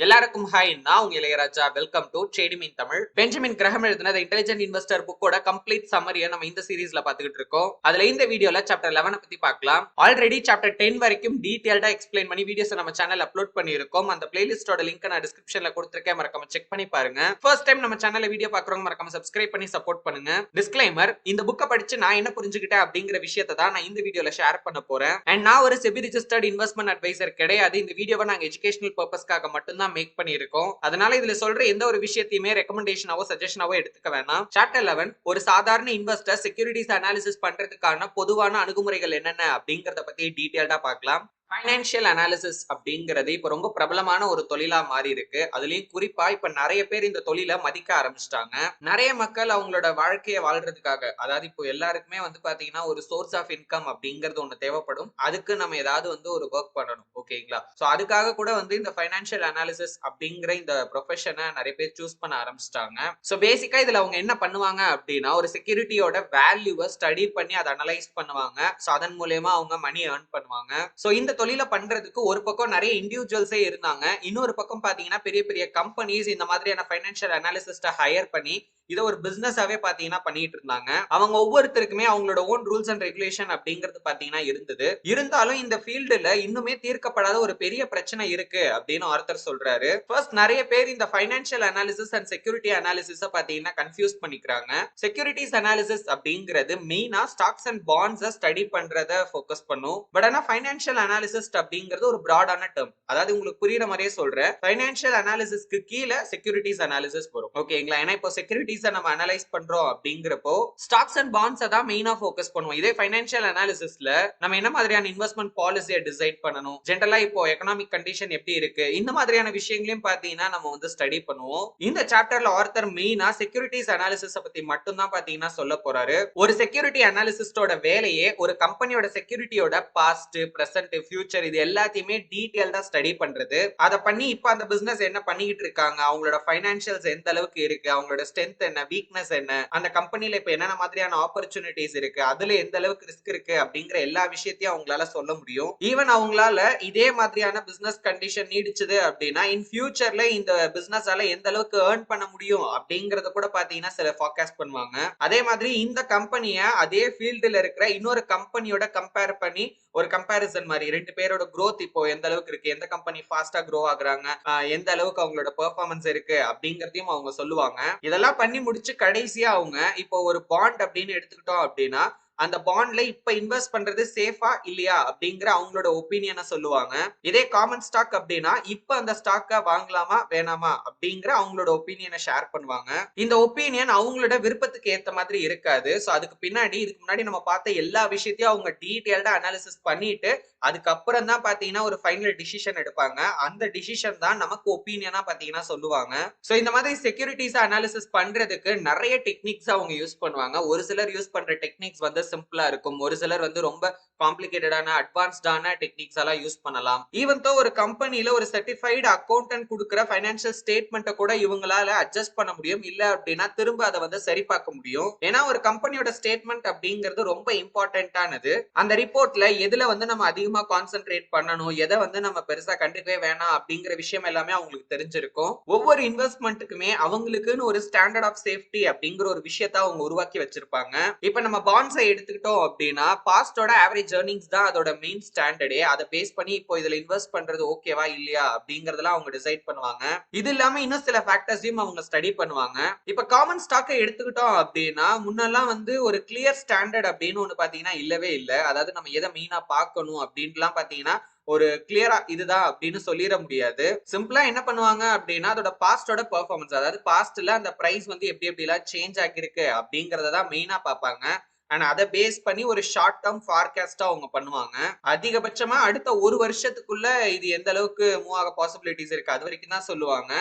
எல்லாருக்கும் ஹாய், நான் உங்க Ilaiyaraaja. Welcome to trading in Tamil. Benjamin Graham எழுதின தி இன்டெலிஜென்ட் இன்வெஸ்டர் புக்கோட கம்ப்ளீட் சம்மரியை நம்ம இந்த சீரீஸ்ல பாத்துக்கிட்டு இருக்கோம். அதுல இந்த வீடியோல சாப்டர் 11 பத்தி பார்க்கலாம். ஆல்ரெடி சாப்டர் 10 வரைக்கும் டீடைல்டா எக்ஸ்பிளைன் பண்ணி வீடியோஸ் நம்ம சேனல் அப்லோட் பண்ணியிருக்கோம். அந்த பிளேலிஸ்டோட லிங்க் நான் டிஸ்கிரிப்ஷன்ல கொடுத்திருக்கேன், மறக்காம செக் பண்ணி பாருங்க. ஃபர்ஸ்ட் டைம் நம்ம சேனல்ல வீடியோ பாக்குறவங்க மறக்காம சப்ஸ்கிரைப் பண்ணி சப்போர்ட் பண்ணுங்க. டிஸ்க்ளைமர்: இந்த புக்கை படிச்சு நான் என்ன புரிஞ்சுக்கிட்டேன் அப்படிங்கிற விஷயத்தை தான் நான் இந்த வீடியோல ஷேர் பண்ண போறேன். அண்ட் நான் ஒரு செபி ரிஜிஸ்டர்ட் இன்வெஸ்ட்மெண்ட் அட்வைசர் கிடையாது. இந்த வீடியோவை நாங்க எஜுகேஷனல் பர்பஸ்க்காக மட்டும் தான் மேக் பண்ணியிருக்கோம். அதனால இதுல சொல்ற எந்த ஒரு விஷயத்தையுமே ரெக்கமெண்டேஷனாவோ சஜஷனாவோ எடுத்துக்க வேணாம். சாப்டர் 11 ஒரு சாதாரண இன்வெஸ்டர் செக்யூரிட்டிஸ் அனாலிசிஸ் பண்றதுக்கான பொதுவான அணுகுமுறைகள் என்னென்ன அப்படிங்கறத பத்தி டீடைல்டா பார்க்கலாம். ஃபைனான்சியல் அனாலிசிஸ் அப்படிங்கிறது இப்ப ரொம்ப பிரபலமான ஒரு தொழிலா மாறி இருக்கு. அதுலயும் குறிப்பா இப்ப நிறைய பேர் இந்த தொழிலை மதிக்க ஆரம்பிச்சிட்டாங்க. நிறைய மக்கள் அவங்களோட வாழ்க்கையை வாழ்றதுக்காக, அதாவது இப்போ எல்லாருக்குமே பாத்தீங்கன்னா ஒரு சோர்ஸ் ஆஃப் இன்கம் அப்படிங்கிறது ஒண்ணு தேவைப்படும். அதுக்கு நம்ம ஏதாவது ஒரு ஒர்க் பண்ணணும், ஓகேங்களா? சோ அதுக்காக கூட இந்த ஃபைனான்சியல் அனாலிசிஸ் அப்படிங்கிற இந்த ப்ரொஃபஷனை நிறைய பேர் சூஸ் பண்ண ஆரம்பிச்சிட்டாங்க. சோ பேசிக்கா இதுல அவங்க என்ன பண்ணுவாங்க அப்படின்னா, ஒரு செக்யூரிட்டியோட வேல்யூவை ஸ்டடி பண்ணி அதை அனலைஸ் பண்ணுவாங்க. சோ அதன் மூலமா அவங்க மணி ஏர்ன் பண்ணுவாங்க. சோ இந்த தொழில பண்றதுக்கு ஒரு பக்கம் நிறைய இண்டிவிஜுவல்ஸே இருந்தாங்க. இன்னொரு பக்கம் பாத்தீங்கன்னா பெரிய பெரிய கம்பெனிஸ் இந்த மாதிரியான ஃபைனான்சியல் அனாலிசிஸ்ட ஹையர் பண்ணி இதை ஒரு பிசினஸாவே பாத்தீங்கன்னா பண்ணிட்டு இருந்தாங்க. அவங்க ஒவ்வொருத்தருக்குமே அவங்களோட ஓன் ரூல்ஸ் அண்ட் ரெகுலேஷன் அப்படிங்கிறது பாத்தீங்கன்னா இருந்தது. இருந்தாலும் இந்த ஃபீல்டுல இன்னுமே தீர்க்கப்படாத ஒரு பெரிய பிரச்சனை இருக்கு அப்படின்னு ஆர்த்தர் சொல்றாரு. ஃபர்ஸ்ட், நிறைய பேர் இந்த financial analysis and security analysis பாத்தீங்கன்னா கன்ஃபியூஸ் பண்ணிக்கிறாங்க. செக்யூரிட்டிஸ் அனாலிசிஸ் அப்படிங்கிறது மெயினா ஸ்டாக்ஸ் அண்ட் பாண்ட்ஸ் ஸ்டடி பண்றத ஃபோக்கஸ் பண்ணும். பட் ஆனா ஃபைனான்சியல் அனாலிசிஸ் அப்படிங்கிறது ஒரு பிராடான டேர்ம். அதாவது உங்களுக்கு புரியுற மாதிரியே சொல்றேன். ஃபைனான்சியல் அனாலிசிஸ்க்கு கீழே செக்யூரிட்டிஸ் அனாலிசிஸ் வரும், ஓகேங்களா? ஏன்னா இப்போ செக்யூரிட்டிஸ் நம்ம அனலைஸ் பண்றோம் அப்படிங்கிறப்போ ஸ்டாக்ஸ் அண்ட் பாண்ட்ஸ் தான் மெயினா ஃபோக்கஸ் பண்ணுவோம். இதே ஃபைனான்சியல் அனாலிசிஸ்ல நம்ம என்ன மாதிரியான இன்வெஸ்ட்மெண்ட் பாலிசியை டிசைட் பண்ணணும், ஜெனரலா இப்போ எகனாமிக் கண்டிஷன் எப்படி இருக்கு, இந்த மாதிரியான விஷயங்களையும் பாத்தீங்கன்னா நம்ம ஸ்டடி பண்ணுவோம். இந்த சாப்டர்ல ஆர்த்தர் மெயினா செக்யூரிட்டிஸ் அனாலிசிஸ் பத்தி மட்டும் தான் பாத்தீங்கன்னா சொல்ல போறாரு. ஒரு செக்யூரிட்டி அனாலிசிஸ்டோட வேலையே ஒரு கம்பெனியோட செக்யூரிட்டியோட பாஸ்ட், பிரசன்ட், ஃபியூச்சர் இது எல்லாத்தையுமே டீடைல்டா ஸ்டடி பண்றது. அதை பண்ணி இப்ப அந்த பிசினஸ் என்ன பண்ணிட்டு இருக்காங்க, அவங்களோட ஃபைனான்சியல்ஸ் எந்த அளவுக்கு இருக்கு, அவங்களோட ஸ்ட்ரென்த் என்ன, வீக்னஸ் என்ன, அந்த கம்பெனில இப்ப என்னென்ன மாதிரியான ஆப்பர்ச்சுனிட்டிஸ் இருக்கு, அதுல எந்த அளவுக்கு ரிஸ்க் இருக்கு அப்படிங்கிற எல்லா விஷயத்தையும் அவங்களால சொல்ல முடியும். ஈவன் அவங்களால இதே மாதிரியான பிசினஸ் கண்டிஷன் நீடிச்சது அப்படின்னா இன் ஃபியூச்சர்ல இந்த பிசினஸால எந்த அளவுக்கு ஏர்ன் பண்ண முடியும் அப்படிங்கறத கூட பாத்தீங்கன்னா சில ஃபார்காஸ்ட் பண்ணுவாங்க. அதே மாதிரி இந்த கம்பெனியை அதே ஃபீல்டுல இருக்கிற இன்னொரு கம்பெனியோட கம்பேர் பண்ணி ஒரு கம்பேரிசன் மாதிரி ரெண்டு பேரோட growth இப்போ எந்த அளவுக்கு இருக்கு, எந்த கம்பெனி ஃபாஸ்டா grow ஆகுறாங்க, எந்த அளவுக்கு அவங்களோட பெர்ஃபார்மன்ஸ் இருக்கு அப்படிங்கறதையும் அவங்க சொல்லுவாங்க. இதெல்லாம் பண்ணி முடிச்சு கடைசியா அவங்க இப்போ ஒரு பாண்ட் அப்படின்னு எடுத்துக்கிட்டோம் அப்படின்னா அந்த பாண்ட்ல இப்ப இன்வெஸ்ட் பண்றது சேஃபா இல்லையா அப்படிங்கிற அவங்களோட ஒப்பீனியனை சொல்லுவாங்க. இதே காமன் ஸ்டாக் அப்படின்னா இப்ப அந்த ஸ்டாக்க வாங்கலாமா வேணாமா அப்படிங்கிற அவங்களோட ஒப்பீனியனை ஷேர் பண்ணுவாங்க. இந்த ஒப்பீனியன் அவங்களோட விருப்பத்துக்கு ஏத்த மாதிரி இருக்காது. சோ அதுக்கு பின்னாடி இதுக்கு முன்னாடி நம்ம பார்த்த எல்லா விஷயத்தையும் அவங்க டீடைல்டா அனாலிசிஸ் பண்ணிட்டு அதுக்கப்புறம் தான் பாத்தீங்கன்னா ஒரு ஃபைனல் டிசிஷன் எடுப்பாங்க. அந்த டிசிஷன் தான் நமக்கு ஒப்பீனியனா பாத்தீங்கன்னா சொல்லுவாங்க. சோ இந்த மாதிரி செக்யூரிட்டிஸ் அனாலிசிஸ் பண்றதுக்கு நிறைய டெக்னிக்ஸ் அவங்க யூஸ் பண்ணுவாங்க. ஒரு சிலர் யூஸ் பண்ற டெக்னிக்ஸ் சிம்பிளா இருக்கும். ஒரு சிலர் ரொம்ப காம்ப்ளிகேட்டடான அட்வான்ஸ்டான டெக்னிக்ஸ் எல்லாம் யூஸ் பண்ணலாம். ஈவன் தோ ஒரு கம்பெனில ஒரு சர்டிஃபைடு அக்கௌண்டன்ட் கொடுக்கிற ஃபைனான்சியல் ஸ்டேட்மெண்ட்டை கூட இவங்களால அட்ஜஸ்ட் பண்ண முடியும். இல்ல அப்படின்னா திரும்ப அதை சரி பார்க்க முடியும். ஏன்னா ஒரு கம்பெனியோட ஸ்டேட்மெண்ட் அப்படிங்கிறது ரொம்ப இம்பார்ட்டன்டானது. அந்த ரிப்போர்ட்ல எதுல நம்ம அதிகமா கான்சென்ட்ரேட் பண்ணணும், எதை நம்ம பெருசா கண்டுக்கவே வேணாம் அப்படிங்கிற விஷயம் எல்லாமே அவங்களுக்கு தெரிஞ்சிருக்கும். ஒவ்வொரு இன்வெஸ்ட்மெண்ட்டுக்குமே அவங்களுக்குன்னு ஒரு ஸ்டாண்டர்ட் ஆஃப் சேஃப்டி அப்படிங்கிற ஒரு விஷயத்தை அவங்க உருவாக்கி வச்சிருப்பாங்க. இப்ப நம்ம பாண்ட்ஸை எடுத்துக்கிட்டோம் அப்படின்னா பாஸ்டோட ஆவரேஜ் ஏர்னிங்ஸ் தான் அதோட மெயின் ஸ்டாண்டர்டே. அதை பேஸ் பண்ணி இப்போ இதுல இன்வெஸ்ட் பண்றது ஓகேவா இல்லையா அப்படிங்கறதெல்லாம் அவங்க டிசைட் பண்ணுவாங்க. இது இல்லாம இன்னும் சில ஃபேக்டர்ஸையும் அவங்க ஸ்டடி பண்ணுவாங்க. இப்ப காமன் ஸ்டாக்கை எடுத்துக்கிட்டோம் அப்படின்னா முன்னெல்லாம் ஒரு கிளியர் ஸ்டாண்டர்ட் அப்படின்னு ஒண்ணு பாத்தீங்கன்னா இல்லவே இல்லை. அதாவது நம்ம எதை மெயினா பார்க்கணும் அப்படின்ட்டுலாம் பாத்தீங்கன்னா ஒரு கிளியரா இதுதான் அப்படின்னு சொல்லிட முடியாது. சிம்பிளா என்ன பண்ணுவாங்க அப்படின்னா அதோட பாஸ்டோட பெர்ஃபார்மன்ஸ், அதாவது பாஸ்ட்ல அந்த பிரைஸ் எப்படி எல்லாம் சேஞ்ச் ஆகிருக்கு அப்படிங்கறத மெயினா பார்ப்பாங்க. ஆனா அதை பேஸ் பண்ணி ஒரு ஷார்ட் டேர்ம் ஃபார்காஸ்டா அவங்க பண்ணுவாங்க. அதிகபட்சமா அடுத்த ஒரு வருஷத்துக்குள்ள இது எந்த அளவுக்கு மூவ் ஆக பாசிபிலிட்டிஸ் இருக்கு அது வரைக்கும் தான் சொல்லுவாங்க.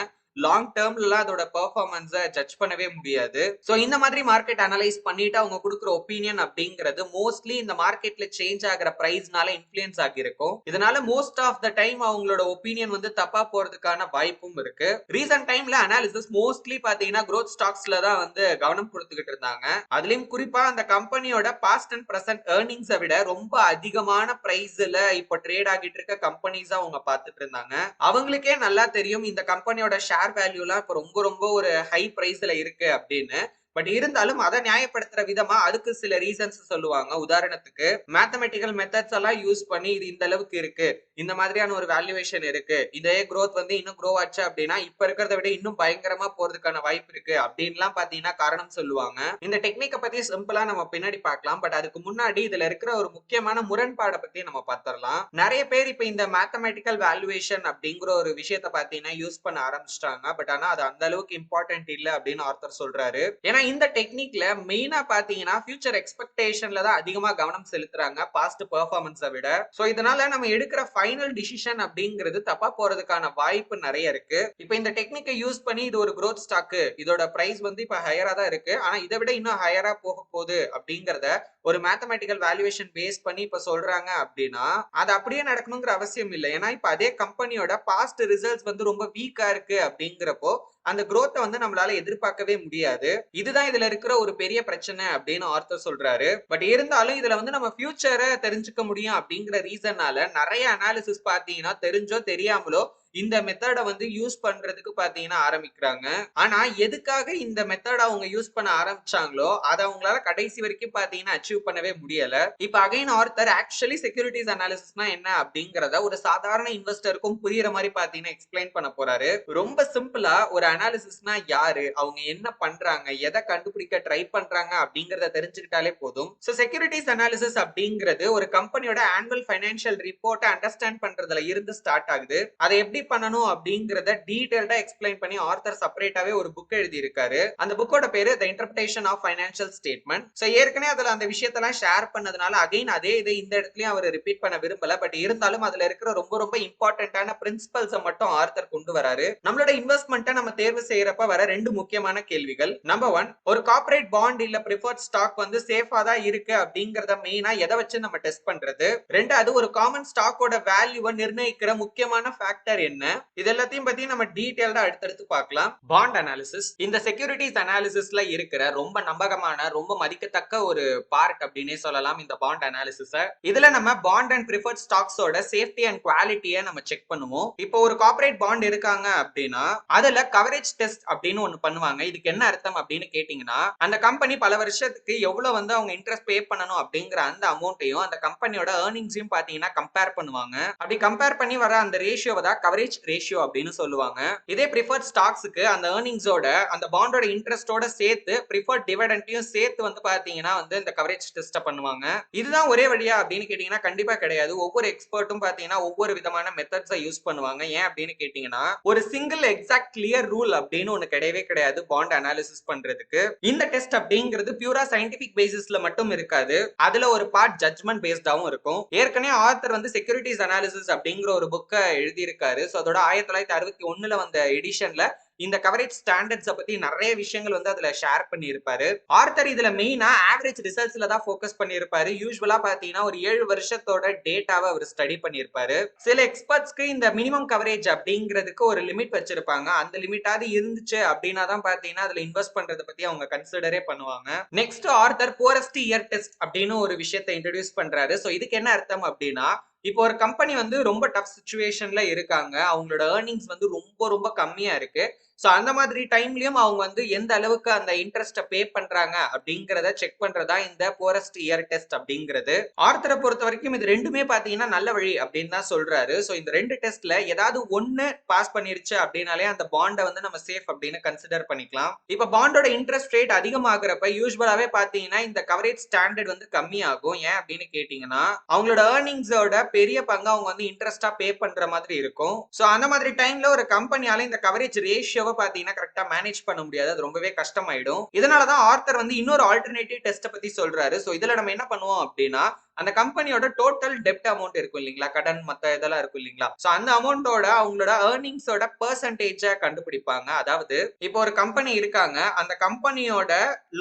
லாங் டேர்ம்ல அதோட பெர்ஃபார்மன்ஸை ஜட்ஜ் பண்ணவே முடியாது. சோ இந்த மாதிரி மார்க்கெட் அனலைஸ் பண்ணிட்டு அவங்க கொடுக்குற ஒப்பீனியன் அப்படிங்கிறது மோஸ்ட்லி இந்த மார்க்கெட்ல சேஞ்ச் ஆகிற பிரைஸ்னால இன்ஃப்ளூயன்ஸ் ஆகியிருக்கும். இதனால மோஸ்ட் ஆஃப் த டைம் அவங்களோட ஒப்பீனியன் வந்து தப்பா போறதுக்கான வாய்ப்பும் இருக்கு. ரீசன்ட் டைம்ல அனாலிசிஸ் மோஸ்ட்லி பாத்தீங்கன்னா growth ஸ்டாக்ஸ்ல தான் வந்து கவனம் கொடுத்துக்கிட்டு இருந்தாங்க. அதுலயும் குறிப்பா அந்த கம்பெனியோட பாஸ்ட் அண்ட் பிரசன்ட் ஏர்னிங்ஸை விட ரொம்ப அதிகமான பிரைஸ்ல இப்போ ட்ரேட் ஆகிட்டு இருக்க கம்பெனிஸ் அவங்க பார்த்துட்டு இருந்தாங்க. அவங்களுக்கே நல்லா தெரியும் இந்த கம்பெனியோட ஷேர் வேல்யூ எல்லாம் இப்போ ரொம்ப ரொம்ப ஒரு ஹை பிரைஸ்ல இருக்கு அப்படின்னு. பட் இருந்தாலும் அதை நியாயப்படுத்துற விதமா அதுக்கு சில ரீசன்ஸ் சொல்லுவாங்க. உதாரணத்துக்கு மேத்தமெட்டிக்கல் மெத்தட்ஸ் எல்லாம் யூஸ் பண்ணி இது இந்த அளவுக்கு இருக்கு, இந்த மாதிரியான ஒரு வேல்யூவேஷன் இருக்கு, இதே growth வந்து இன்னும் க்ரோ ஆச்சு அப்படின்னா இப்ப இருக்கிறத விட இன்னும் பயங்கரமா போறதுக்கான வாய்ப்பு இருக்கு அப்படின்லாம் பாத்தீங்கன்னா காரணம் சொல்லுவாங்க. இந்த டெக்னிக்கை பத்தி சிம்பிளா நம்ம பின்னாடி பார்க்கலாம். பட் அதுக்கு முன்னாடி இதுல இருக்கிற ஒரு முக்கியமான முரண்பாடை பத்தி நம்ம பார்த்திடலாம். நிறைய பேர் இப்ப இந்த மேத்தமெட்டிக்கல் வேல்யூவேஷன் அப்படிங்கிற ஒரு விஷயத்தை பாத்தீங்கன்னா யூஸ் பண்ண ஆரம்பிச்சிட்டாங்க. பட் ஆனா அது அந்த அளவுக்கு இம்பார்ட்டன்ட் இல்ல அப்படின்னு ஆர்த்தர் சொல்றாரு. ஏன்னா இந்த டெக்னிக்ல மெயினா பாத்தீங்கன்னா ஃபியூச்சர் எக்ஸ்பெக்டேஷன்ல தான் அதிகமா கவனம் செலுத்துறாங்க பாஸ்ட் பெர்ஃபார்மன்ஸை விட. சோ இதனால நம்ம எடுக்கிற ஃபைனல் டிசிஷன் அப்படிங்கிறது தப்பா போறதுக்கான வாய்ப்பு நிறைய இருக்கு. இப்போ இந்த டெக்னிக்கை யூஸ் பண்ணி இது ஒரு growth ஸ்டாக், இதோட பிரைஸ் வந்து இப்ப ஹையரா தான் இருக்கு, ஆனா இதை விட இன்னும் ஹையரா போக போகுது அப்படிங்கறத ஒரு மேத்தமெட்டிக்கல் வேல்யூவேஷன் பேஸ் பண்ணி இப்ப சொல்றாங்க அப்படின்னா அது அப்படியே நடக்கணுங்கிற அவசியம் இல்லை. ஏன்னா இப்ப அதே கம்பெனியோட பாஸ்ட் ரிசல்ட்ஸ் வந்து ரொம்ப வீக்கா இருக்கு அப்படிங்கிறப்போ அந்த growth வந்து நம்மளால எதிர்பார்க்கவே முடியாது. இதுதான் இதுல இருக்கிற ஒரு பெரிய பிரச்சனை அப்படின்னு ஆர்த்தர் சொல்றாரு. பட் இருந்தாலும் இதுல வந்து நம்ம ஃபியூச்சரை தெரிஞ்சுக்க முடியும் அப்படிங்கிற ரீசனால நிறைய அனாலிசிஸ் பாத்தீங்கன்னா தெரிஞ்சோ தெரியாமலோ இந்த மெத்தட வந்து யூஸ் பண்றதுக்கு பாத்தீங்கன்னா ஆரம்பிக்கிறாங்க. ஆனா எதுக்காக இந்த மெத்தட் அவங்க யூஸ் பண்ண ஆரம்பிச்சாங்களோ அதை அவங்களால கடைசி வரைக்கும் பாத்தீங்கன்னா அச்சீவ் பண்ணவே முடியல. இப்ப அகைன் ஆர்த்தர் ஆக்சுவலி செக்யூரிட்டிஸ் அனாலிசிஸ்னா என்ன அப்படிங்கறத ஒரு சாதாரண இன்வெஸ்டருக்கும் புரியுற மாதிரி பாத்தீங்கன்னா எக்ஸ்பிளைன் பண்ண போறாரு. ரொம்ப சிம்பிளா ஒரு அனாலிசிஸ்னா யாரு, அவங்க என்ன பண்றாங்க, எதை கண்டுபிடிக்க ட்ரை பண்றாங்க அப்படிங்கறத தெரிஞ்சுக்கிட்டாலே போதும். சோ செக்யூரிட்டிஸ் அனாலிசிஸ் அப்படிங்கிறது ஒரு கம்பெனியோட ஆனுவல் ஃபைனான்சியல் ரிப்போர்ட்டை அண்டர்ஸ்டாண்ட் பண்றதுல இருந்து ஸ்டார்ட் ஆகுது. அதை எப்படி பண்ணணும் அப்படிங்கறத டீடைல்டா எக்ஸ்பிளைன் பண்ணி ஆர்த்தர் செப்பரேட்டாவே ஒரு புக் எழுதி இருக்காரு. அந்த புக்கோட பேரு the interpretation of financial statement. So ஏற்கனவே அதுல அந்த விஷயத்தெல்லாம் ஷேர் பண்ணதுனால அகைன் அதே இதை இந்த இடத்துலயும் அவர் ரிப்பீட் பண்ண விரும்பல. பட் இருந்தாலும் அதுல இருக்கிற ரொம்ப ரொம்ப இம்பார்ட்டன்டான பிரின்சிபல்ஸை மட்டும் ஆர்த்தர் கொண்டு வராரு. நம்மளோட இன்வெஸ்ட்மெண்ட்டை நம்ம தேர்வு செய்யறப்ப வர ரெண்டு முக்கியமான கேள்விகள். நம்பர் 1, ஒரு கார்ப்பரேட் பாண்ட் இல்ல பிரிஃபர்ட் ஸ்டாக் வந்து சேஃபா தான் இருக்கு அப்படிங்கறத மெயினா எதை வச்சு நம்ம டெஸ்ட் பண்றது. ரெண்டாவது, ஒரு காமன் ஸ்டாக்கோட வேல்யூவை நிர்ணயிக்கிற முக்கியமான ஃபேக்டர் என்ன. இது எல்லாத்தையும் பத்தி நம்ம டீடைல்டா அடுத்தடுத்து பார்க்கலாம். பாண்ட் அனாலிசிஸ் இந்த செக்யூரிட்டிஸ் அனாலிசிஸ்ல இருக்கிற ரொம்ப நம்பகமான ரொம்ப மதிக்கத்தக்க ஒரு பார்ட் அப்படினே சொல்லலாம் இந்த பாண்ட் அனாலிசிஸ். இதுல நம்ம பாண்ட் அண்ட் பிரிஃபர்ட் ஸ்டாக்ஸோட சேஃப்டி அண்ட் குவாலிட்டியை நம்ம செக் பண்ணுவோம். இப்போ ஒரு கார்ப்பரேட் பாண்ட் இருக்காங்க அப்படின்னா அதுல கவரேஜ் டெஸ்ட் அப்படின்னு ஒன்னு பண்ணுவாங்க. இதுக்கு என்ன அர்த்தம் அப்படின்னு கேட்டீங்கன்னா அந்த கம்பெனி பல வருஷத்துக்கு எவ்வளவு வந்து அவங்க இன்ட்ரெஸ்ட் பே பண்ணணும் அப்படிங்கிற அந்த அமௌண்ட்டையும் அந்த கம்பெனியோட ஏர்னிங்ஸையும் பாத்தீங்கன்னா கம்பேர் பண்ணுவாங்க. அப்படி கம்பேர் பண்ணி வர அந்த ரேஷியோவை தான் கவரேஜ் ரேஷியோ அப்படின்னு சொல்லுவாங்க. இதே பிரிஃபர்ட் ஸ்டாக்ஸ்க்கு அந்த ஏர்னிங்ஸோட அந்த பாண்டோட இன்ட்ரெஸ்டோட சேர்த்து பிரிஃபர்ட் டிவிடெண்டையும் சேர்த்து வந்து பாத்தீங்கன்னா வந்து இந்த கவரேஜ் டெஸ்ட் பண்ணுவாங்க. இதுதான் ஒரே வழியா அப்படின்னு கேட்டீங்கன்னா கண்டிப்பா கிடையாது. ஒவ்வொரு எக்ஸ்பர்ட்டும் பாத்தீங்கன்னா ஒவ்வொரு விதமான மெத்தட்ஸை யூஸ் பண்ணுவாங்க. ஏன் அப்படின்னு கேட்டீங்கன்னா ஒரு சிங்கிள் எக்ஸாக்ட் கிளியர் ரூல் அப்படின்னு ஒன்னு கிடையவே கிடையாது பாண்ட் அனாலிசிஸ் பண்றதுக்கு. இந்த டெஸ்ட் அப்படிங்கிறது பியூரா சயின்டிபிக் பேசிஸ்ல மட்டும் இருக்காது. அதுல ஒரு பார்ட் ஜட்ஜ்மெண்ட் பேஸ்டாவும் இருக்கும். ஏற்கனவே ஆர்த்தர் வந்து செக்யூரிட்டிஸ் அனாலிசிஸ் அப்படிங்கிற ஒரு புக்கை எழுதியிருக்காரு. சோ அதோட 1961 வந்த எடிஷன்ல இந்த கவரேஜ் ஸ்டாண்டர்ட்ஸ் பத்தி நிறைய விஷயங்கள் வந்து அதுல ஷேர் பண்ணி இருப்பாரு. ஆர்த்தர் இதுல மெயினா ஆவரேஜ் ரிசல்ட்ஸ்ல தான் ஃபோக்கஸ் பண்ணிருப்பாரு. யூசுவலா பாத்தீங்கன்னா ஒரு 7 வருஷத்தோட டேட்டாவை அவர் ஸ்டடி பண்ணிருப்பாரு. சில எக்ஸ்பர்ட்ஸ்க்கு இந்த மினிமம் கவரேஜ் அப்படிங்கிறதுக்கு ஒரு லிமிட் வச்சிருப்பாங்க. அந்த லிமிட்டாவது இருந்துச்சு அப்படின்னா தான் பாத்தீங்கன்னா அதுல இன்வெஸ்ட் பண்றதை பத்தி அவங்க கன்சிடரே பண்ணுவாங்க. Next author poorest year test அப்படின்னு ஒரு விஷயத்தை இன்ட்ரோடியூஸ் பண்றாரு. சோ இதுக்கு என்ன அர்த்தம் அப்படின்னா இப்போ ஒரு கம்பெனி வந்து ரொம்ப டஃப் சிச்சுவேஷன்ல இருக்காங்க, அவங்களோட ஏர்னிங்ஸ் வந்து ரொம்ப ரொம்ப கம்மியா இருக்கு. சோ அந்த மாதிரி டைம்லயும் அவங்க வந்து எந்த அளவுக்கு அந்த இன்ட்ரெஸ்ட பே பண்றாங்க அப்படிங்கறத செக் பண்றதா இந்த புவரஸ்ட் இயர் டெஸ்ட் அப்படிங்கிறது. ஆர்த்தரை பொறுத்த வரைக்கும் இது ரெண்டுமே பாத்தீங்கன்னா நல்ல வழி அப்படின்னு தான் சொல்றாரு. சோ இந்த ரெண்டு டெஸ்ட்ல ஏதாவது ஒன்னு பாஸ் பண்ணிருச்சு அப்படின்னாலே அந்த பாண்டை வந்து நம்ம சேஃப் அப்படின்னு கன்சிடர் பண்ணிக்கலாம். இப்ப பாண்டோட இன்ட்ரெஸ்ட் ரேட் அதிகமாகிறப்ப யூசுவலாவே பாத்தீங்கன்னா இந்த கவரேஜ் ஸ்டாண்டர்ட் வந்து கம்மியாகும். ஏன் அப்படின்னு கேட்டீங்கன்னா அவங்களோட ஏர்னிங்ஸோட பெரிய பங்கு அவங்க வந்து இன்ட்ரெஸ்டா பே பண்ற மாதிரி இருக்கும். சோ அந்த மாதிரி டைம்ல ஒரு கம்பெனியால இந்த கவரேஜ் ரேஷியோ ரேஷியோவை பாத்தீங்கன்னா கரெக்டா மேனேஜ் பண்ண முடியாது, அது ரொம்பவே கஷ்டமாயிடும். இதனாலதான் ஆர்த்தர் வந்து இன்னொரு ஆல்டர்னேட்டிவ் டெஸ்ட் பத்தி சொல்றாரு. சோ இதுல நம்ம என்ன பண்ணுவோம் அப்படின்னா அந்த கம்பெனியோட டோட்டல் டெப்ட் அமௌண்ட் இருக்கும் இல்லீங்களா, கடன் மத்த இதெல்லாம் இருக்கும் இல்லீங்களா, சோ அந்த அமௌண்டோட அவங்களோட ஏர்னிங்ஸோட பெர்சன்டேஜ கண்டுபிடிப்பாங்க. அதாவது இப்போ ஒரு கம்பெனி இருக்காங்க, அந்த கம்பெனியோட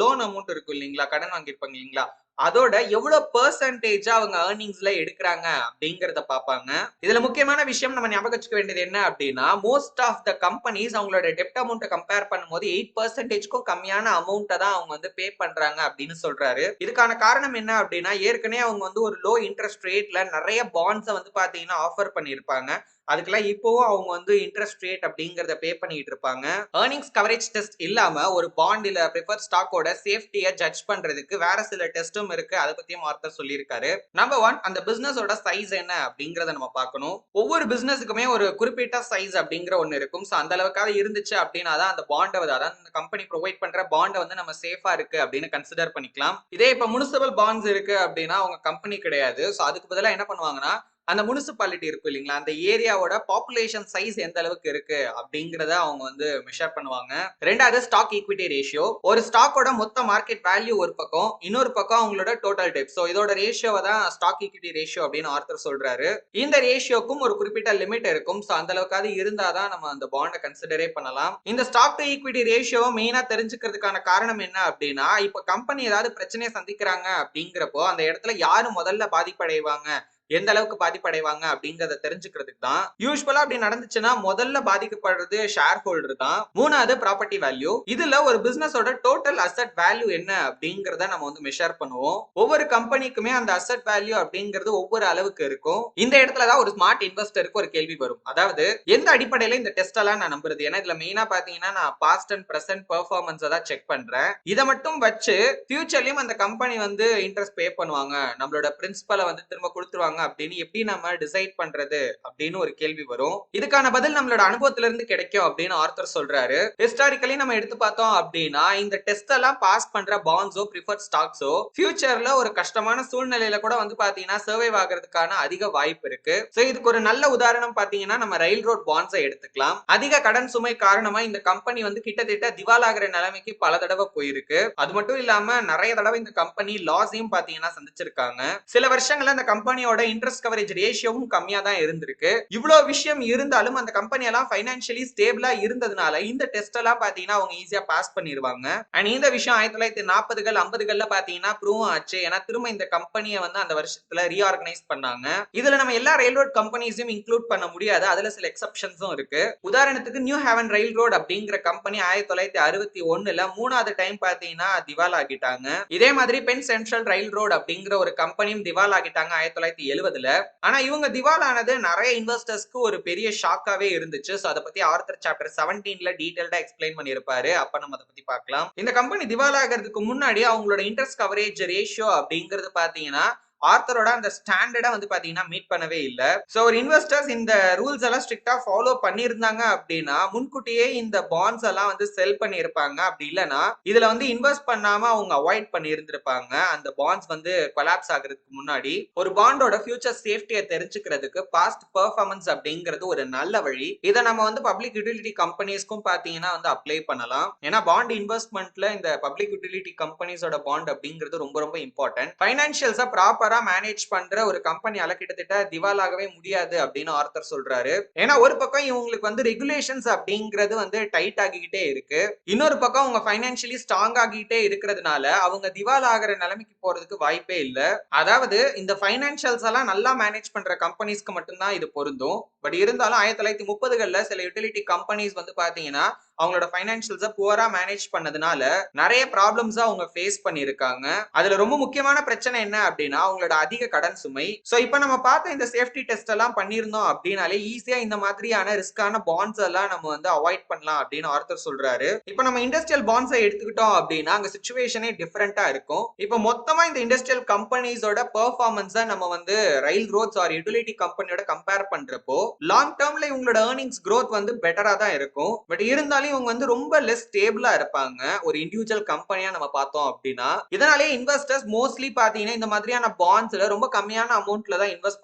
லோன் அமௌண்ட் இருக்கும் இல்லீங்களா, கடன் வாங்கியிருப்பாங்க இல்லீங்களா, அதோட எவ்வளவு பெர்சன்டேஜா அவங்க ஏர்னிங்ஸ்ல எடுக்கிறாங்க அப்படிங்கறத பாப்பாங்க. இதுல முக்கியமான விஷயம் நம்ம ஞாபகம் வச்சுக்க வேண்டியது என்ன அப்படின்னா, மோஸ்ட் ஆஃப் த கம்பெனிஸ் அவங்களோட டெப்ட் அமௌண்ட் கம்பேர் பண்ணும்போது 8%க்கும் கம்மியான அமௌண்ட்டை தான் அவங்க வந்து பே பண்றாங்க அப்படின்னு சொல்றாரு. இதுக்கான காரணம் என்ன அப்படின்னா, ஏற்கனவே அவங்க வந்து ஒரு லோ இன்ட்ரெஸ்ட் ரேட்ல நிறைய பாண்ட்ஸை வந்து பாத்தீங்கன்னா ஆஃபர் பண்ணியிருப்பாங்க. அதுக்கெல்லாம் இப்போவும் அவங்க வந்து இன்ட்ரெஸ்ட் ரேட் அப்படிங்கறத பே பண்ணிட்டு இருப்பாங்க. ஏர்னிங்ஸ் கவரேஜ் டெஸ்ட் இல்லாம ஒரு பாண்ட் இல்ல பிரெஃபர்ட் ஸ்டாக்கோட சேஃப்டியை ஜட்ஜ் பண்றதுக்கு வேற சில டெஸ்டும் இருக்கு. அதை பத்தியும் ஆர்த்தர் சொல்லியிருக்காரு. நம்பர் 1, அந்த பிசினஸோட சைஸ் என்ன அப்படிங்கறத நம்ம பார்க்கணும். ஒவ்வொரு பிசினஸுக்குமே ஒரு குறிப்பிட்ட சைஸ் அப்படிங்கிற ஒன்னு இருக்கும். சோ அந்த அளவுக்காக இருந்துச்சு அப்படின்னா தான் அந்த பாண்டை அதாவது அந்த கம்பெனி ப்ரொவைட் பண்ற பாண்டை வந்து நம்ம சேஃபா இருக்கு அப்படின்னு கன்சிடர் பண்ணிக்கலாம். இதே இப்ப முனிசிபல் பாண்ட்ஸ் இருக்கு அப்படின்னா அவங்க கம்பெனி கிடையாது. சோ அதுக்கு பதிலா என்ன பண்ணுவாங்கன்னா அந்த முனிசிபாலிட்டி இருக்கும் இல்லீங்களா, அந்த ஏரியாவோட பாப்புலேஷன் சைஸ் எந்த அளவுக்கு இருக்கு அப்படிங்கறத அவங்க வந்து மெஷர் பண்ணுவாங்க. ரெண்டாவது ஸ்டாக் ஈக்விட்டி ரேஷியோ. ஒரு ஸ்டாக்கோட மொத்த மார்க்கெட் வேல்யூ ஒரு பக்கம், இன்னொரு பக்கம் அவங்களோட டோட்டல் டெப்ட். சோ இதோட ரேஷியோவை தான் ஸ்டாக் ஈக்விட்டி ரேஷியோ அப்படின்னு ஆர்த்தர் சொல்றாரு. இந்த ரேஷியோக்கும் ஒரு குறிப்பிட்ட லிமிட் இருக்கும். சோ அந்த அளவுக்காவது இருந்தாதான் நம்ம அந்த பாண்டை கன்சிடரே பண்ணலாம். இந்த ஸ்டாக் டு ஈக்விட்டி ரேஷியோவை மெயினா தெரிஞ்சுக்கிறதுக்கான காரணம் என்ன அப்படின்னா, இப்ப கம்பெனி ஏதாவது பிரச்சனையை சந்திக்கிறாங்க அப்படிங்கிறப்போ அந்த இடத்துல யாரு முதல்ல பாதிப்படைவாங்க, எந்த அளவுக்கு பாதிப்படைவாங்க அப்படிங்கறத தெரிஞ்சுக்கிறதுக்கு தான். யூசுவலா அப்படி நடந்துச்சுன்னா முதல்ல பாதிக்கப்படுறது ஷேர் ஹோல்டர் தான். மூணாவது ப்ராப்பர்ட்டி வேல்யூ. இதுல ஒரு பிசினஸோட டோட்டல் அசெட் வேல்யூ என்ன அப்படிங்கறத நம்ம வந்து மெஷர் பண்ணுவோம். ஒவ்வொரு கம்பெனிக்குமே அந்த அசெட் வேல்யூ அப்படிங்கிறது ஒவ்வொரு அளவுக்கு இருக்கும். இந்த இடத்துல தான் ஒரு ஸ்மார்ட் இன்வெஸ்டருக்கு ஒரு கேள்வி வரும். அதாவது எந்த அடிப்படையில இந்த டெஸ்ட் எல்லாம் நான் நம்புறது, ஏன்னா இதுல மெயினா பாத்தீங்கன்னா நான் பாஸ்ட் அண்ட் பிரசன்ட் பெர்ஃபார்மன்ஸ் தான் செக் பண்றேன். இதை மட்டும் வச்சு ஃபியூச்சர்லயும் அந்த கம்பெனி வந்து இன்ட்ரெஸ்ட் பே பண்ணுவாங்க, நம்மளோட பிரின்சிபலை வந்து திரும்ப கொடுத்துருவாங்க அப்படின்னு எப்படி நம்ம டிசைட் பண்றது அப்படின்னு ஒரு கேள்வி வரும். இதுக்கான பதில் நம்மளோட அனுபவத்துல இருந்து கிடைக்கும் அப்படின்னு ஆர்த்தர் சொல்றாரு. ஹிஸ்டாரிக்கலி நம்ம எடுத்து பார்த்தோம் அப்படின்னா இந்த டெஸ்ட் எல்லாம் பாஸ் பண்ற பாண்ட்ஸோ பிரெஃபர்ட் ஸ்டாக்ஸோ ஃபியூச்சர்ல ஒரு கஷ்டமான சூழ்நிலையில கூட வந்து பாத்தீங்கன்னா சர்வைவ் ஆகிறதுக்கான அதிக வாய்ப்பு இருக்கு. சோ இதுக்கு ஒரு நல்ல உதாரணம் பாத்தீங்கன்னா நம்ம ரயில் ரோட் பாண்ட்ஸை எடுத்துக்கலாம். அதிக கடன் சுமை காரணமா இந்த கம்பெனி வந்து கிட்டத்தட்ட திவாலாகிற நிலைமைக்கு பல தடவை போயிருக்கு. அது மட்டும் இல்லாம நிறைய தடவை இந்த கம்பெனி லாஸையும் பாத்தீங்கன்னா சந்திச்சிருக்காங்க. சில வருஷங்கள்ல இந்த கம்பெனியோட இன்ட்ரெஸ்ட் கவரேஜ் ரேஷியோவும் கம்மியா தான் இருந்திருக்கு. இவ்வளவு விஷயம் இருந்தாலும் அந்த கம்பெனி எல்லாம் ஃபைனான்சியலி ஸ்டேபிளா இருந்ததுனால இந்த டெஸ்ட் எல்லாம் பாத்தீங்கன்னா அவங்க ஈஸியா பாஸ் பண்ணிடுவாங்க. அண்ட் இந்த விஷயம் 1940கள் 50கள்ல பாத்தீங்கன்னா ப்ரூவ் ஆச்சு. ஏன்னா திரும்ப இந்த கம்பெனியை வந்து அந்த வருஷத்துல ரீஆர்கனைஸ் பண்ணாங்க. இதுல நம்ம எல்லா ரயில்ரோட் கம்பெனிஸையும் இன்க்ளூட் பண்ண முடியாது, அதுல சில எக்ஸெப்ஷன்ஸும் இருக்கு. உதாரணத்துக்கு நியூ ஹேவன் ரயில் ரோட் அப்படிங்கிற கம்பெனி 1961ல மூணாவது டைம் பாத்தீங்கன்னா திவால் ஆகிட்டாங்க. இதே மாதிரி பென் சென்ட்ரல் ரயில் ரோட் அப்படிங்கிற ஒரு கம்பெனியும் திவால் ஆகிட்டாங்க 1970ல. ஆனா இவங்க திவால் ஆனது நிறைய இன்வெஸ்டர்ஸ்க்கு ஒரு பெரிய ஷாக்காவே இருந்துச்சு. சோ அத பத்தி ஆர்த்தர் சாப்டர் 17ல டீடைல்டா எக்ஸ்பிளைன் பண்ணிருப்பாரு. அப்ப நம்ம அத பத்தி பார்க்கலாம். இந்த கம்பெனி திவால் ஆகிறதுக்கு முன்னாடி அவங்களோட இன்ட்ரெஸ்ட் கவரேஜ் ரேஷியோ அப்படிங்கிறது பாத்தீங்கன்னா ஆர்த்தரோட அந்த ஸ்டாண்டர்டா வந்து பாத்தீங்கன்னா மீட் பண்ணவே இல்ல. சோ ஒரு இன்வெஸ்டர்ஸ் இந்த ரூல்ஸ் எல்லாம் ஸ்ட்ரிக்ட்டா ஃபாலோ பண்ணிருந்தாங்க அப்படின்னா முன்கூட்டியே இந்த பாண்ட்ஸ் எல்லாம் வந்து செல் பண்ணி இருப்பாங்க. அப்படி இல்லனா இதுல வந்து இன்வெஸ்ட் பண்ணாம அவங்க அவாய்ட் பண்ணி இருந்திருப்பாங்க. அந்த பாண்ட்ஸ் வந்து கொலாப்ஸ் ஆகிறதுக்கு முன்னாடி ஒரு பாண்டோட ஃபியூச்சர் சேஃப்டியை தெரிஞ்சுக்கிறதுக்கு பாஸ்ட் பெர்ஃபார்மன்ஸ் அப்படிங்கிறது ஒரு நல்ல வழி. இதை நம்ம வந்து பப்ளிக் யூட்டிலிட்டி கம்பெனிஸ்க்கும் பாத்தீங்கன்னா வந்து அப்ளை பண்ணலாம். ஏன்னா பாண்ட் இன்வெஸ்ட்மெண்ட்ல இந்த பப்ளிக் யூட்டிலிட்டி கம்பெனிஸோட பாண்ட் அப்படிங்கிறது ரொம்ப ரொம்ப இம்பார்ட்டன்ட். ஃபைனான்சியல்ஸா ப்ராப்பரா மேனேஜ் பண்ற ஒரு கம்பெனியால கிட்டத்தட்ட திவாலாகவே முடியாது அப்படின்னு ஆர்த்தர் சொல்றாரு. ஏன்னா ஒரு பக்கம் இவங்களுக்கு வந்து ரெகுலேஷன்ஸ் அப்படிங்கிறது வந்து டைட் ஆகிக்கிட்டே இருக்கு, இன்னொரு பக்கம் அவங்க ஃபைனான்சியலி ஸ்ட்ராங் ஆகிட்டே இருக்கிறதுனால அவங்க திவால் ஆகிற நிலைமைக்கு போறதுக்கு வாய்ப்பே இல்ல. அதாவது இந்த ஃபைனான்சியல்ஸ் எல்லாம் நல்லா மேனேஜ் பண்ற கம்பெனிஸ்க்கு மட்டும்தான் இது பொருந்தும். பட் இருந்தாலும் 1930கள்ல சில யூட்டிலிட்டி கம்பெனிஸ் வந்து பாத்தீங்கன்னா அவங்களோட ஃபைனான்சியல்ஸை புவரா மேனேஜ் பண்ணதுனால நிறைய ப்ராப்ளம்ஸ் அவங்க ஃபேஸ் பண்ணிருக்காங்க. அதுல ரொம்ப முக்கியமான பிரச்சனை என்ன அப்படின்னா அவங்களோட அதிக கடன் சுமை. சோ இப்போ நம்ம பார்த்த இந்த சேஃப்டி டெஸ்ட் எல்லாம் பண்ணிருந்தோம் அப்படின்னாலே ஈஸியா இந்த மாதிரியான ரிஸ்கான பாண்ட்ஸ் எல்லாம் நம்ம வந்து அவாய்ட் பண்ணலாம் அப்படின்னு ஆர்த்தர் சொல்றாரு. இப்போ நம்ம இண்டஸ்ட்ரியல் பாண்ட்ஸை எடுத்துக்கிட்டோம் அப்படின்னா அங்க சிச்சுவேஷனே டிஃபரெண்டா இருக்கும். இப்போ மொத்தமா இந்த இண்டஸ்ட்ரியல் கம்பெனிஸோட பெர்ஃபார்மன்ஸை நம்ம வந்து ரயில் ரோட்ஸ் ஆர் யூட்டிலிட்டி கம்பெனியோட கம்பேர் பண்றப்போ லாங் டேர்ம்ல இவங்களோட ஏர்னிங்ஸ் growth வந்து பெட்டரா தான் இருக்கும். பட் இருந்தாலும் இதனால இவங்க வந்து ரொம்ப லெஸ் ஸ்டேபிளா இருப்பாங்க ஒரு இண்டிவிஜுவல் கம்பெனியா நம்ம பார்த்தோம் அப்படின்னா. இதனாலே இன்வெஸ்டர்ஸ் மோஸ்ட்லி பாத்தீங்கன்னா இந்த மாதிரியான பாண்ட்ஸ்ல ரொம்ப கம்மியான அமௌண்ட்ல தான் இன்வெஸ்ட்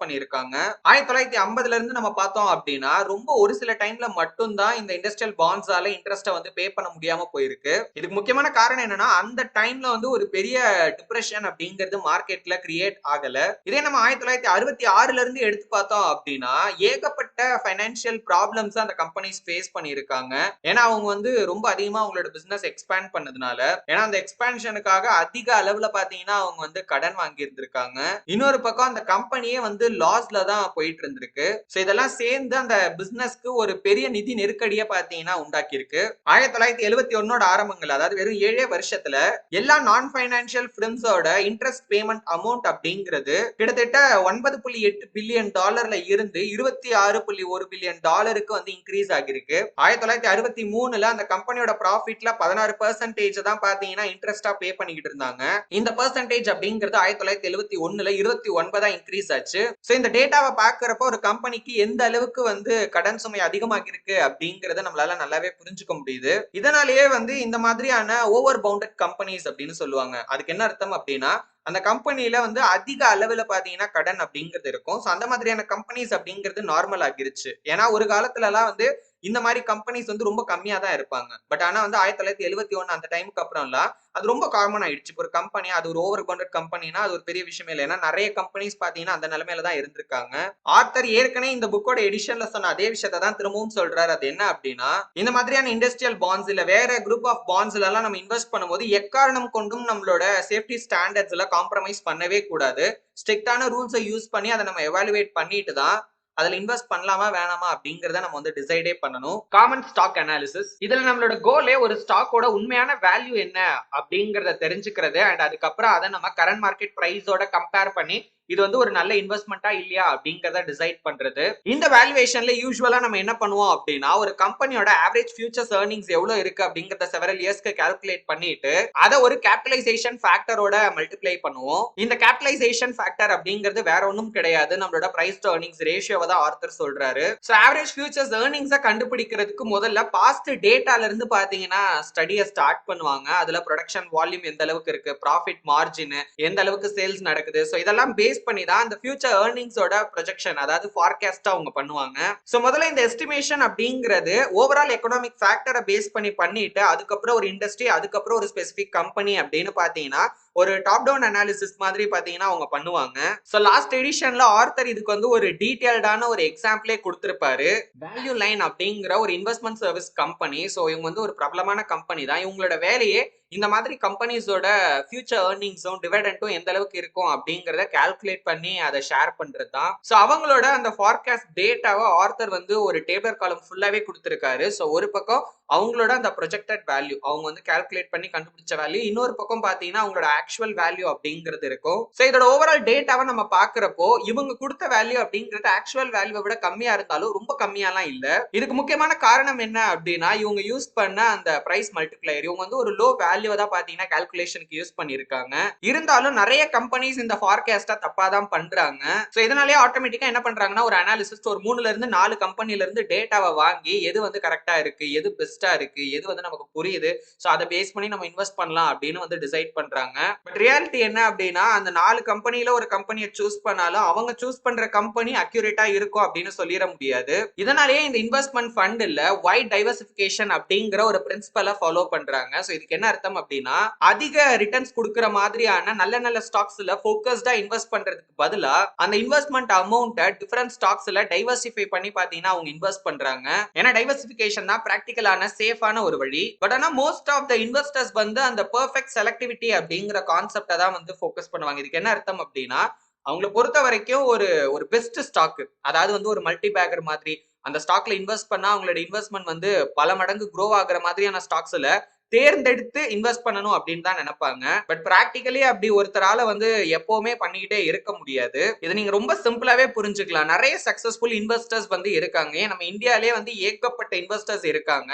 பண்ணிருக்காங்க. 1950ல இருந்து நம்ம பார்த்தோம் அப்படின்னா ரொம்ப ஒரு சில டைம்ல மட்டும் தான் இந்த இண்டஸ்ட்ரியல் பாண்ட்ஸால இன்ட்ரெஸ்ட்டை வந்து பே பண்ண முடியாம போயிருக்கு. இதுக்கு முக்கியமான காரணம் என்னன்னா அந்த டைம்ல வந்து ஒரு பெரிய டிப்ரெஷன் அப்படிங்கிறது மார்க்கெட்ல கிரியேட் ஆகல. இதே நம்ம 1966ல இருந்து எடுத்து பார்த்தோம் அப்படின்னா ஏகப்பட்ட ஃபைனான்சியல் ப்ராப்ளம்ஸ் அந்த கம்பெனிஸ் ஃபேஸ் பண்ணியிருக்காங்க. ஏன்னா அவங்க வந்து ரொம்ப அதிகமா அவங்களோட பிசினஸ் எக்ஸ்பேண்ட் பண்ணதுனால. ஏன்னா அந்த எக்ஸ்பான்ஷனுக்காக அதிக அளவுல பாத்தீங்கன்னா அவங்க வந்து கடன் வாங்கி இருந்திருக்காங்க. இன்னொரு பக்கம் அந்த கம்பெனியே வந்து லாஸ்ல தான் போயிட்டு இருந்திருக்கு. சோ இதெல்லாம் சேர்ந்து அந்த பிசினஸ்க்கு ஒரு பெரிய நிதி நெருக்கடியை பாத்தீங்கன்னா உண்டாக்கி இருக்கு. 1971 ஆரம்பங்கள் அதாவது வெறும் 7 வருஷத்துல எல்லா நான் பைனான்சியல் ஃபிர்ம்ஸோட இன்ட்ரெஸ்ட் பேமெண்ட் அமௌண்ட் அப்படிங்கிறது கிட்டத்தட்ட 9.8 பில்லியன் டாலர்ல இருந்து 26.1 பில்லியன் டாலருக்கு வந்து இன்க்ரீஸ் ஆகிருக்கு. 1963ல அந்த கம்பெனியோட ப்ராஃபிட்ல 16% தான் பாத்தீங்கன்னா இன்ட்ரெஸ்டா பே பண்ணிக்கிட்டு இருந்தாங்க. இந்த பெர்சன்டேஜ் அப்படிங்கிறது 1971ல 29 இன்க்ரீஸ் ஆச்சு. சோ இந்த டேட்டாவை பாக்குறப்போ ஒரு கம்பெனிக்கு எந்த அளவுக்கு வந்து கடன் சுமை அதிகமாகி இருக்கு அப்படிங்கறத நம்மளால நல்லாவே புரிஞ்சுக்க முடியுது. இதனாலேயே வந்து இந்த மாதிரியான ஓவர் பவுண்டட் கம்பெனிஸ் அப்படின்னு சொல்லுவாங்க. அதுக்கு என்ன அர்த்தம் அப்படின்னா அந்த கம்பெனில வந்து அதிக அளவுல பாத்தீங்கன்னா கடன் அப்படிங்கிறது இருக்கும். சோ அந்த மாதிரியான கம்பெனிஸ் அப்படிங்கிறது நார்மல் ஆகிருச்சு. ஏன்னா ஒரு காலத்துல எல்லாம் வந்து இந்த மாதிரி கம்பெனிஸ் வந்து ரொம்ப கம்மியா தான் இருப்பாங்க. பட் ஆனா வந்து 1971 அந்த டைமுக்கு அப்புறம்லாம் அது ரொம்ப காமன் ஆயிடுச்சு. ஒரு கம்பெனி அது ஒரு ஓவர் பவுண்டட் கம்பெனினா அது ஒரு பெரிய விஷயமே இல்லை. ஏன்னா நிறைய கம்பெனிஸ் பாத்தீங்கன்னா அந்த நிலைமையில தான் இருந்திருக்காங்க. ஆர்த்தர் ஏற்கனவே இந்த புக்கோட எடிஷன்ல சொன்ன அதே விஷயத்தை தான் திரும்பவும் சொல்றாரு. அது என்ன அப்படின்னா இந்த மாதிரியான இண்டஸ்ட்ரியல் பாண்ட்ஸ் இல்ல வேற குரூப் ஆஃப் பாண்ட்ஸ்ல எல்லாம் நம்ம இன்வெஸ்ட் பண்ணும்போது எக்காரணம் கொண்டும் நம்மளோட சேஃப்டி ஸ்டாண்டர்ட்ஸ்ல காம்ப்ரமைஸ் பண்ணவே கூடாது. ஸ்ட்ரிக்டான ரூல்ஸை யூஸ் பண்ணி அதை நம்ம எவாலுவேட் பண்ணிட்டு தான் அதுல இன்வெஸ்ட் பண்ணலாமா வேணாமா அப்படிங்கறத நம்ம வந்து டிசைடே பண்ணணும். காமன் ஸ்டாக் அனாலிசிஸ் இதுல நம்மளோட கோலே ஒரு ஸ்டாக்கோட உண்மையான வேல்யூ என்ன அப்படிங்கறத தெரிஞ்சுக்கிறது அண்ட் அதுக்கப்புறம் அதை நம்ம கரண்ட் மார்க்கெட் பிரைஸோட கம்பேர் பண்ணி இது வந்து ஒரு நல்ல இன்வெஸ்ட்மெண்டா இல்லையா அப்படிங்கறத டிசைட் பண்றது. இந்த வேல்யூவேஷன்ல யூசுவலா நம்ம என்ன பண்ணுவோம் அப்படின்னா ஒரு கம்பெனியோட ஆவரேஜ் ஃபியூச்சர்ஸ் earnings எவ்வளவு இருக்கு அப்படிங்கறத செவரல் இயர்ஸ்க்கு கால்குலேட் பண்ணிட்டு அதை ஒரு கேபிட்டலைசேஷன் ஃபேக்டரோட மல்டிப்ளை பண்ணுவோம். இந்த கேபிட்டலைசேஷன் ஃபேக்டர் அப்படிங்கிறது வேற ஒன்றும் கிடையாது, நம்மளோட பிரைஸ் டு earnings ரேஷியோவை தான் ஆர்த்தர் சொல்றாரு. ஸோ ஆவரேஜ் ஃபியூச்சர்ஸ் earnings கண்டுபிடிக்கிறதுக்கு முதல்ல பாஸ்ட் டேட்டால இருந்து பாத்தீங்கன்னா ஸ்டடியை ஸ்டார்ட் பண்ணுவாங்க. அதுல ப்ரொடக்ஷன் வால்யூம் எந்த அளவுக்கு இருக்கு, ப்ராஃபிட் மார்ஜின் எந்த அளவுக்கு சேல்ஸ் நடக்குது, ஸோ இதெல்லாம் பேஸ் பண்ணி தான் அந்த ஃபியூச்சர் earningsோட ப்ரொஜெக்ஷன் அதாவது ஃபார்காஸ்ட் அவங்க பண்ணுவாங்க. சோ முதல்ல இந்த எஸ்டிமேஷன் அப்படிங்கிறது ஓவரால் எக்கனாமிக் ஃபேக்டரை பேஸ் பண்ணி பண்ணிட்டு அதுக்கப்புறம் ஒரு இண்டஸ்ட்ரி அதுக்கப்புறம் ஒரு ஸ்பெசிபிக் கம்பெனி அப்படின்னு பாத்தீங்கன்னா ஒரு டாப் டவுன் அனாலிசிஸ் மாதிரி பாத்தீங்கன்னா அவங்க பண்ணுவாங்க. சோ லாஸ்ட் எடிஷன்ல ஆர்த்தர் இதுக்கு வந்து ஒரு டீடைல்டான ஒரு எக்ஸாம்பிளே கொடுத்திருப்பாரு. வேல்யூ லைன் அப்படிங்கிற ஒரு இன்வெஸ்ட்மெண்ட் சர்வீஸ் கம்பெனி. சோ இவங்க வந்து ஒரு பிரபலமான கம்பெனி தான். இவங்களோட வேலையே இந்த மாதிரி கம்பெனிஸோட ஃபியூச்சர் earningsும் டிவிடெண்டும் எந்த அளவுக்கு இருக்கும் அப்படிங்கறத கால்குலேட் பண்ணி அதை ஷேர் பண்றது தான். சோ அவங்களோட அந்த ஃபார்காஸ்ட் டேட்டாவை ஆர்த்தர் வந்து ஒரு டேபிள் காலம் ஃபுல்லாவே கொடுத்திருக்காரு. சோ ஒரு பக்கம் அவங்களோட அந்த ப்ரொஜெக்டட் வேல்யூ அவங்க வந்து கால்குலேட் பண்ணி கண்டுபிடிச்ச வேல்யூ, இன்னொரு பக்கம் பாத்தீங்கன்னா அவங்களோட ஆக்சுவல் வேல்யூ அப்படிங்கிறது இருக்கும். சோ இதோட ஓவரால் டேட்டாவை நம்ம பாக்குறப்போ இவங்க கொடுத்த வேல்யூ அப்படிங்கிறது ஆக்சுவல் வேல்யூவை விட கம்மியா இருந்தாலும் ரொம்ப கம்மியாலாம் இல்ல. இதுக்கு முக்கியமான காரணம் என்ன அப்படின்னா இவங்க யூஸ் பண்ண அந்த பிரைஸ் மல்டிப்ளையர் இவங்க வந்து ஒரு லோ வேல்யூ தான் பாத்தீங்கன்னா கால்குலேஷனுக்கு யூஸ் பண்ணிருக்காங்க. இருந்தாலும் நிறைய கம்பெனிஸ் இந்த ஃபார்காஸ்டா தப்பா தான் பண்றாங்க. சோ இதனாலேயே ஆட்டோமேட்டிக்கா என்ன பண்றாங்கன்னா ஒரு அனாலிசிஸ் ஒரு 3ல இருந்து 4 கம்பெனில இருந்து டேட்டாவை வாங்கி எது வந்து கரெக்டா இருக்கு, எது பெஸ்டா இருக்கு, எது வந்து நமக்கு புரியுது, சோ அதை பேஸ் பண்ணி நம்ம இன்வெஸ்ட் பண்ணலாம் அப்படின்னு வந்து டிசைட் பண்றாங்க. பட் ரியாலிட்டி என்ன அப்படின்னா அந்த 4 கம்பெனில ஒரு கம்பெனியை சூஸ் பண்ணாலும் அவங்க சூஸ் பண்ற கம்பெனி அக்யூரேட்டா இருக்கும் அப்படின்னு சொல்லிட முடியாது. இதனாலேயே இந்த இன்வெஸ்ட்மெண்ட் ஃபண்ட் இல்ல வைட் டைவர்சிபிகேஷன் அப்படிங்கிற ஒரு பிரின்சிபலை ஃபாலோ பண்றாங்க. சோ இதுக்கு என்ன அர்த்தம் அப்படின்னா அதிக ரிட்டர்ன்ஸ் கொடுக்கிற மாதிரியான நல்ல நல்ல ஸ்டாக்ஸ்ல ஃபோக்கஸ்டா இன்வெஸ்ட் பண்றதுக்கு பதிலா அந்த இன்வெஸ்ட்மெண்ட் அமௌண்ட்டை டிஃபரண்ட் ஸ்டாக்ஸ்ல டைவர்சிஃபை பண்ணி பாத்தீங்கன்னா அவங்க இன்வெஸ்ட் பண்றாங்க. ஏன்னா டைவர்சிபிகேஷன் தான் பிராக்டிகலான சேஃபான ஒரு வழி. பட் ஆனா மோஸ்ட் ஆஃப் த இன்வெஸ்டர்ஸ் வந்து அந்த பெர்ஃபெக்ட் செலக்டிவிட்டி அப்படிங்கிற கான்செப்டை தான் வந்து ஃபோக்கஸ் பண்ணுவாங்க. இதுக்கு என்ன அர்த்தம் அப்படின்னா அவங்களை பொறுத்த வரைக்கும் ஒரு ஒரு பெஸ்ட் ஸ்டாக் அதாவது வந்து ஒரு மல்டி பேக்கர் மாதிரி அந்த ஸ்டாக்ல இன்வெஸ்ட் பண்ணா அவங்களோட இன்வெஸ்ட்மெண்ட் வந்து பல மடங்கு க்ரோ ஆகுற மாதிரியான ஸ்டாக்ஸ்ல தேர்ந்தெடுத்து இன்வெஸ்ட் பண்ணணும் அப்படின்னு தான் நினைப்பாங்க. பட் பிராக்டிகலி அப்படி ஒருத்தரால வந்து எப்பவுமே பண்ணிக்கிட்டே இருக்க முடியாது. இதை நீங்க ரொம்ப சிம்பிளாவே புரிஞ்சுக்கலாம். நிறைய சக்சஸ்ஃபுல் இன்வெஸ்டர்ஸ் வந்து இருக்காங்க. நம்ம இந்தியாலேயே வந்து ஏகப்பட்ட இன்வெஸ்டர்ஸ் இருக்காங்க.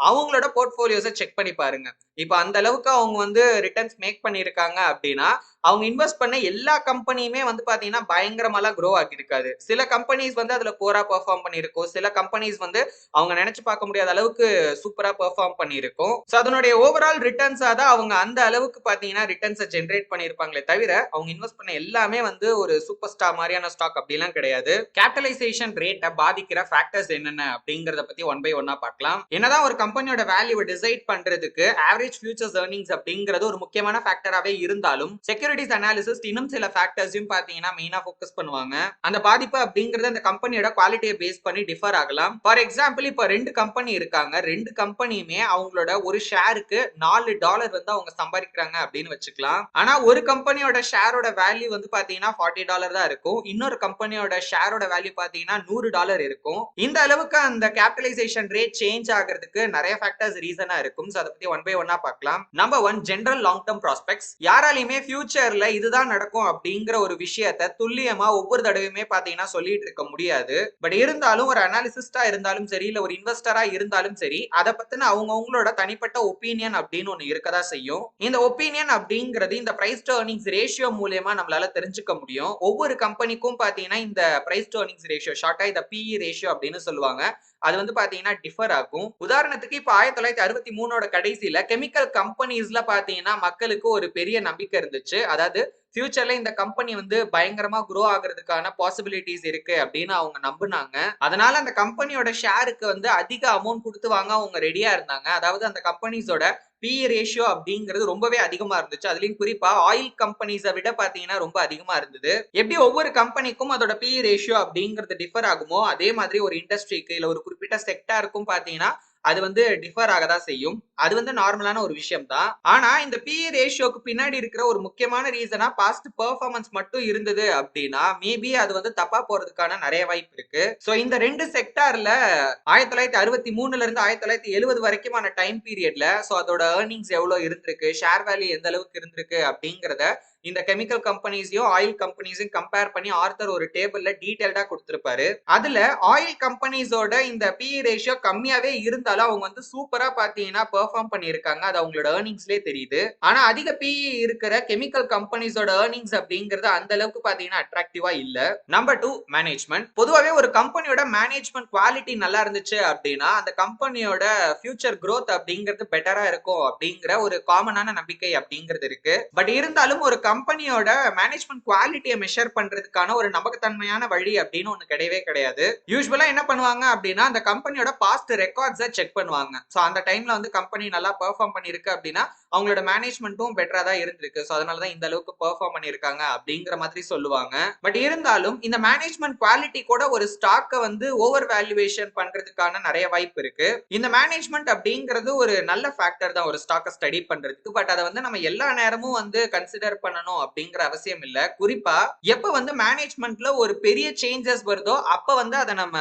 அவங்களோட போர்ட்போலியோஸை செக் பண்ணி பாருங்க. இப்ப அந்த அளவுக்கு அவங்க வந்து ரிட்டர்ன்ஸ் மேக் பண்ணிருக்காங்க அப்படின்னா அவங்க இன்வெஸ்ட் பண்ண எல்லா கம்பெனியுமே வந்து பாத்தீங்கன்னா பயங்கரமாலாம் க்ரோ ஆகியிருக்காது. சில கம்பெனிஸ் வந்து அதுல போரா பெர்ஃபார்ம் பண்ணியிருக்கும். சில கம்பெனிஸ் வந்து அவங்க நினைச்சு பார்க்க முடியாத அளவுக்கு சூப்பரா பெர்ஃபார்ம் பண்ணியிருக்கும். சோ அதனுடைய ஓவரால் ரிட்டர்ன்ஸா தான் அவங்க அந்த அளவுக்கு பாத்தீங்கன்னா ரிட்டர்ன்ஸை ஜெனரேட் பண்ணியிருப்பாங்களே தவிர அவங்க இன்வெஸ்ட் பண்ண எல்லாமே வந்து ஒரு சூப்பர் ஸ்டார் மாதிரியான ஸ்டாக் அப்படிலாம் கிடையாது. கேபிட்டலைசேஷன் ரேட்டை பாதிக்கிற ஃபேக்டர்ஸ் என்னென்ன அப்படிங்கறத பத்தி ஒன் பை ஒன்னா பார்க்கலாம். என்னதான் ஒரு கம்பெனியோட வேல்யூவை டிசைட் பண்றதுக்கு ஆவரேஜ் ஃபியூச்சர்ஸ் earnings அப்படிங்கிறது ஒரு முக்கியமான ஃபேக்டராவே இருந்தாலும் செக்யூரிட்டிஸ் அனாலிசிஸ் இன்னும் சில ஃபேக்டர்ஸையும் பாத்தீங்கன்னா மெயினா ஃபோக்கஸ் பண்ணுவாங்க. அந்த பாதிப்பு அப்படிங்கிறது அந்த கம்பெனியோட குவாலிட்டியை பேஸ் பண்ணி டிஃபர் ஆகலாம். ஃபார் எக்ஸாம்பிள் இப்போ 2 கம்பெனி இருக்காங்க. 2 கம்பெனியுமே அவங்களோட ஒரு ஷேருக்கு $4 வந்து அவங்க சம்பாதிக்கிறாங்க அப்படின்னு வச்சுக்கலாம். ஆனா ஒரு கம்பெனியோட ஷேரோட வேல்யூ வந்து பாத்தீங்கன்னா $40 தான் இருக்கும். இன்னொரு கம்பெனியோட ஷேரோட வேல்யூ பாத்தீங்கன்னா $100 இருக்கும். இந்த அளவுக்கு அந்த கேபிட்டலைசேஷன் ரேட் சேஞ்ச் ஆகிறதுக்கு நிறைய ஃபேக்டர்ஸ் ரீசனா இருக்கும். சோ அதை பத்தி ஒன் பை ஒன்னா பார்க்கலாம். Number 1, general long term prospects. யாராலையுமே ஃபியூச்சர்ல இதுதான் நடக்கும் அப்படிங்கிற ஒரு விஷயத்தை துல்லியமா ஒவ்வொரு தடவையுமே பாத்தீங்கன்னா சொல்லிட்டு இருக்க முடியாது. பட் இருந்தாலும் ஒரு அனாலிசிஸ்டா இருந்தாலும் சரி, இல்ல ஒரு இன்வெஸ்டரா இருந்தாலும் சரி, அதை பத்தின அவங்களோட தனிப்பட்ட ஒப்பீனியன் அப்படின்னு ஒண்ணு இருக்கதா செய்யும். இந்த ஒப்பீனியன் அப்படிங்கிறது இந்த பிரைஸ் டு earnings ரேஷியோ மூலமா நம்மளால தெரிஞ்சுக்க முடியும். ஒவ்வொரு கம்பெனிக்கும் பாத்தீங்கன்னா இந்த பிரைஸ் டு earnings ரேஷியோ, ஷார்ட்டா இத PE ரேஷியோ அப்படின்னு சொல்லுவாங்க, அது வந்து பாத்தீங்கன்னா டிஃபர் ஆகும். உதாரணத்துக்கு இப்ப 1963 கடைசியில கெமிக்கல் கம்பெனிஸ்ல பாத்தீங்கன்னா மக்களுக்கு ஒரு பெரிய நம்பிக்கை இருந்துச்சு. அதாவது ஃபியூச்சர்ல இந்த கம்பெனி வந்து பயங்கரமா க்ரோ ஆகிறதுக்கான பாசிபிலிட்டிஸ் இருக்கு அப்படின்னு அவங்க நம்புனாங்க. அதனால அந்த கம்பெனியோட ஷேருக்கு வந்து அதிக அமௌண்ட் கொடுத்து வாங்க அவங்க ரெடியா இருந்தாங்க. அதாவது அந்த கம்பெனிஸோட PE ரேஷியோ அப்படிங்கிறது ரொம்பவே அதிகமா இருந்துச்சு. அதுலயும் குறிப்பா ஆயில் கம்பெனிஸை விட பாத்தீங்கன்னா ரொம்ப அதிகமா இருந்தது. எப்படி ஒவ்வொரு கம்பெனிக்கும் அதோட PE ரேஷியோ அப்படிங்கிறது டிஃபர் ஆகுமோ அதே மாதிரி ஒரு இண்டஸ்ட்ரிக்கு இல்ல ஒரு குறிப்பிட்ட செக்டாருக்கும் பாத்தீங்கன்னா அது வந்து டிஃபர் ஆகதான் செய்யும். அது வந்து நார்மலான ஒரு விஷயம் தான். ஆனா இந்த PE ரேஷியோக்கு பின்னாடி இருக்கிற ஒரு முக்கியமான ரீசனா பாஸ்ட் பெர்ஃபார்மன்ஸ் மட்டும் இருந்தது அப்படின்னா மேபி அது வந்து தப்பா போறதுக்கான நிறைய வாய்ப்பு இருக்கு. சோ இந்த 2 செக்டார்ல 1963 இருந்து 1970 வரைக்குமான டைம் பீரியட்ல சோ அதோட earnings எவ்வளவு இருந்திருக்கு, ஷேர் வேல்யூ எந்த அளவுக்கு இருந்திருக்கு அப்படிங்கறத இந்த கெமிக்கல் கம்பெனிஸையும் ஆயில் கம்பெனிஸையும் கம்பேர் பண்ணி ஆர்த்தர் ஒரு டேபிள்ல டீடைல்டா கொடுத்திருப்பாரு. அதுல ஆயில் கம்பெனிஸோட இந்த PE ரேஷியோ கம்மியாவே இருந்தாலும் அவங்க வந்து சூப்பரா பாத்தீங்கன்னா பெர்ஃபார்ம் பண்ணிருக்காங்க. அது அவங்களோட earningsலயே தெரியுது. ஆனா அதிக PE இருக்கிற கெமிக்கல் கம்பெனிஸோட earnings அப்படிங்கிறது அந்த அளவுக்கு பாத்தீங்கன்னா அட்ராக்டிவா இல்ல. Number 2, management. பொதுவாவே ஒரு கம்பெனியோட மேனேஜ்மெண்ட் குவாலிட்டி நல்லா இருந்துச்சு அப்படின்னா அந்த கம்பெனியோட ஃபியூச்சர் growth அப்படிங்கிறது பெட்டரா இருக்கும் அப்படிங்கிற ஒரு காமனான நம்பிக்கை அப்படிங்கிறது இருக்கு. பட் இருந்தாலும் ஒரு கம்பெனியோட மேனேஜ்மெண்ட் குவாலிட்டியை மெஷர் பண்றதுக்கான ஒரு நம்பகத்தன்மையான வழி அப்படின்னு ஒண்ணு கிடையவே கிடையாது. யூசுவலா என்ன பண்ணுவாங்க அப்படின்னா அந்த கம்பெனியோட பாஸ்ட் ரெக்கார்ட்ஸை செக் பண்ணுவாங்க. சோ அந்த டைம்ல வந்து கம்பெனி நல்லா பெர்ஃபார்ம் பண்ணிருக்கு அப்படின்னா அவங்களோட மேனேஜ்மெண்ட்டும் பெட்டரா தான் இருந்திருக்கு. சோ அதனாலதான் இந்த அளவுக்கு பெர்ஃபார்ம் பண்ணிருக்காங்க அப்படிங்கிற மாதிரி சொல்லுவாங்க. பட் இருந்தாலும் இந்த மேனேஜ்மெண்ட் குவாலிட்டி கூட ஒரு ஸ்டாக்கை வந்து ஓவர் வேல்யூவேஷன் பண்றதுக்கான நிறைய வாய்ப்பு இருக்கு. இந்த மேனேஜ்மெண்ட் அப்படிங்கிறது ஒரு நல்ல ஃபேக்டர் தான் ஒரு ஸ்டாக்கை ஸ்டடி பண்றதுக்கு. பட் அதை வந்து நம்ம எல்லா நேரமும் வந்து கன்சிடர் பண்ணணும் அப்படிங்கிற அவசியம் இல்ல. குறிப்பா எப்ப வந்து மேனேஜ்மெண்ட்ல ஒரு பெரிய சேஞ்சஸ் வருதோ அப்ப வந்து அதை நம்ம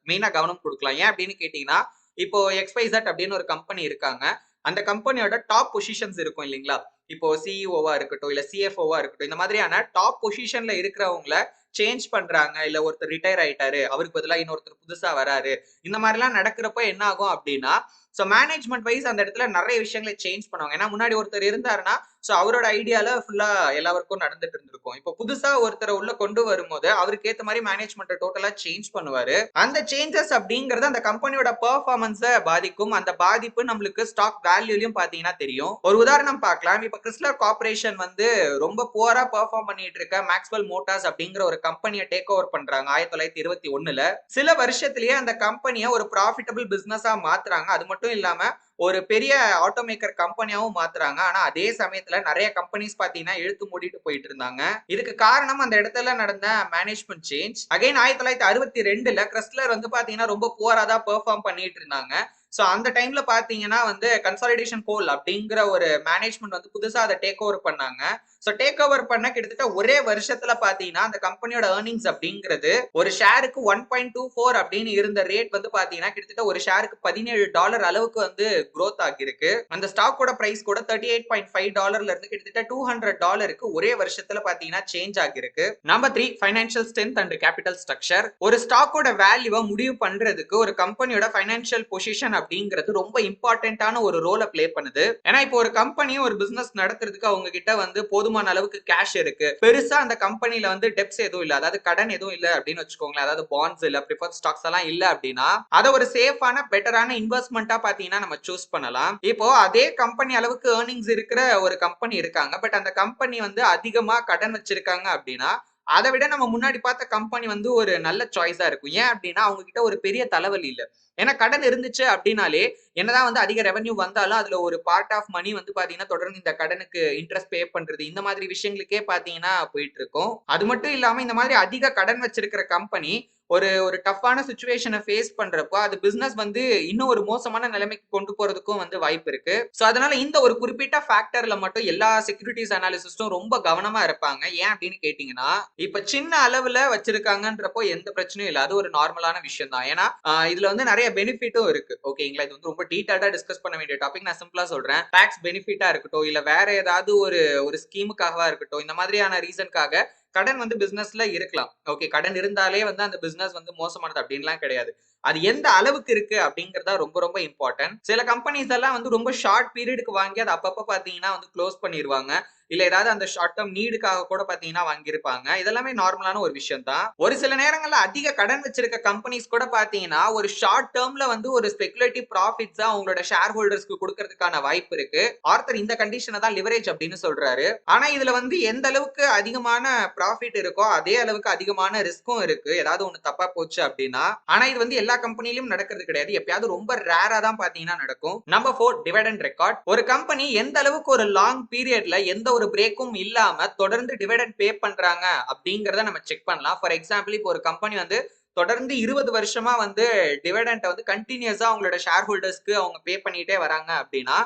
மெயினா கவனம் கொடுக்கலாம். ஏன் அப்படின்னு கேட்டீங்கன்னா இப்போ XYZ அப்படின்னு ஒரு கம்பெனி இருக்காங்க. அந்த கம்பெனியோட டாப் பொசிஷன்ஸ் இருக்கும் இல்லைங்களா? இப்போ சிஇஓவா இருக்கட்டும், இல்ல சிஎஃப்ஓவா இருக்கட்டும், இந்த மாதிரியான டாப் பொசிஷன்ல இருக்கிறவங்கள சேஞ்ச் பண்றாங்க. இல்ல ஒருத்தர் ரிட்டையர் ஆயிட்டாரு, அவருக்கு பதிலா இன்னொருத்தர் புதுசா வராரு. இந்த மாதிரி எல்லாம் நடக்கிறப்ப என்ன ஆகும் அப்படின்னா சோ மேனேஜ்மெண்ட் வைஸ் அந்த இடத்துல நிறைய விஷயங்களை சேஞ்ச் பண்ணுவாங்க. ஏன்னா முன்னாடி ஒருத்தர் இருந்தாருன்னா சோ அவரோட ஐடியால ஃபுல்லா எல்லாருக்கும் நடந்துட்டு இருந்திருக்கும். இப்போ புதுசா ஒருத்தரை உள்ள கொண்டு வரும்போது அவருக்கு ஏத்த மாதிரி மேனேஜ்மெண்ட் டோட்டலா சேஞ்ச் பண்ணுவாரு. அந்த சேஞ்சஸ் அப்படிங்கறது அந்த கம்பெனியோட பெர்ஃபார்மன்ஸை பாதிக்கும். அந்த பாதிப்பு நம்மளுக்கு ஸ்டாக் வேல்யூலயும் பாத்தீங்கன்னா தெரியும். ஒரு உதாரணம் பார்க்கலாம். இப்ப கிறிஸ்லர் கார்பரேஷன் வந்து ரொம்ப புவரா பெர்ஃபார்ம் பண்ணிட்டு இருக்க மேக்ஸ்வெல் மோட்டார்ஸ் அப்படிங்கிற ஒரு கம்பெனியை டேக் ஓவர் பண்றாங்க 1921. சில வருஷத்திலேயே அந்த கம்பெனியை ஒரு ப்ராஃபிட்டபிள் பிசினஸா மாத்துறாங்க. அது மட்டும் இல்லாம ஒரு பெரிய ஆட்டோமேக்கர் கம்பெனியாவும் மாத்துறாங்க. ஆனா அதே சமயத்துல நிறைய கம்பெனிஸ் பாத்தீங்கன்னா இழுத்து மூடிட்டு போயிட்டு இருந்தாங்க. இதுக்கு காரணம் அந்த இடத்துல நடந்த மேனேஜ்மெண்ட் சேஞ்ச். அகைன் 1962 கிறிஸ்லர் வந்து பாத்தீங்கன்னா ரொம்ப புவரா தான் பெர்ஃபார்ம் பண்ணிட்டு இருந்தாங்க. சோ அந்த டைம்ல பாத்தீங்கன்னா வந்து கன்சாலிடேஷன் கோல் அப்படிங்கிற ஒரு மேனேஜ்மெண்ட் வந்து புதுசா அதை டேக் ஓவர் பண்ணாங்க. சோ டேக் ஓவர் பண்ண கிட்டத்தட்ட ஒரே வருஷத்துல பாத்தீங்கன்னா அந்த கம்பெனியோட earnings அப்படிங்கிறது ஒரு ஷேருக்கு 1.24 அப்படின்னு இருந்த ரேட் வந்து பாத்தீங்கன்னா கிட்டத்தட்ட ஒரு ஷேருக்கு $17 அளவுக்கு வந்து growth ஆகிருக்கு. அந்த ஸ்டாக்கோட பிரைஸ் கூட $38.5 இருந்து கிட்டத்தட்ட $200 ஒரே வருஷத்துல பாத்தீங்கன்னா சேஞ்ச் ஆகிருக்கு. Number 3, financial strength and capital structure. ஒரு ஸ்டாக்கோட வேல்யூவை முடிவு பண்றதுக்கு ஒரு கம்பெனியோட ஃபைனான்சியல் பொசிஷன் அப்படிங்கிறது ரொம்ப இம்பார்ட்டன்டான ஒரு ரோலை பிளே பண்ணுது. ஏன்னா இப்போ ஒரு கம்பெனி ஒரு பிசினஸ் நடத்துறதுக்கு அவங்க கிட்ட வந்து போதுமான அளவுக்கு கேஷ் இருக்கு, பெருசா அந்த கம்பெனில வந்து டெப்ஸ் எதுவும் இல்ல, அதாவது கடன் எதுவும் இல்ல அப்படின்னு வச்சுக்கோங்களேன், அதாவது பாண்ட்ஸ் இல்ல, ப்ரிஃபர்ட் ஸ்டாக்ஸ் எல்லாம் இல்ல அப்படின்னா அதை ஒரு சேஃபான பெட்டரான இன்வெஸ்ட்மெண்டா பாத்தீங்கன்னா நம்ம சூஸ் பண்ணலாம். இப்போ அதே கம்பெனி அளவுக்கு ஏர்னிங்ஸ் இருக்கிற ஒரு கம்பெனி இருக்காங்க, பட் அந்த கம்பெனி வந்து அதிகமா கடன் வச்சிருக்காங்க அப்படின்னா அதை விட நம்ம முன்னாடி பார்த்த கம்பெனி வந்து ஒரு நல்ல சாய்ஸா இருக்கும். ஏன் அப்படின்னா அவங்க கிட்ட ஒரு பெரிய தலைவலி இல்ல. ஏன்னா கடன் இருந்துச்சு அப்படின்னாலே என்னதான் வந்து அதிக ரெவென்யூ வந்தாலும் அதுல ஒரு பார்ட் ஆஃப் மணி வந்து பாத்தீங்கன்னா தொடர்ந்து இந்த கடனுக்கு இன்ட்ரெஸ்ட் பே பண்றது, இந்த மாதிரி விஷயங்களுக்கே பாத்தீங்கன்னா போயிட்டு இருக்கும். அது மட்டும் இல்லாம இந்த மாதிரி அதிக கடன் வச்சிருக்கிற கம்பெனி ஒரு ஒரு டஃப்பான சிச்சுவேஷனை ஃபேஸ் பண்றப்போ அது பிசினஸ் வந்து இன்னும் ஒரு மோசமான நிலைமைக்கு கொண்டு போறதுக்கும் வந்து வாய்ப்பு இருக்கு. சோ அதனால இந்த ஒரு குறிப்பிட்ட ஃபேக்டர்ல மட்டும் எல்லா செக்யூரிட்டிஸ் அனாலிசிஸ்டும் ரொம்ப கவனமா இருப்பாங்க. ஏன் அப்படின்னு கேட்டீங்கன்னா இப்ப சின்ன அளவுல வச்சிருக்காங்கன்றப்போ எந்த பிரச்சனையும் இல்ல, அது ஒரு நார்மலான விஷயம் தான். ஏன்னா இதுல வந்து நிறைய பெனிஃபிட்டும் இருக்கு. ஓகேங்களா, இது வந்து ரொம்ப டீடைலா டிஸ்கஸ் பண்ண வேண்டிய டாபிக். நான் சிம்பிளா சொல்றேன். டாக்ஸ் பெனிஃபிட்டா இருக்கட்டும், இல்ல வேற ஏதாவது ஒரு ஒரு ஸ்கீமுக்காக இருக்கட்டும், இந்த மாதிரியான ரீசன்காக கடன் வந்து பிசினஸ்ல இருக்கலாம். ஓகே, கடன் இருந்தாலே வந்து அந்த பிசினஸ் வந்து மோசமானது அப்படின்லாம் கிடையாது. அது எந்த அளவுக்கு இருக்கு அப்படிங்கறதா ரொம்ப ரொம்ப இம்பார்ட்டன்ட். சில கம்பெனிஸ் எல்லாம் வந்து ரொம்ப ஷார்ட் பீரியடுக்கு வாங்கி அதை அப்பப்ப பாத்தீங்கன்னா வந்து க்ளோஸ் பண்ணிடுவாங்க, இல்ல ஏதாவது அந்த ஷார்ட் டேர்ம் நீடுக்காக கூட பாத்தீங்கன்னா வாங்கியிருப்பாங்க. இதெல்லாமே நார்மலான ஒரு விஷயம் தான். ஒரு சில நேரங்கள்ல அதிக கடன் வச்சிருக்க கம்பெனிஸ் கூட பாத்தீங்கன்னா ஒரு ஷார்ட் டேர்ம்ல வந்து ஒரு ஸ்பெகுலேட்டிவ் ப்ராஃபிட்ஸா அவங்களோட ஷேர் ஹோல்டர்ஸ்க்கு கொடுக்கறதுக்கான வாய்ப்பு இருக்கு. ஆர்த்தர் இந்த கண்டிஷனை தான் லிவரேஜ் அப்படின்னு சொல்றாரு. ஆனா இதுல வந்து எந்த அளவுக்கு அதிகமான ப்ராஃபிட் இருக்கோ அதே அளவுக்கு அதிகமான ரிஸ்க்கும் இருக்கு, ஏதாவது ஒண்ணு தப்பா போச்சு அப்படின்னா. ஆனா இது வந்து எல்லா கம்பெனிலும் நடக்கிறது கிடையாது, எப்பயாவது ரொம்ப ரேரா தான் பாத்தீங்கன்னா நடக்கும். Number 4, dividend record. ஒரு கம்பெனி எந்த அளவுக்கு ஒரு லாங் பீரியட்ல எந்த ஒரு பிரேக்கும் இல்லாம தொடர்ந்து டிவிடெண்ட் பே பண்றாங்க அப்படிங்கறத நம்ம செக் பண்ணலாம். ஃபார் எக்ஸாம்பிள் இப்போ ஒரு கம்பெனி வந்து தொடர்ந்து 20 வருஷமா வந்து டிவிடெண்ட் வந்து கண்டினியூஸா அவங்களோட ஷேர் ஹோல்டர்ஸ்க்கு அவங்க பே பண்ணிட்டே வராங்க அப்படின்னா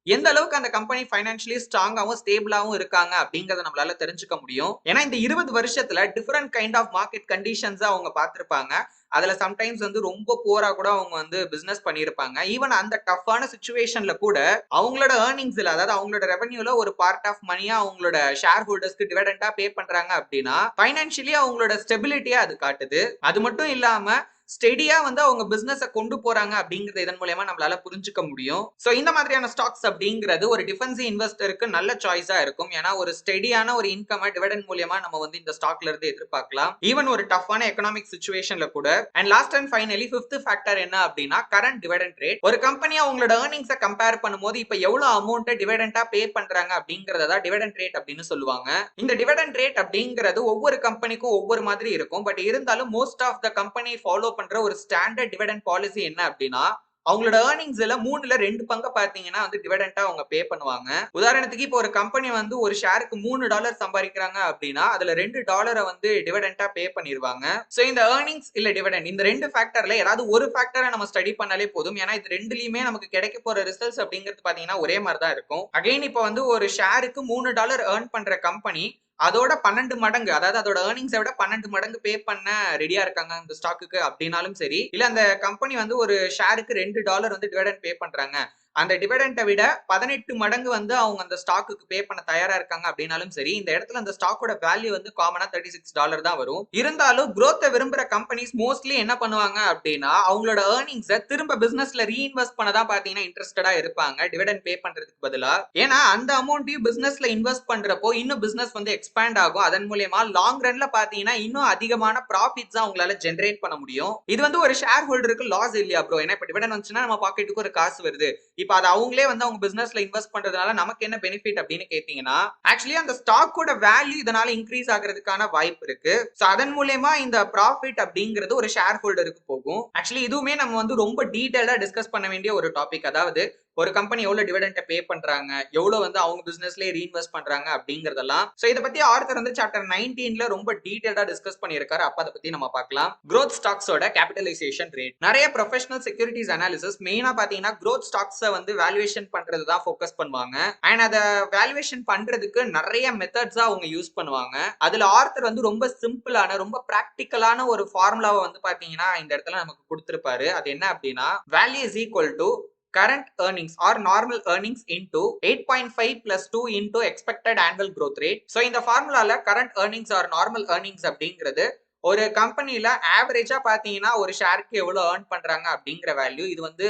எந்த அளவுக்கு அந்த கம்பெனி ஃபைனான்சியலி ஸ்ட்ராங்காவும் ஸ்டேபிளாவும் இருக்காங்க அப்படிங்கறத நம்மளால தெரிஞ்சுக்க முடியும். ஏன்னா இந்த 20 வருஷத்துல different kind of market conditions அவங்க பார்த்திருப்பாங்க. அதுல சம்டைம்ஸ் வந்து ரொம்ப போரா கூட அவங்க வந்து பிசினஸ் பண்ணியிருப்பாங்க. ஈவன் அந்த டஃப்பான சிச்சுவேஷன்ல கூட அவங்களோட ஏர்னிங்ஸ்ல, அதாவது அவங்களோட ரெவென்யூல ஒரு பார்ட் ஆஃப் மணியா அவங்களோட ஷேர் ஹோல்டர்ஸ்க்கு டிவிடெண்டா பே பண்றாங்க அப்படின்னா ஃபைனான்சியலி அவங்களோட ஸ்டெபிலிட்டியா அது காட்டுது. அது மட்டும் இல்லாம ஸ்டெடியா வந்து அவங்க பிசினஸ கொண்டு போறாங்க அப்படிங்கறது இதன் மூலமா நம்மளால புரிஞ்சுக்க முடியும். சோ இந்த மாதிரியான ஸ்டாக்ஸ் அப்படிங்கிறது ஒரு டிஃபென்சிவ் இன்வெஸ்டருக்கு நல்ல சாய்ஸா இருக்கும். ஏன்னா ஒரு ஸ்டெடியான ஒரு இன்கம் டிவிடெண்ட் மூலமா நம்ம வந்து இந்த ஸ்டாக்ல இருந்து எதிர்பார்க்கலாம், ஈவன் ஒரு டஃப்பான எக்கனாமிக் சிச்சுவேஷன்ல கூட. And last and finally fifth factor என்ன அப்படின்னா கரண்ட் டிவிடெண்ட் ரேட். ஒரு கம்பெனி அவங்களோட ஏர்னிங்ஸை கம்பேர் பண்ணும்போது இப்ப எவ்வளவு அமௌண்ட் டிவிடெண்டா பே பண்றாங்க அப்படிங்கறத டிவிடெண்ட் ரேட் அப்படின்னு சொல்லுவாங்க. இந்த டிவிடெண்ட் ரேட் அப்படிங்கிறது ஒவ்வொரு கம்பெனிக்கும் ஒவ்வொரு மாதிரி இருக்கும். பட் இருந்தாலும் most of the company follow பண்ற ஒரு ஸ்டாண்டர்ட் டிவிடெண்ட் பாலிசி என்ன அப்படின்னா அவங்களோட ஏர்னிங்ஸ்ல 3ல 2 பங்கு பாத்தீங்கன்னா வந்து டிவிடெண்டா அவங்க பே பண்ணுவாங்க. உதாரணத்துக்கு இப்போ ஒரு கம்பெனி வந்து ஒரு ஷேருக்கு $3 சம்பாதிக்கிறாங்க அப்படின்னா அதுல $2 வந்து டிவிடெண்டா பே பண்ணிடுவாங்க. சோ இந்த ஏர்னிங்ஸ் இல்ல டிவிடெண்ட், இந்த ரெண்டு ஃபேக்டர்ல ஏதாவது ஒரு ஃபேக்டரை நம்ம ஸ்டடி பண்ணாலே போதும். ஏன்னா இது ரெண்டுலயுமே நமக்கு கிடைக்க போற ரிசல்ட்ஸ் அப்படிங்கிறது பாத்தீங்கன்னா ஒரே மாதிரி தான் இருக்கும். அகைன் இப்போ வந்து ஒரு ஷேருக்கு $3 ஏர்ன் பண்ற கம்பெனி அதோட 12 மடங்கு, அதாவது அதோட ஏர்னிங்ஸை விட 12 மடங்கு பே பண்ண ரெடியா இருக்காங்க அந்த ஸ்டாக்குக்கு அப்படின்னாலும் சரி, இல்ல அந்த கம்பெனி வந்து ஒரு ஷேருக்கு $2 வந்து டிவிடெண்ட் பே பண்றாங்க, அந்த டிவிடெண்டை விட 18 மடங்கு வந்து அவங்க அந்த ஸ்டாக்குக்கு பே பண்ண தயாரா இருக்காங்க அப்படின்னாலும் சரி, இந்த இடத்துல அந்த ஸ்டாக்கோட வேல்யூ வந்து காமனா $36 தான் வரும். இருந்தாலும் growth விரும்புற கம்பெனிஸ் மோஸ்ட்லி என்ன பண்ணுவாங்க அப்படின்னா அவங்களோட ஏர்னிங்ஸை திரும்ப பிசினஸ்ல ரீஇன்வெஸ்ட் பண்ண தான் பாத்தீங்கன்னா இன்ட்ரெஸ்டடா இருப்பாங்க, டிவிடெண்ட் பே பண்றதுக்கு பதிலா. ஏன்னா அந்த அமௌண்ட்டையும் பிசினஸ்ல இன்வெஸ்ட் பண்றப்போ இன்னும் பிசினஸ் வந்து எக்ஸ்பேண்ட் ஆகும். அதன் மூலமா லாங் ரன்ல பாத்தீங்கன்னா இன்னும் அதிகமான ப்ராஃபிட்ஸ் அவங்களால ஜெனரேட் பண்ண முடியும். இது வந்து ஒரு ஷேர் ஹோல்டருக்கு லாஸ் இல்லையா ப்ரோ? ஏன்னா இப்ப டிவிடெண்ட் வந்துச்சுன்னா நம்ம பாக்கெட்டுக்கு ஒரு காசு வருது, இப்ப அது அவங்களே வந்து அவங்க பிசினஸ்ல இன்வெஸ்ட் பண்றதுனால நமக்கு என்ன பெனிஃபிட் அப்படின்னு கேட்டீங்கன்னா ஆக்சுவலி அந்த ஸ்டாக்கோட வேல்யூ இதனால இன்க்ரீஸ் ஆகிறதுக்கான வாய்ப்பு இருக்கு. சோ அதன் மூலமா இந்த ப்ராஃபிட் அப்படிங்கிறது ஒரு ஷேர் ஹோல்டருக்கு போகும். ஆக்சுவலி இதுவுமே நம்ம வந்து ரொம்ப டீடைலா டிஸ்கஸ் பண்ண வேண்டிய ஒரு டாபிக். அதாவது ஒரு கம்பெனி எவ்வளவு டிவிடெண்ட் பே பண்றாங்க, எவ்வளவு வந்து அவங்க பிசினஸ்லயே ரீஇன்வெஸ்ட் பண்றாங்க அப்படிங்கறதெல்லாம். சோ இத பத்தி ஆர்த்தர் வந்து சாப்டர் 19ல ரொம்ப டீடைலா டிஸ்கஸ் பண்ணியிருக்காரு. அப்ப அதை பத்தி நம்ம பார்க்கலாம். growth ஸ்டாக்ஸோட கேபிட்டலைசேஷன் ரேட். நிறைய ப்ரொஃபஷனல் செக்யூரிட்டிஸ் அனாலிசிஸ் மெயினா பாத்தீங்கன்னா growth ஸ்டாக்ஸை வந்து வேல்யூவேஷன் பண்றது தான் ஃபோக்கஸ் பண்ணுவாங்க. அண்ட் அதை வேல்யூவேஷன் பண்றதுக்கு நிறைய மெத்தட்ஸா அவங்க யூஸ் பண்ணுவாங்க. அதுல ஆர்த்தர் வந்து ரொம்ப சிம்பிளான ரொம்ப பிராக்டிக்கலான ஒரு ஃபார்முலாவை வந்து பாத்தீங்கன்னா இந்த இடத்துல நமக்கு கொடுத்திருப்பாரு. அது என்ன அப்படின்னா value is equal to current earnings or normal earnings into 8.5 plus 2 into expected annual growth rate. So இந்த ஃபார்முலால current earnings or normal earnings அப்படிங்கிறது ஒரு கம்பெனில ஆவரேஜா பாத்தீங்கன்னா ஒரு ஷேருக்கு எவ்வளவு ஏர்ன் பண்றாங்க அப்படிங்கிற வேல்யூ இது வந்து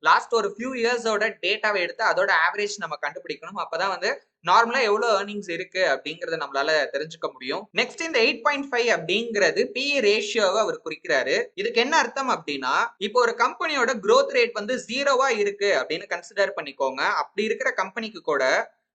லாஸ்ட் ஒரு ஃபியூ இயர்ஸோட டேட்டாவை எடுத்து அதோட ஆவரேஜ் நம்ம கண்டுபிடிக்கணும். அப்பதான் வந்து நார்மலா எவ்வளவு ஏர்னிங்ஸ் இருக்கு அப்படிங்கறத நம்மளால தெரிஞ்சுக்க முடியும். நெக்ஸ்ட் இந்த 8.5 அப்படிங்கிறது PE ரேஷியோவை அவர் குறிக்கிறாரு. இதுக்கு என்ன அர்த்தம் அப்படின்னா இப்போ ஒரு கம்பெனியோட growth ரேட் வந்து 0வா இருக்கு அப்படின்னு கன்சிடர் பண்ணிக்கோங்க. அப்படி இருக்கிற கம்பெனிக்கு கூட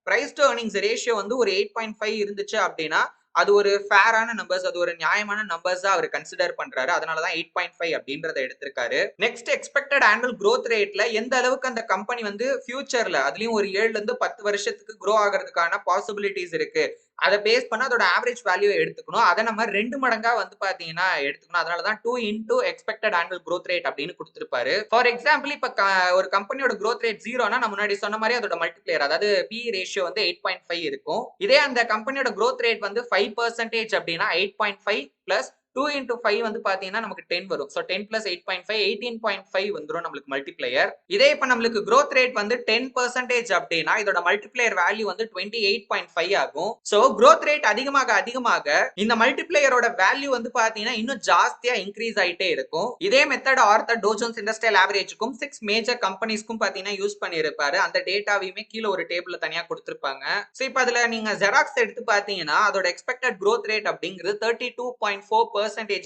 பிரைஸ் டு ஏர்னிங்ஸ் ரேஷியோ வந்து ஒரு 8.5 இருந்துச்சு அப்படின்னா அது ஒரு ஃபேரான நம்பர்ஸ், அது ஒரு நியாயமான நம்பர்ஸா அவர் கன்சிடர் பண்றாரு. அதனாலதான் 8.5 அப்படின்றத எடுத்திருக்காரு. நெக்ஸ்ட் எக்ஸ்பெக்டட் ஆனுவல் growth ரேட்ல எந்த அளவுக்கு அந்த கம்பெனி வந்து ஃபியூச்சர்ல அதுலயும் ஒரு 7ல இருந்து 10 வருஷத்துக்கு grow ஆகிறதுக்கான பாசிபிலிட்டிஸ் இருக்கு. அதை பேஸ் பண்ண அதோட ஆவரேஜ் வேல்யூ எடுத்துக்கணும். அதை நம்ம 2 மடங்கா வந்து பாத்தீங்கன்னா எடுத்துக்கணும். அதனாலதான் 2 into expected annual growth rate அப்படின்னு கொடுத்திருப்பாரு. ஃபார் எக்ஸாம்பிள் இப்ப ஒரு கம்பெனியோட growth rate 0னா நான் முன்னாடி சொன்ன மாதிரி அதோட மல்டிப்ளையர் அதாவது PE ரேஷியோ வந்து 8.5 இருக்கும். இதே அந்த கம்பெனியோட growth rate வந்து 5% அப்படின்னா 8.5 பிளஸ் 2 into 5 வந்து பாத்தீங்கன்னா நமக்கு 10 வரும். So 10 plus 8.5 18.5 வந்துரும் நம்மளுக்கு மல்டிப்ளையர். இதே இப்ப நம்மளுக்கு growth rate வந்து 10% அப்படின்னா இதோட மல்டிப்ளையர் வேல்யூ வந்து 28.5 ஆகும். So growth rate அதிகமாக அதிகமாக இந்த மல்டிப்ளையரோட வேல்யூ வந்து பாத்தீங்கன்னா இன்னும் ஜாஸ்தியா இன்க்ரீஸ் ஆயிட்டே இருக்கும். இதே method Arthur Dow Jones industrial ஆவரேஜ்க்கும் 6 மேஜர் கம்பெனிஸ்க்கும் பாத்தீங்கன்னா யூஸ் பண்ணியிருப்பாரு. அந்த டேட்டாவையுமே கீழே ஒரு டேபிள்ல தனியா கொடுத்திருப்பாங்க. சோ இப்ப அதுல நீங்க ஜெராக்ஸ் எடுத்து பாத்தீங்கன்னா அதோட எக்ஸ்பெக்டட் growth rate அப்படிங்கிறது 32.4%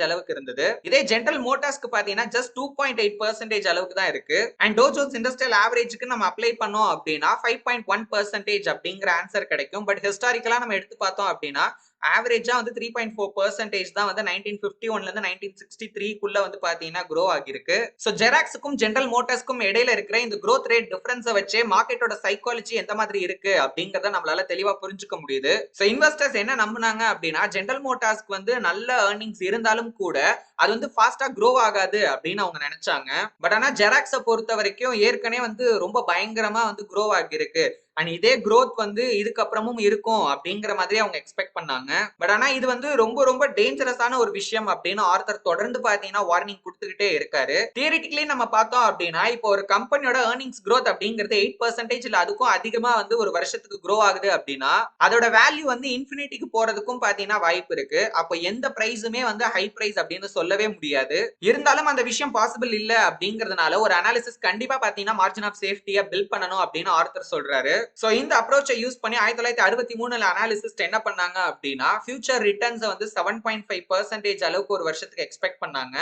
அளவுக்கு இருந்தது. இதே ஜெனரல் மோட்டார்ஸ்க்கு பாத்தீங்கன்னா ஜஸ்ட் 2.8% அளவுக்கு தான் இருக்கு. அண்ட் டோ ஜோன்ஸ் இண்டஸ்ட்ரியல் ஆவரேஜ்க்கு நம்ம அப்ளை பண்ணோம் அப்படின்னா 5.1% அப்படிங்கிற ஆன்சர் கிடைக்கும். பட் ஹிஸ்டாரிக்கலா நம்ம எடுத்து பார்த்தோம் அப்படின்னா ஆவரேஜா வந்து 3.4% தான் வந்து 1951ல இருந்து 1963க்குள்ள வந்து பாத்தீங்கன்னா grow ஆகிருக்கு. சோ ஜெராக்ஸுக்கும் ஜெனரல் மோட்டார்ஸ்க்கும் இடையில இருக்கிற இந்த growth rate டிஃபரன்ஸை வச்சே மார்க்கெட்டோட சைக்காலஜி எந்த மாதிரி இருக்கு அப்படிங்கறத நம்மளால தெளிவா புரிஞ்சுக்க முடியுது. சோ இன்வெஸ்டர்ஸ் என்ன நம்புனாங்க அப்படின்னா ஜெனரல் மோட்டார்ஸ்க்கு வந்து நல்ல ஏர்னிங்ஸ் இருந்தாலும் கூட அது வந்து ஃபாஸ்டா grow ஆகாது அப்படின்னு அவங்க நினைச்சாங்க. பட் ஆனா ஜெராக்ஸை பொறுத்த வரைக்கும் ஏற்கனவே வந்து ரொம்ப பயங்கரமா வந்து grow ஆகிருக்கு. அண்ட் இதே growth வந்து இதுக்கப்புறமும் இருக்கும் அப்படிங்கிற மாதிரி அவங்க எக்ஸ்பெக்ட் பண்ணாங்க. பட் ஆனா இது வந்து ரொம்ப ரொம்ப டேஞ்சரஸான ஒரு விஷயம் அப்படின்னு ஆர்த்தர் தொடர்ந்து பாத்தீங்கன்னா வார்னிங் கொடுத்துக்கிட்டே இருக்காரு. தியரிட்டிக்கலி நம்ம பார்த்தோம் அப்படின்னா இப்போ ஒரு கம்பெனியோட ஏர்னிங்ஸ் growth அப்படிங்கிறது 8% இல்ல அதுக்கும் அதிகமா வந்து ஒரு வருஷத்துக்கு grow ஆகுது அப்படின்னா அதோட வேல்யூ வந்து இன்ஃபினிட்டிக்கு போறதுக்கும் பாத்தீங்கன்னா வாய்ப்பு இருக்கு. அப்போ எந்த பிரைஸுமே வந்து ஹை பிரைஸ் அப்படின்னு சொல்லவே முடியாது. இருந்தாலும் அந்த விஷயம் பாசிபிள் இல்ல அப்படிங்கறதுனால ஒரு அனாலிசிஸ் கண்டிப்பா பாத்தீங்கன்னா மார்ஜின் ஆஃப் சேஃப்டியா பில்ட் பண்ணணும் அப்படின்னு ஆர்த்தர் சொல்றாரு. சோ இந்த அப்ரோச்சை யூஸ் பண்ணி 1963ல அனாலிசிஸ்ட் என்ன பண்ணாங்க அப்படின்னா ஃபியூச்சர் ரிட்டர்ன்ஸ் வந்து 7.5% அளவுக்கு ஒரு வருஷத்துக்கு எக்ஸ்பெக்ட் பண்ணாங்க.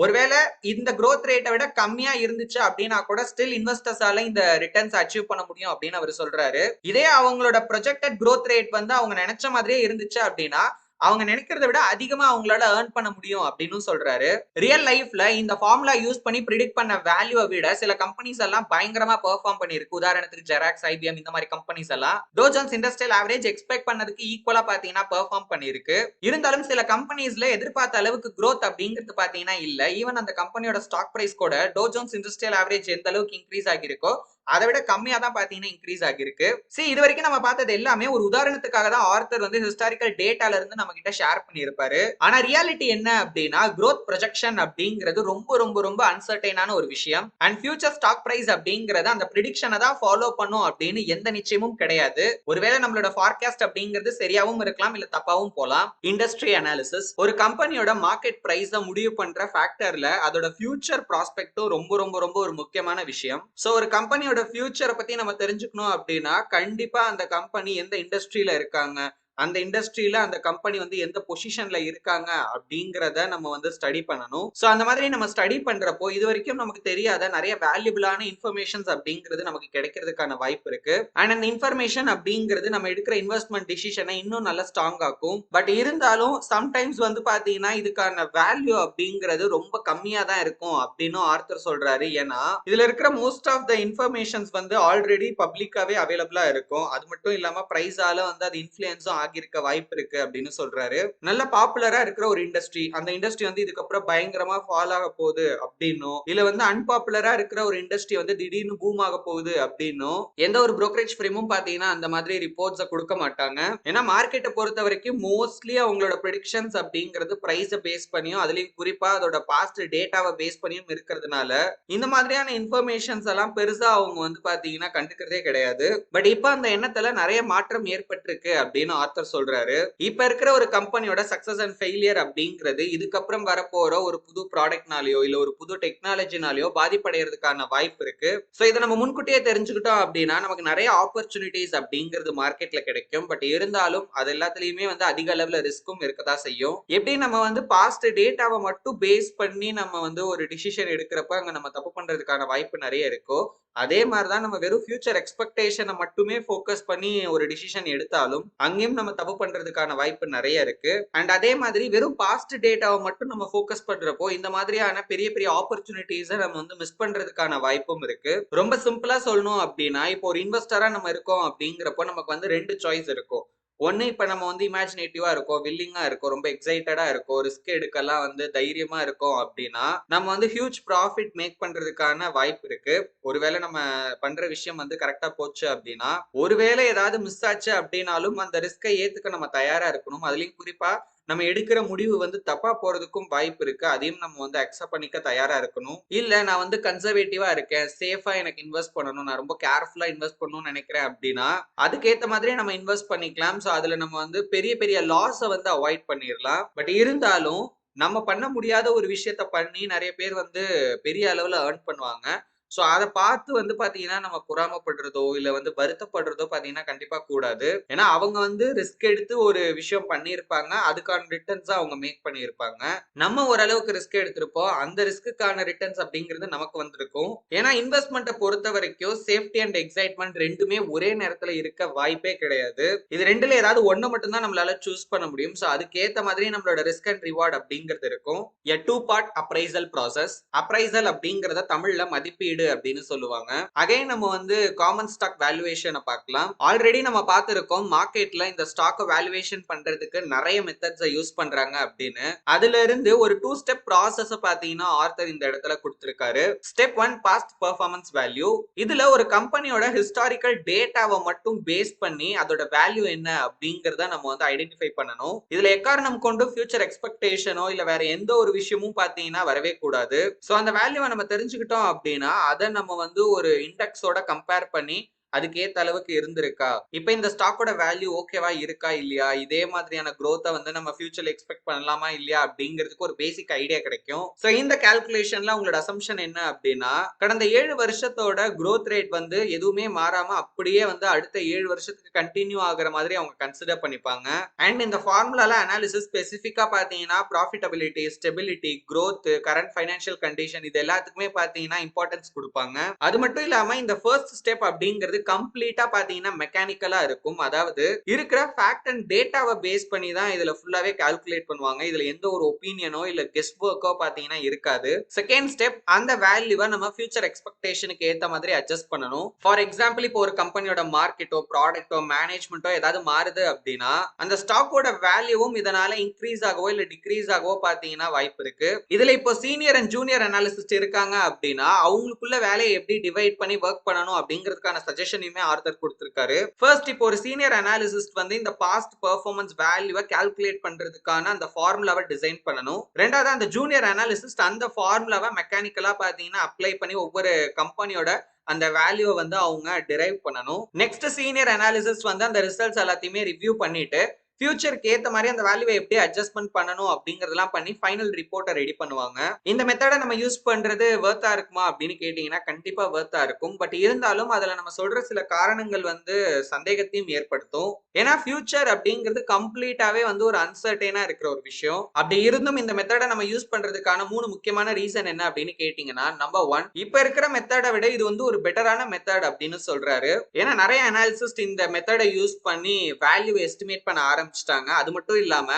ஒருவேளை இந்த growth ரேட்டை விட கம்மியா இருந்துச்சு அப்படின்னா கூட ஸ்டில் இன்வெஸ்டர்ஸால இந்த ரிட்டர்ன்ஸ் அச்சீவ் பண்ண முடியும் அப்படின்னு அவர் சொல்றாரு. இதே அவங்களோட ப்ரொஜெக்டட் growth ரேட் வந்து அவங்க நினைச்ச மாதிரியே இருந்துச்சு அப்படின்னா அவங்க நினைக்கிறத விட அதிகமா அவங்களால ஏர்ன் பண்ண முடியும் அப்படின்னு சொல்றாரு. ரியல் லைஃப்ல இந்த ஃபார்முலா யூஸ் பண்ணி ப்ரிடிக்ட் பண்ண வேல்யூவை விட சில கம்பெனிஸ் எல்லாம் பயங்கரமா பெர்ஃபார்ம் பண்ணிருக்கு. உதாரணத்துக்கு ஜெராக்ஸ், IBM இந்த மாதிரி கம்பெனிஸ் எல்லாம் to Jones industrial average expect பண்ணதுக்கு ஈக்குவலா பாத்தீங்கன்னா பெர்ஃபார்ம் பண்ணிருக்கு. இருந்தாலும் சில கம்பெனிஸ்ல எதிர்பார்த்த அளவுக்கு growth அப்படிங்கிறது பாத்தீங்கன்னா இல்ல. ஈவன் அந்த கம்பெனியோட ஸ்டாக் பிரைஸ் கூட டோ ஜோன்ஸ் இண்டஸ்ட்ரியல் ஆவரேஜ் எந்த அளவுக்கு இன்க்ரீஸ் ஆகிருக்கோ அதை விட கம்மியா தான் பாத்தீங்கன்னா இன்க்ரீஸ் ஆகிருக்கு. சரி இது வரைக்கும் நம்ம பார்த்தது எல்லாமே ஒரு உதாரணத்துக்காக தான் ஆர்த்தர் வந்து ஹிஸ்டாரிக்கல் டேட்டால இருந்து நம்ம கிட்ட ஷேர் பண்ணியிருப்பாரு. ஆனா ரியாலிட்டி என்ன அப்படின்னா growth ப்ரொஜெக்ஷன் அப்படிங்கிறது ரொம்ப ரொம்ப ரொம்ப அன்சர்டைனான ஒரு விஷயம். அண்ட் ஃபியூச்சர் ஸ்டாக் பிரைஸ் அப்படிங்கறது அந்த ப்ரிடிக்ஷனை தான் ஃபாலோ பண்ணும் அப்படின்னு எந்த நிச்சயமும் கிடையாது. ஒருவேளை நம்மளோட ஃபார்காஸ்ட் அப்படிங்கிறது சரியாவும் இருக்கலாம் இல்ல தப்பாவும் போலாம். இண்டஸ்ட்ரி அனாலிசிஸ் ஒரு கம்பெனியோட மார்க்கெட் பிரைஸை முடிவு பண்ற ஃபேக்டர்ல அதோட ஃபியூச்சர் ப்ராஸ்பெக்டும் ரொம்ப ரொம்ப ரொம்ப ஒரு முக்கியமான விஷயம். சோ ஒரு கம்பெனியோட ஃபியூச்சரை பத்தி நம்ம தெரிஞ்சுக்கணும் அப்படின்னா கண்டிப்பா அந்த கம்பெனி எந்த இண்டஸ்ட்ரியில இருக்காங்க, அந்த இண்டஸ்ட்ரியில அந்த கம்பெனி வந்து எந்த பொசிஷன்ல இருக்காங்க அப்படிங்கறத நம்ம வந்து ஸ்டடி பண்ணணும். சோ அந்த மாதிரி நம்ம ஸ்டடி பண்றப்போ இது வரைக்கும் நமக்கு தெரியாத நிறைய வேல்யூபிளான இன்ஃபர்மேஷன்ஸ் அப்படிங்கிறது நமக்கு கிடைக்கிறதுக்கான வாய்ப்பு இருக்கு. அண்ட் அந்த இன்ஃபர்மேஷன் அப்படிங்கிறது நம்ம எடுக்கிற இன்வெஸ்ட்மெண்ட் டிசிஷனை இன்னும் நல்லா ஸ்ட்ராங் ஆக்கும். பட் இருந்தாலும் சம்டைம்ஸ் வந்து பாத்தீங்கன்னா இதுக்கான வேல்யூ அப்படிங்கிறது ரொம்ப கம்மியா தான் இருக்கும் அப்படின்னு ஆர்த்தர் சொல்றாரு. ஏன்னா இதுல இருக்கிற மோஸ்ட் ஆஃப் த இன்ஃபர்மேஷன்ஸ் வந்து ஆல்ரெடி பப்ளிக்காவே அவைலபிளா இருக்கும். அது மட்டும் இல்லாம பிரைஸால வந்து அது இன்ஃப்ளூயன்ஸும் ஆகியிருக்க வாய்ப்பு இருக்கு அப்படின்னு சொல்றாரு. நல்ல பாப்புலரா இருக்கிற ஒரு இண்டஸ்ட்ரி, அந்த இண்டஸ்ட்ரி வந்து இதுக்கப்புறம் பயங்கரமா ஃபால் ஆக போகுது அப்படின்னும் இல்ல வந்து அன்பாப்புலரா இருக்கிற ஒரு இண்டஸ்ட்ரி வந்து திடீர்னு பூம் ஆக போகுது அப்படின்னும் எந்த ஒரு புரோக்கரேஜ் ஃபிரேமும் பாத்தீங்கன்னா அந்த மாதிரி ரிப்போர்ட்ஸை கொடுக்க மாட்டாங்க. ஏன்னா மார்க்கெட்டை பொறுத்த வரைக்கும் மோஸ்ட்லி அவங்களோட ப்ரெடிக்ஷன்ஸ் அப்படிங்கிறது பிரைஸை பேஸ் பண்ணியும் அதுலயும் குறிப்பா அதோட பாஸ்ட் டேட்டாவை பேஸ் பண்ணியும் இருக்கிறதுனால இந்த மாதிரியான இன்ஃபர்மேஷன்ஸ் எல்லாம் பெருசா அவங்க வந்து பாத்தீங்கன்னா கண்டுக்கிறதே கிடையாது. பட் இப்ப அந்த எண்ணத்துல நிறைய மாற்றம் ஏற்பட்டிருக்கு அப்படின்னு ஆத்தர் சொல்றாரு. இப்ப இருக்கிற ஒரு கம்பெனியோட சக்சஸ் அண்ட் ஃபெயிலியர் அப்படிங்கிறது இதுக்கப்புறம் வரப்போற ஒரு புது ப்ராடக்ட்னாலயோ இல்ல ஒரு புது டெக்னாலஜினாலயோ பாதிப்படைகிறதுக்கான வாய்ப்பு இருக்கு. சோ இதை நம்ம முன்கூட்டியே தெரிஞ்சுக்கிட்டோம் அப்படின்னா நமக்கு நிறைய ஆப்பர்ச்சுனிட்டிஸ் அப்படிங்கிறது மார்க்கெட்ல கிடைக்கும். பட் இருந்தாலும் அது எல்லாத்துலயுமே வந்து அதிக அளவுல ரிஸ்க்கும் இருக்கதான் செய்யும். எப்படி நம்ம வந்து பாஸ்ட் டேட்டாவை மட்டும் பேஸ் பண்ணி நம்ம வந்து ஒரு டிசிஷன் எடுக்கிறப்ப அங்க நம்ம தப்பு பண்றதுக்கான வாய்ப்பு நிறைய இருக்கோ, அதே மாதிரிதான் நம்ம வெறும் ஃபியூச்சர் எக்ஸ்பெக்டேஷனை மட்டுமே ஃபோக்கஸ் பண்ணி ஒரு டிசிஷன் எடுத்தாலும் அங்கேயும் நம்ம தப்பு பண்றதுக்கான வாய்ப்பு நிறைய இருக்கு. அண்ட் அதே மாதிரி வெறும் பாஸ்ட் டேட்டாவை மட்டும் நம்ம ஃபோக்கஸ் பண்றப்போ இந்த மாதிரியான பெரிய பெரிய ஆப்பர்ச்சுனிட்டிஸை நம்ம வந்து மிஸ் பண்றதுக்கான வாய்ப்பும் இருக்கு. ரொம்ப சிம்பிளா சொல்லணும் அப்படின்னா, இப்போ ஒரு இன்வெஸ்டரா நம்ம இருக்கோம் அப்படிங்கிறப்போ நமக்கு வந்து 2 சாய்ஸ் இருக்கும். ஒன்னு, இப்ப நம்ம வந்து இமேஜினேட்டிவா இருக்கோம், வில்லிங்கா இருக்கோம், ரொம்ப எக்ஸைட்டடா இருக்கோம், ரிஸ்க் எடுக்கலாம் வந்து தைரியமா இருக்கோம் அப்படின்னா நம்ம வந்து ஹியூஜ் ப்ராஃபிட் மேக் பண்றதுக்கான வாய்ப்பு இருக்கு. ஒருவேளை நம்ம பண்ற விஷயம் வந்து கரெக்டா போச்சு அப்படின்னா, ஒருவேளை ஏதாவது மிஸ் ஆச்சு அப்படின்னாலும் அந்த ரிஸ்கை ஏத்துக்க நம்ம தயாரா இருக்கணும். அதுலயும் குறிப்பா நம்ம எடுக்கிற முடிவு வந்து தப்பா போறதுக்கும் வாய்ப்பு இருக்கு. அதையும் நம்ம வந்து அக்செப்ட் பண்ணிக்க தயாரா இருக்கணும். இல்ல நான் வந்து கன்சர்வேட்டிவா இருக்கேன், சேஃபா எனக்கு இன்வெஸ்ட் பண்ணணும், நான் ரொம்ப கேர்ஃபுல்லா இன்வெஸ்ட் பண்ணணும்னு நினைக்கிறேன் அப்படின்னா அதுக்கேத்த மாதிரியே நம்ம இன்வெஸ்ட் பண்ணிக்கலாம். சோ அதுல நம்ம வந்து பெரிய பெரிய லாஸை வந்து அவாய்ட் பண்ணிடலாம். பட் இருந்தாலும் நம்ம பண்ண முடியாத ஒரு விஷயத்த பண்ணி நிறைய பேர் வந்து பெரிய அளவுல ஏர்ன் பண்ணுவாங்க. சோ அதை பார்த்து வந்து பாத்தீங்கன்னா நம்ம பொறாமப்படுறதோ இல்ல வந்து வருத்தப்படுறதோ பாத்தீங்கன்னா கண்டிப்பா கூடாது. ஏன்னா அவங்க வந்து ரிஸ்க் எடுத்து ஒரு விஷயம் பண்ணியிருப்பாங்க, அதுக்கான ரிட்டர்ன்ஸ் அவங்க மேக் பண்ணியிருப்பாங்க. நம்ம ஓரளவுக்கு ரிஸ்க் எடுத்திருப்போம், அந்த ரிஸ்க்குக்கான ரிட்டர்ன்ஸ் அப்படிங்கிறது நமக்கு வந்திருக்கும். ஏன்னா இன்வெஸ்ட்மெண்ட்டை பொறுத்த வரைக்கும் சேஃப்டி அண்ட் எக்ஸைட்மெண்ட் ரெண்டுமே ஒரே நேரத்துல இருக்க வாய்ப்பே கிடையாது. இது ரெண்டுல ஏதாவது ஒண்ணு மட்டும் தான் நம்மளால சூஸ் பண்ண முடியும். சோ அதுக்கேத்த மாதிரி நம்மளோட ரிஸ்க் அண்ட் ரிவார்ட் அப்படிங்கிறது இருக்கும். a two part appraisal process. appraisal அப்படிங்கறத தமிழ்ல மதிப்பீடு அப்படின்னு சொல்லுவாங்க. அகைன் நம்ம வந்து காமன் ஸ்டாக் வேல்யூவேஷனை பார்க்கலாம். ஆல்ரெடி நம்ம பார்த்திருக்கோம் மார்க்கெட்ல இந்த ஸ்டாக் வேல்யூவேஷன் பண்றதுக்கு நிறைய மெத்தட்ஸை யூஸ் பண்றாங்க அப்படின்னு. அதுல இருந்து ஒரு 2 ஸ்டெப் ப்ராசஸ் பாத்தீங்கன்னா ஆர்த்தர் இந்த இடத்துல கொடுத்திருக்காரு. Step 1 past performance value. இதுல ஒரு கம்பெனியோட ஹிஸ்டாரிக்கல் டேட்டாவை மட்டும் பேஸ் பண்ணி அதோட வேல்யூ என்ன அப்படிங்கறத நம்ம வந்து ஐடென்டிஃபை பண்ணணும். இதுல எக்காரணம் கொண்டு ஃபியூச்சர் எக்ஸ்பெக்டேஷனோ இல்ல வேற எந்த ஒரு விஷயமும் பாத்தீங்கன்னா வரவே கூடாது. சோ அந்த வேல்யூவை நம்ம தெரிஞ்சுக்கிட்டோம் அப்படின்னா அதை நம்ம வந்து ஒரு இண்டெக்ஸோட கம்பேர் பண்ணி அதுக்கேத்த அளவுக்கு இருந்திருக்கா, இப்ப இந்த ஸ்டாக்கோட வேல்யூ ஓகேவா இருக்கா இல்லையா, இதே மாதிரியான growth வந்து நம்ம ஃபியூச்சர்ல எக்ஸ்பெக்ட் பண்ணலாமா இல்லையா அப்படிங்கிறதுக்கு ஒரு பேசிக் ஐடியா கிடைக்கும். சோ இந்த கால்குலேஷன்ல உங்களோட அசம்ஷன் என்ன அப்படின்னா, கடந்த 7 வருஷத்தோட growth ரேட் வந்து எதுவுமே மாறாம அப்படியே வந்து அடுத்த 7 வருஷத்துக்கு கண்டினியூ ஆகுற மாதிரி அவங்க கன்சிடர் பண்ணிப்பாங்க. அண்ட் இந்த ஃபார்முலால அனாலிசிஸ் ஸ்பெசிஃபிக்கா பாத்தீங்கன்னா profitability, stability, growth, current financial condition இது எல்லாத்துக்குமே பாத்தீங்கன்னா இம்பார்ட்டன்ஸ் கொடுப்பாங்க. அது மட்டும் இல்லாம இந்த ஃபர்ஸ்ட் ஸ்டெப் அப்படிங்கிறது கம்ப்ளீட்டா பாத்தீங்கன்னா மெக்கானிக்கலா இருக்கும். அதாவது இருக்கிற ஃபேக்ட் அண்ட் டேட்டாவை பேஸ் பண்ணி தான் இதுல ஃபுல்லாவே கால்குலேட் பண்ணுவாங்க. இதுல எந்த ஒரு ஒப்பீனியனோ இல்ல கெஸ்ட் ஒர்க்கோ பாத்தீங்கன்னா இருக்காது. செகண்ட் ஸ்டெப், அந்த வேல்யூவை நம்ம ஃபியூச்சர் எக்ஸ்பெக்டேஷனுக்கு ஏத்த மாதிரி அட்ஜஸ்ட் பண்ணணும். ஃபார் எக்ஸாம்பிள் இப்போ ஒரு கம்பெனியோட மார்க்கெட்டோ ப்ராடக்ட்டோ மேனேஜ்மெண்ட்டோ ஏதாவது மாறுது அப்படின்னா அந்த ஸ்டாக்கோட வேல்யூவும் இதனால இன்க்ரீஸ் ஆகவோ இல்ல டிக்ரீஸ் ஆகவோ பாத்தீங்கன்னா வாய்ப்பு இருக்கு. இதுல இப்போ சீனியர் அண்ட் ஜூனியர் அனாலிசிஸ்ட் இருக்காங்க அப்படின்னா அவங்களுக்குள்ள வேலையை எப்படி டிவைட் பண்ணி ஒர்க் பண்ணணும் அப்படிங்கிறதுக்கான சஜஷனையுமே ஆர்த்தர் கொடுத்திருக்காரு. ஃபர்ஸ்ட், இப்போ ஒரு சீனியர் அனாலிசிஸ்ட் வந்து இந்த பாஸ்ட் பெர்ஃபார்மன்ஸ் வேல்யூவை கால்குலேட் பண்றதுக்கான அந்த ஃபார்முலாவை டிசைன் பண்ணணும். ரெண்டாவது, அந்த ஜூனியர் அனாலிசிஸ்ட் அந்த ஃபார்முலாவை மெக்கானிக்கலா பாத்தீங்கன்னா அப்ளை பண்ணி ஒவ்வொரு கம்பெனியோட அந்த வேல்யூவை வந்து அவங்க டிரைவ் பண்ணணும். நெக்ஸ்ட், சீனியர் அனாலிசிஸ்ட் வந்து அந்த ரிசல்ட்ஸ் எல்லாத்தையுமே ரிவ்யூ பண்ணிட்டு ஃபியூச்சருக்கு ஏத்த மாதிரி அந்த வேல்யூவை எப்படி அட்ஜஸ்ட்மெண்ட் பண்ணணும் அப்படிங்கறதெல்லாம் பண்ணி ஃபைனல் ரிப்போர்ட்டை ரெடி பண்ணுவாங்க. இந்த மெத்தடை நம்ம யூஸ் பண்றது வர்த்தா இருக்குமா அப்படின்னு கேட்டீங்கன்னா கண்டிப்பா வர்த்தா இருக்கும். பட் இருந்தாலும் அதுல நம்ம சொல்ற சில காரணங்கள் வந்து சந்தேகத்தையும் ஏற்படுத்தும். ஏன்னா ஃபியூச்சர் அப்படிங்கிறது கம்ப்ளீட்டாவே வந்து ஒரு அன்சர்டனா இருக்கிற ஒரு விஷயம். அப்படி இருந்தும் இந்த மெத்தடை நம்ம யூஸ் பண்றதுக்கான 3 முக்கியமான ரீசன் என்ன அப்படின்னு கேட்டீங்கன்னா, நம்பர் 1, இப்ப இருக்கிற மெத்தடை விட இது வந்து ஒரு பெட்டரான மெத்தட் அப்படின்னு சொல்றாரு. ஏன்னா நிறைய அனாலிசிஸ்ட் இந்த மெத்தடை யூஸ் பண்ணி வேல்யூ எஸ்டிமேட் பண்ண ஆரம்பிச்சிட்டாங்க. அது மட்டும் இல்லாம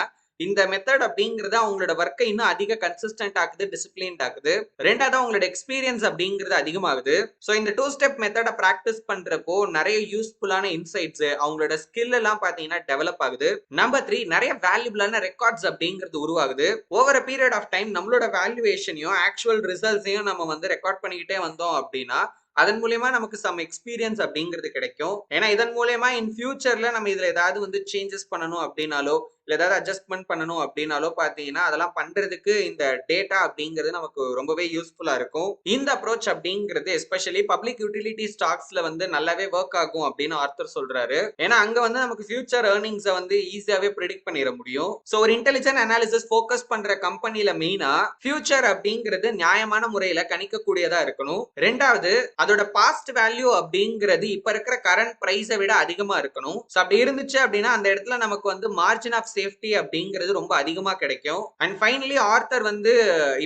இந்த மெத்தட் அப்படிங்கறது அவங்களோட ஒர்க்கை இன்னும் அதிக கன்சிஸ்டன்ட் ஆகுது, டிசிப்ளின்ட் ஆகுது. ரெண்டாவது, அவங்களோட எக்ஸ்பீரியன்ஸ் அப்படிங்கிறது அதிகமாகுது. சோ இந்த 2 ஸ்டெப் மெத்தடை பிராக்டிஸ் பண்றப்போ நிறைய யூஸ்ஃபுல்லான இன்சைட்ஸ், அவங்களோட ஸ்கில் எல்லாம் பாத்தீங்கன்னா டெவலப் ஆகுது. நம்பர் 3, நிறைய வேல்யூபிளான ரெக்கார்ட்ஸ் அப்படிங்கிறது உருவாகுது. Over a period of time நம்மளோட வேல்யூவேஷனையும் ஆக்சுவல் ரிசல்ட்ஸையும் நம்ம வந்து ரெக்கார்ட் பண்ணிக்கிட்டே வந்தோம் அப்படின்னா அதன் மூலமா நமக்கு சம் எக்ஸ்பீரியன்ஸ் அப்படிங்கிறது கிடைக்கும். ஏன்னா இதன் மூலமா இன் ஃபியூச்சர்ல நம்ம இதுல ஏதாவது வந்து சேஞ்சஸ் பண்ணணும் அப்படின்னாலோ இல்ல ஏதாவது அட்ஜஸ்ட்மெண்ட் பண்ணணும் அப்படின்னாலோ பாத்தீங்கன்னா அதெல்லாம் பண்றதுக்கு இந்த டேட்டா அப்படிங்கிறது நமக்கு ரொம்பவே யூஸ்ஃபுல்லா இருக்கும். இந்த அப்ரோச் அப்படிங்கிறது எஸ்பெஷலி பப்ளிக் யூட்டிலிட்டி ஸ்டாக்ஸ்ல வந்து நல்லாவே ஒர்க் ஆகும் அப்படின்னு ஆர்த்தர் சொல்றாரு. ஏன்னா அங்க வந்து நமக்கு ஃபியூச்சர் ஏர்னிங்ஸை வந்து ஈஸியாவே ப்ரிடிக்ட் பண்ணிட முடியும். ஸோ ஒரு இன்டெலிஜென்ட் அனாலிசிஸ் ஃபோக்கஸ் பண்ற கம்பெனில மெயினா ஃபியூச்சர் அப்படிங்கிறது நியாயமான முறையில கணிக்கக்கூடியதா இருக்கணும். ரெண்டாவது அதோட பாஸ்ட் வேல்யூ அப்படிங்கிறது இப்ப இருக்கிற கரண்ட் பிரைஸை விட அதிகமா இருக்கணும். ஸோ அப்படி இருந்துச்சு அப்படின்னா அந்த இடத்துல நமக்கு வந்து மார்ஜின் ஆஃப் சேஃப்டி அப்படிங்கிறது ரொம்ப அதிகமா கிடைக்கும். அண்ட் ஃபைனலி ஆர்த்தர் வந்து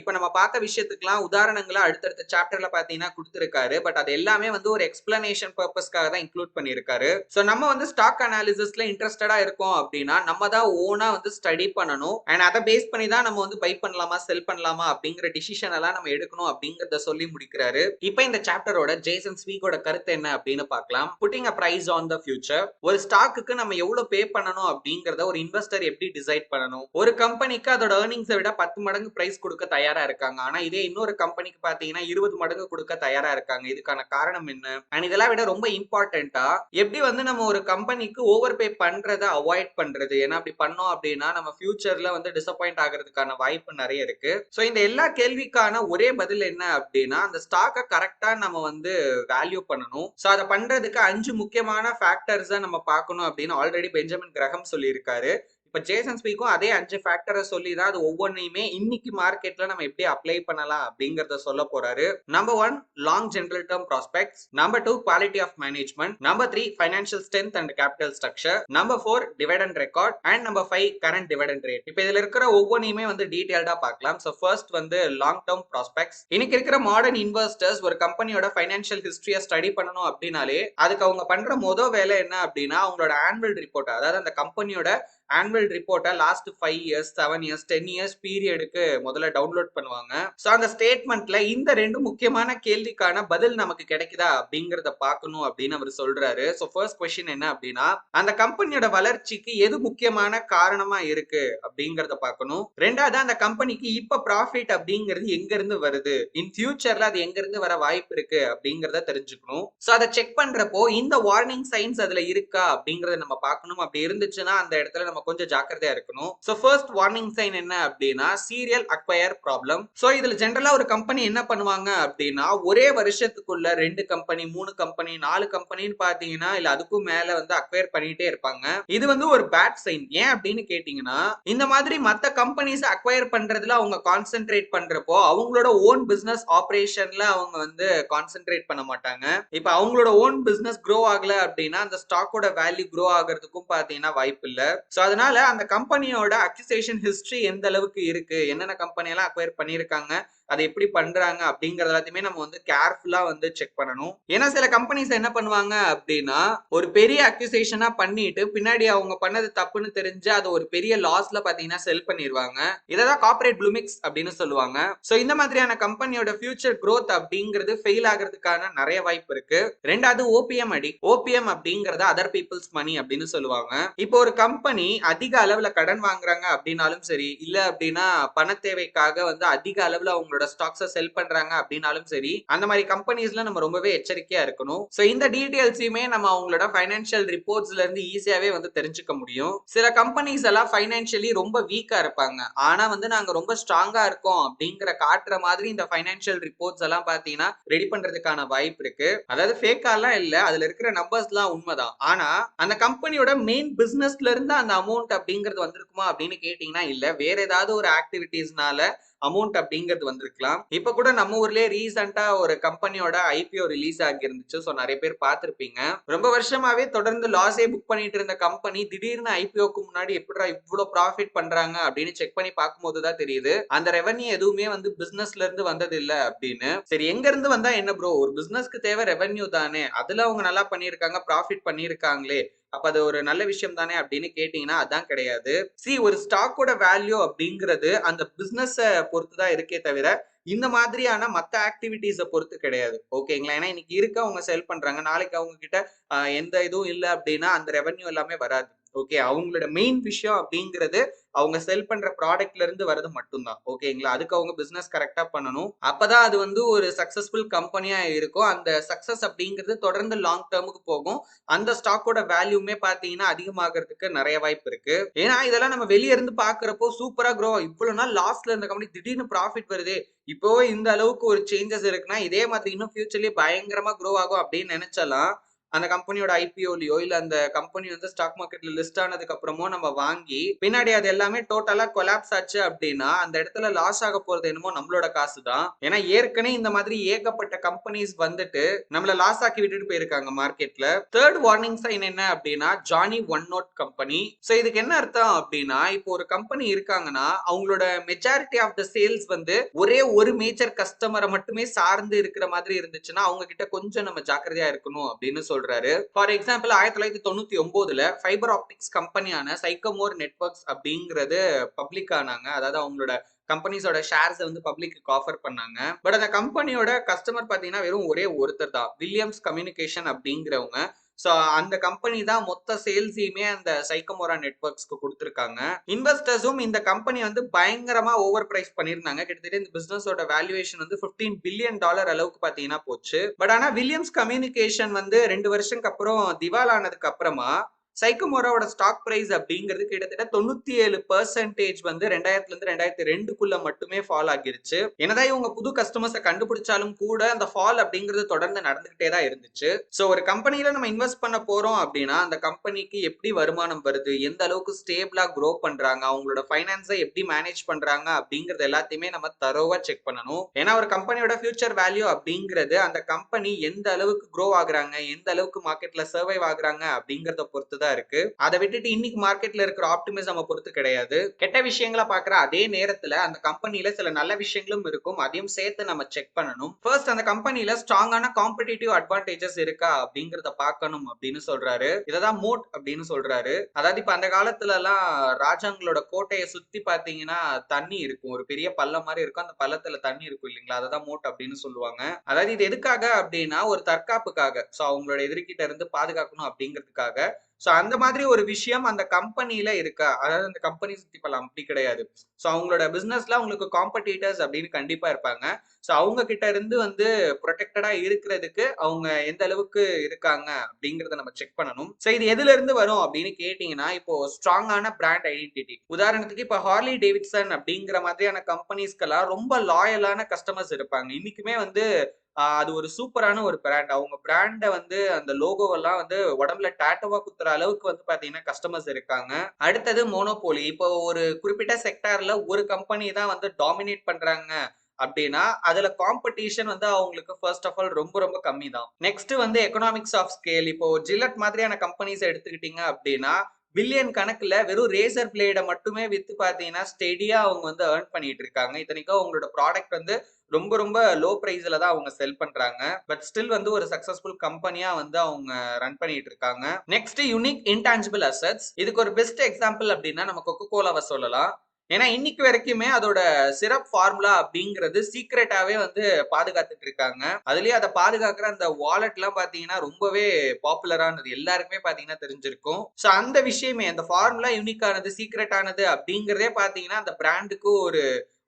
இப்ப நம்ம பார்த்த விஷயத்துக்குலாம் உதாரணங்களா அடுத்தடுத்த சாப்டர்ல பாத்தீங்கன்னா கொடுத்திருக்காரு. பட் அது எல்லாமே வந்து ஒரு எக்ஸ்பிளனேஷன் பர்பஸ்க்காக தான் இன்க்ளூட் பண்ணியிருக்காரு. ஸோ நம்ம வந்து ஸ்டாக் அனாலிசிஸ்ல இன்ட்ரெஸ்டடா இருக்கோம் அப்படின்னா நம்ம தான் ஓனா வந்து ஸ்டடி பண்ணணும். அண்ட் அதை பேஸ் பண்ணி தான் நம்ம வந்து பை பண்ணலாமா செல் பண்ணலாமா அப்படிங்கிற டிசிஷன் எல்லாம் நம்ம எடுக்கணும் அப்படிங்கறத சொல்லி முடிக்கிறாரு. இப்போ இந்த சாப்டரோட ஜேசன் ஸ்வீக்கோட கருத்து என்ன அப்படின்னு பார்க்கலாம். Putting a price on the future. ஒரு ஸ்டாக்குக்கு நம்ம எவ்வளவு பே பண்ணணும் அப்படிங்கறத ஒரு இன்வெஸ்டர் எப்படி டிசைட் பண்ணணும். ஒரு கம்பெனிக்கு அதோட ஏர்னிங்ஸை விட 10 மடங்கு பிரைஸ் கொடுக்க தயாரா இருக்காங்க. ஆனா இதே இன்னொரு கம்பெனிக்கு பாத்தீங்கன்னா 20 மடங்கு கொடுக்க தயாரா இருக்காங்க. இதுக்கான காரணம் என்ன? அண்ட் இதெல்லாம் விட ரொம்ப இம்பார்ட்டன்டா எப்படி வந்து நம்ம ஒரு கம்பெனிக்கு ஓவர் பே பண்றதை அவாய்ட் பண்றது. ஏன்னா அப்படி பண்ணோம் அப்படின்னா நம்ம ஃபியூச்சர்ல வந்து டிசப்பாயிண்ட் ஆகிறதுக்கான வாய்ப்பு நிறைய இருக்கு. சோ இந்த எல்லா கேள்விக்கான ஒரே பதில் என்ன அப்படின்னா அந்த ஸ்டாக்கை கரெக்டா நம்ம வந்து வேல்யூ பண்ணணும். சோ அதை பண்றதுக்கு 5 முக்கியமான ஃபேக்டர்ஸ் நம்ம பார்க்கணும் அப்படின்னு ஆல்ரெடி பெஞ்சமின் கிரஹம் சொல்லியிருக்காரு. இப்ப ஜேசன் ஸ்பீக்கும் அதே 5 ஃபேக்டரை சொல்லி தான் அது ஒவ்வொன்றையுமே இன்னைக்கு மார்க்கெட்ல நம்ம எப்படி அப்ளை பண்ணலாம் அப்படிங்கறத சொல்ல போறாரு. Number 1 long general term prospects. Number 2 quality of management. Number 3 financial strength and capital structure. Number 4 dividend record and number 5 current dividend rate. இப்ப இதுல இருக்கிற ஒவ்வொன்றையுமே வந்து டீடைல்டா பார்க்கலாம். சோ ஃபர்ஸ்ட் வந்து லாங் டேர்ம் ப்ராஸ்பெக்ட்ஸ். இன்னைக்கு இருக்கிற மாடர்ன் இன்வெஸ்டர்ஸ் ஒரு கம்பெனியோட ஃபைனான்சியல் ஹிஸ்டரியை ஸ்டடி பண்ணணும் அப்படின்னாலே அதுக்கு அவங்க பண்ற முதல் வேலை என்ன அப்படின்னா அவங்களோட ஆனுவல் ரிப்போர்ட், அதாவது அந்த கம்பெனியோட ஆனுவல் ரிப்போர்ட்டை லாஸ்ட் 5 இயர்ஸ் 7 இயர்ஸ் 10 இயர்ஸ் பீரியடுக்கு முதல்ல டவுன்லோட் பண்ணுவாங்க. ஸோ அந்த ஸ்டேட்மெண்ட்ல இந்த 2 முக்கியமான கேள்விக்கான பதில் நமக்கு கிடைக்குதா அப்படிங்கறத பார்க்கணும் அப்படின்னு அவர் சொல்றாரு. ஸோ ஃபர்ஸ்ட் கொஸ்டின் என்ன அப்படின்னா அந்த கம்பெனியோட வளர்ச்சிக்கு எது முக்கியமான காரணமா இருக்கு அப்படிங்கறத பார்க்கணும். ரெண்டாவது அந்த கம்பெனிக்கு இப்ப ப்ராஃபிட் அப்படிங்கிறது எங்க இருந்து வருது, இன் ஃபியூச்சர்ல அது எங்க இருந்து வர வாய்ப்பு இருக்கு அப்படிங்கறத தெரிஞ்சுக்கணும். ஸோ அதை செக் பண்றப்போ இந்த வார்னிங் சைன்ஸ் அதுல இருக்கா அப்படிங்கறத நம்ம பார்க்கணும். அப்படி இருந்துச்சுன்னா அந்த இடத்துல நம்ம கொஞ்சம் ஜாக்கிரதையா இருக்கணும். சோ ஃபர்ஸ்ட் வார்னிங் சைன் என்ன அப்படின்னா சீரியல் அக்வயர் ப்ராப்ளம். சோ இதுல ஜெனரலா ஒரு கம்பெனி என்ன பண்ணுவாங்க அப்படின்னா ஒரே வருஷத்துக்குள்ள 2 கம்பெனி 3 கம்பெனி 4 கம்பெனின்னு பாத்தீங்கன்னா இல்ல அதுக்கும் மேல வந்து அக்வயர் பண்ணிட்டே இருப்பாங்க. இது வந்து ஒரு பேட் சைன். ஏன் அப்படின்னு கேட்டீங்கன்னா இந்த மாதிரி மத்த கம்பெனிஸ் அக்வயர் பண்றதுல அவங்க கான்சென்ட்ரேட் பண்றப்போ அவங்களோட ஓன் பிசினஸ் ஆபரேஷன்ல அவங்க வந்து கான்சென்ட்ரேட் பண்ண மாட்டாங்க. இப்ப அவங்களோட ஓன் பிசினஸ் க்ரோ ஆகல அப்படின்னா அந்த ஸ்டாக்கோட வேல்யூ க்ரோ ஆகிறதுக்கும் பாத்தீங்கன்னா வாய்ப்பு இல்ல. சோ அதனால அந்த கம்பெனியோட அக்யூசேஷன் ஹிஸ்டரி எந்த அளவுக்கு இருக்கு, என்னென்ன கம்பெனி எல்லாம் அக்வயர் பண்ணிருக்காங்க, அதை எப்படி பண்றாங்க அப்படிங்கறது எல்லாத்தையுமே நம்ம வந்து கேர்ஃபுல்லா வந்து செக் பண்ணணும். ஏன்னா சில கம்பெனிஸ் என்ன பண்ணுவாங்க அப்படின்னா ஒரு பெரிய அக்யூசேஷனா பண்ணிட்டு பின்னாடி அவங்க பண்ணது தப்புன்னு தெரிஞ்சு அது ஒரு பெரிய லாஸ்ல பாத்தீங்கன்னா செல் பண்ணிடுவாங்க. இதான் கார்ப்பரேட் ப்ளூமிக்ஸ் அப்படின்னு சொல்லுவாங்க. சோ இந்த மாதிரியான கம்பெனியோட ஃபியூச்சர் growth அப்படிங்கிறது ஃபெயில் ஆகிறதுக்கான நிறைய வாய்ப்பு இருக்கு. ரெண்டாவது ஓபிஎம் அடி. ஓபிஎம் அப்படிங்கறது அதர் பீப்புள்ஸ் மணி அப்படின்னு சொல்லுவாங்க. இப்போ ஒரு கம்பெனி அதிக அளவுல கடன் வாங்குறாங்க அப்படின்னாலும் சரி, இல்ல அப்படின்னா பண தேவைக்காக வந்து அதிக அளவுல அவங்களோட ஸ்டாக்ஸை செல் பண்றாங்க அப்படின்னாலும் சரி, அந்த மாதிரி கம்பெனிஸ்ல நம்ம ரொம்பவே எச்சரிக்கையா இருக்கணும். சோ இந்த டீடைல்ஸையுமே நம்ம அவங்களோட ஃபைனான்சியல் ரிப்போர்ட்ஸ்ல இருந்து ஈஸியாவே வந்து தெரிஞ்சுக்க முடியும். சில கம்பெனிஸ் எல்லாம் ஃபைனான்சியலி ரொம்ப வீக்கா இருப்பாங்க. ஆனா வந்து நாங்க ரொம்ப ஸ்ட்ராங்கா இருக்கோம் அப்படிங்கிற காட்டுற மாதிரி இந்த ஃபைனான்சியல் ரிப்போர்ட்ஸ் எல்லாம் பாத்தீங்கன்னா ரெடி பண்றதுக்கான வாய்ப்பு இருக்கு. அதாவது ஃபேக்கா எல்லாம் இல்ல, அதுல இருக்கிற நம்பர்ஸ் எல்லாம் உண்மைதான். ஆனா அந்த கம்பெனியோட மெயின் பிசினஸ்ல இருந்து அந்த அமௌண்ட் அப்படிங்கிறது வந்திருக்குமா அப்படின்னு கேட்டீங்கன்னா இல்ல, வேற ஏதாவது ஒரு ஆக்டிவிட்டீஸ்னால அமௌண்ட் அப்படிங்கிறது வந்திருக்கலாம். இப்ப கூட நம்ம ஊர்லயே ரீசெண்டா ஒரு கம்பெனியோட ஐபிஓ ரிலீஸ் ஆகி இருந்துச்சு. சோ நிறைய பேர் பார்த்திருப்பீங்க. ரொம்ப வருஷமாவே தொடர்ந்து லாஸே புக் பண்ணிட்டு இருந்த கம்பெனி திடீர்னு ஐபிஓக்கு முன்னாடி எப்படிடா இவ்வளவு ப்ராஃபிட் பண்றாங்க அப்படின்னு செக் பண்ணி பார்க்கும்போது தான் தெரியுது அந்த ரெவன்யூ எதுவுமே வந்து பிசினஸ்ல இருந்து வந்தது இல்ல அப்படின்னு. சரி எங்க இருந்து வந்தா என்ன ப்ரோ, ஒரு பிசினஸ்க்கு தேவை ரெவன்யூ தானே, அதுல அவங்க நல்லா பண்ணிருக்காங்க, ப்ராஃபிட் பண்ணிருக்காங்களே, அப்ப அது ஒரு நல்ல விஷயம் தானே அப்படின்னு கேட்டீங்கன்னா அதான் கிடையாது. ஒரு ஸ்டாக்கோட வேல்யூ அப்படிங்கிறது அந்த பிசினஸ் பொறுத்துதான் இருக்கே தவிர இந்த மாதிரியான மத்த ஆக்டிவிட்டிஸை பொறுத்து கிடையாது. ஓகேங்களா? ஏன்னா இன்னைக்கு இருக்க அவங்க செல் பண்றாங்க, நாளைக்கு அவங்க கிட்ட எந்த இதுவும் இல்லை அப்படின்னா அந்த ரெவன்யூ எல்லாமே வராது. ஓகே, அவங்களோட மெயின் விஷயம் அப்படிங்கிறது அவங்க செல் பண்ற ப்ராடக்ட்ல இருந்து வரது மட்டும்தான். ஓகேங்களா, அதுக்கு அவங்க பிசினஸ் கரெக்டா பண்ணணும். அப்பதான் அது வந்து ஒரு சக்சஸ்ஃபுல் கம்பெனியா இருக்கும். அந்த சக்சஸ் அப்படிங்கிறது தொடர்ந்து லாங் டேர்முக்கு போகும். அந்த ஸ்டாக்கோட வேல்யூமே பாத்தீங்கன்னா அதிகமாகிறதுக்கு நிறைய வாய்ப்பு இருக்கு. ஏன்னா இதெல்லாம் நம்ம வெளிய இருந்து பாக்குறப்போ சூப்பரா க்ரோ, இவ்வளவு நாள் லாஸ்ட்ல இருந்த கம்பெனி திடீர்னு ப்ராஃபிட் வருது, இப்போ இந்த அளவுக்கு ஒரு சேஞ்சஸ் இருக்குன்னா இதே மாதிரி இன்னும் ஃபியூச்சர்லயே பயங்கரமா க்ரோ ஆகும் அப்படின்னு நினைச்சலாம் அந்த கம்பெனியோட ஐபிஓலயோ இல்ல அந்த கம்பெனி வந்து ஸ்டாக் மார்க்கெட்ல லிஸ்ட் ஆனதுக்கு அப்புறமோ நம்ம வாங்கி பின்னாடி அது எல்லாமே டோட்டலா கொலாப்ஸ் ஆச்சு அப்படின்னா அந்த இடத்துல லாஸ் ஆக போறது என்னமோ நம்மளோட காசு தான். ஏன்னா ஏற்கனவே இந்த மாதிரி ஏகப்பட்ட கம்பெனிஸ் வந்துட்டு நம்மள லாஸ் ஆக்கி விட்டுட்டு போயிருக்காங்க மார்க்கெட்ல. தேர்ட் வார்னிங் சைன் என்ன அப்படின்னா Johnny one note company. So இதுக்கு என்ன அர்த்தம் அப்படின்னா, இப்போ ஒரு கம்பெனி இருக்காங்கன்னா அவங்களோட மெஜாரிட்டி ஆஃப் த சேல்ஸ் வந்து ஒரே ஒரு மேஜர் கஸ்டமரை மட்டுமே சார்ந்து இருக்கிற மாதிரி இருந்துச்சுன்னா அவங்க கிட்ட கொஞ்சம் நம்ம ஜாக்கிரதையா இருக்கணும் அப்படின்னு சொல்றாரு. ஃபார் எக்ஸாம்பிள் 1999ல ஃபைபர் ஆப்டிக்ஸ் கம்பெனியான சைக்கமோர் நெட்வொர்க்ஸ் அப்படிங்கிறது பப்ளிக் ஆனாங்க. அதாவது அவங்களோட கம்பெனிஸோட ஷேர்ஸ் வந்து பப்ளிக்கு ஆஃபர் பண்ணாங்க. பட் அந்த கம்பெனியோட கஸ்டமர் பாத்தீங்கன்னா வெறும் ஒரே ஒருத்தர் தான், வில்லியம்ஸ் கம்யூனிகேஷன் அப்படிங்கிறவங்க. சோ அந்த கம்பெனி தான் மொத்த சேல்ஸையுமே அந்த சைக்கமோரா நெட்வொர்க்ஸ்க்கு கொடுத்திருக்காங்க. இன்வெஸ்டர்ஸும் இந்த கம்பெனி வந்து பயங்கரமா ஓவர் பிரைஸ் பண்ணிருந்தாங்க. கிட்டத்தட்ட இந்த பிசினஸோட வேல்யூவேஷன் வந்து $15 பில்லியன் அளவுக்கு பாத்தீங்கன்னா போச்சு. பட் ஆனா வில்லியம்ஸ் கம்யூனிகேஷன் வந்து 2 வருஷத்துக்கு அப்புறம் திவால் ஆனதுக்கு அப்புறமா சைக்கமோராவோட ஸ்டாக் பிரைஸ் அப்படிங்கிறது கிட்டத்தட்ட 97% வந்து 2000ல இருந்து 2002க்குள்ள மட்டுமே ஃபால் ஆகிருச்சு. என்னதான் இவங்க புது கஸ்டமர்ஸை கண்டுபிடிச்சாலும் கூட அந்த ஃபால் அப்படிங்கிறது தொடர்ந்து நடந்துகிட்டே தான் இருந்துச்சு. சோ ஒரு கம்பெனில நம்ம இன்வெஸ்ட் பண்ண போறோம் அப்படின்னா அந்த கம்பெனிக்கு எப்படி வருமானம் வருது, எந்த அளவுக்கு ஸ்டேபிளா க்ரோ பண்றாங்க, அவங்களோட ஃபைனான்ஸை எப்படி மேனேஜ் பண்றாங்க அப்படிங்கறது எல்லாத்தையுமே நம்ம தரோவா செக் பண்ணணும். ஏன்னா ஒரு கம்பெனியோட ஃபியூச்சர் வேல்யூ அப்படிங்கிறது அந்த கம்பெனி எந்த அளவுக்கு க்ரோ ஆகுறாங்க, எந்த அளவுக்கு மார்க்கெட்ல சர்வைவ் ஆகுறாங்க அப்படிங்கறத பொறுத்து தான் இருக்கு. அதை விட்டுட்டு இன்னைக்கு மார்க்கெட்ல இருக்கிற ஆப்டிமிசம் பொறுத்து கிடையாது. கெட்ட விஷயங்களை பாக்குற அதே நேரத்துல அந்த கம்பெனில சில நல்ல விஷயங்களும் இருக்கும், அதையும் சேர்த்து நம்ம செக் பண்ணணும். ஃபர்ஸ்ட் அந்த கம்பெனில ஸ்ட்ராங்கான காம்படிட்டிவ் அட்வான்டேஜஸ் இருக்கா அப்படிங்கறத பார்க்கணும் அப்படின்னு சொல்றாரு. இததான் மோட் அப்படின்னு சொல்றாரு. அதாவது இப்ப அந்த காலத்துல எல்லாம் ராஜாங்களோட கோட்டையை சுத்தி பாத்தீங்கன்னா தண்ணி இருக்கும், ஒரு பெரிய பள்ளம் மாதிரி இருக்கும், அந்த பள்ளத்துல தண்ணி இருக்கும் இல்லைங்களா, அததான் மோட் அப்படின்னு சொல்லுவாங்க. அதாவது இது எதுக்காக அப்படின்னா ஒரு தற்காப்புக்காக, சோ அவங்களோட எதிர்கிட்ட இருந்து பாதுகாக்கணும் அப்படிங்கிறதுக்காக. சோ அந்த மாதிரி ஒரு விஷயம் அந்த கம்பெனில இருக்கா, அதாவது அந்த கம்பெனி சுத்தி பலாம் அப்படி கிடையாது. சோ அவங்களோட பிசினஸ்ல அவங்களுக்கு காம்படிட்டர்ஸ் அப்படின்னு கண்டிப்பா இருப்பாங்க. சோ அவங்க கிட்ட இருந்து வந்து ப்ரொடெக்டடா இருக்கிறதுக்கு அவங்க எந்த அளவுக்கு இருக்காங்க அப்படிங்கறத நம்ம செக் பண்ணணும். சோ இது எதுல இருந்து வரும் அப்படின்னு கேட்டீங்கன்னா, இப்போ ஸ்ட்ராங்கான பிராண்ட் ஐடென்டிட்டி. உதாரணத்துக்கு இப்போ ஹார்லி டேவிட்சன் அப்படிங்கிற மாதிரியான கம்பெனிஸ்க்கெல்லாம் ரொம்ப லாயலான கஸ்டமர்ஸ் இருப்பாங்க. இன்னைக்குமே வந்து அது ஒரு சூப்பரான ஒரு பிராண்ட். அவங்க பிராண்ட வந்து அந்த லோகோவெல்லாம் வந்து உடம்புல டாட்டோவா குத்துற அளவுக்கு வந்து பாத்தீங்கன்னா கஸ்டமர்ஸ் இருக்காங்க. அடுத்தது மோனோபோலி. இப்போ ஒரு குறிப்பிட்ட செக்டார்ல ஒரு கம்பெனி தான் வந்து டாமினேட் பண்றாங்க அப்படின்னா அதுல காம்படிஷன் வந்து அவங்களுக்கு ஃபர்ஸ்ட் ஆஃப் ஆல் ரொம்ப ரொம்ப கம்மி தான். நெக்ஸ்ட் வந்து எக்கனாமிக்ஸ் ஆஃப் ஸ்கேல். இப்போ ஜில்லட் மாதிரியான கம்பெனிஸ் எடுத்துக்கிட்டீங்க அப்படின்னா பில்லியன் கணக்குல வெறும் ரேசர் பிளேட மட்டுமே வித்து பாத்தீங்கன்னா ஸ்டெடியா அவங்க வந்து ஏர்ன் பண்ணிட்டு இருக்காங்க. இத்தனைக்கும் அவங்களோட ப்ராடக்ட் வந்து ரொம்ப ரொம்ப லோ பிரைஸ்ல தான் அவங்க செல் பண்றாங்க. பட் ஸ்டில் வந்து ஒரு சக்சஸ்ஃபுல் கம்பெனியா வந்து அவங்க ரன் பண்ணிட்டு இருக்காங்க. Next unique intangible assets. இதுக்கு ஒரு பெஸ்ட் எக்ஸாம்பிள் அப்படின்னா நம்ம கொக்கோ கோலாவை சொல்லலாம். ஏன்னா இன்னைக்கு வரைக்குமே அதோட சிரப் ஃபார்முலா அப்படிங்கிறது சீக்ரெட்டாவே வந்து பாதுகாத்துட்டு இருக்காங்க. அதுலயே அதை பாதுகாக்கிற அந்த வாலெட் எல்லாம் பாத்தீங்கன்னா ரொம்பவே பாப்புலரானது, எல்லாருக்குமே பாத்தீங்கன்னா தெரிஞ்சிருக்கும். சோ அந்த விஷயமே அந்த ஃபார்முலா யூனிக்கானது சீக்ரெட் ஆனது அப்படிங்கறதே பாத்தீங்கன்னா அந்த பிராண்டுக்கு ஒரு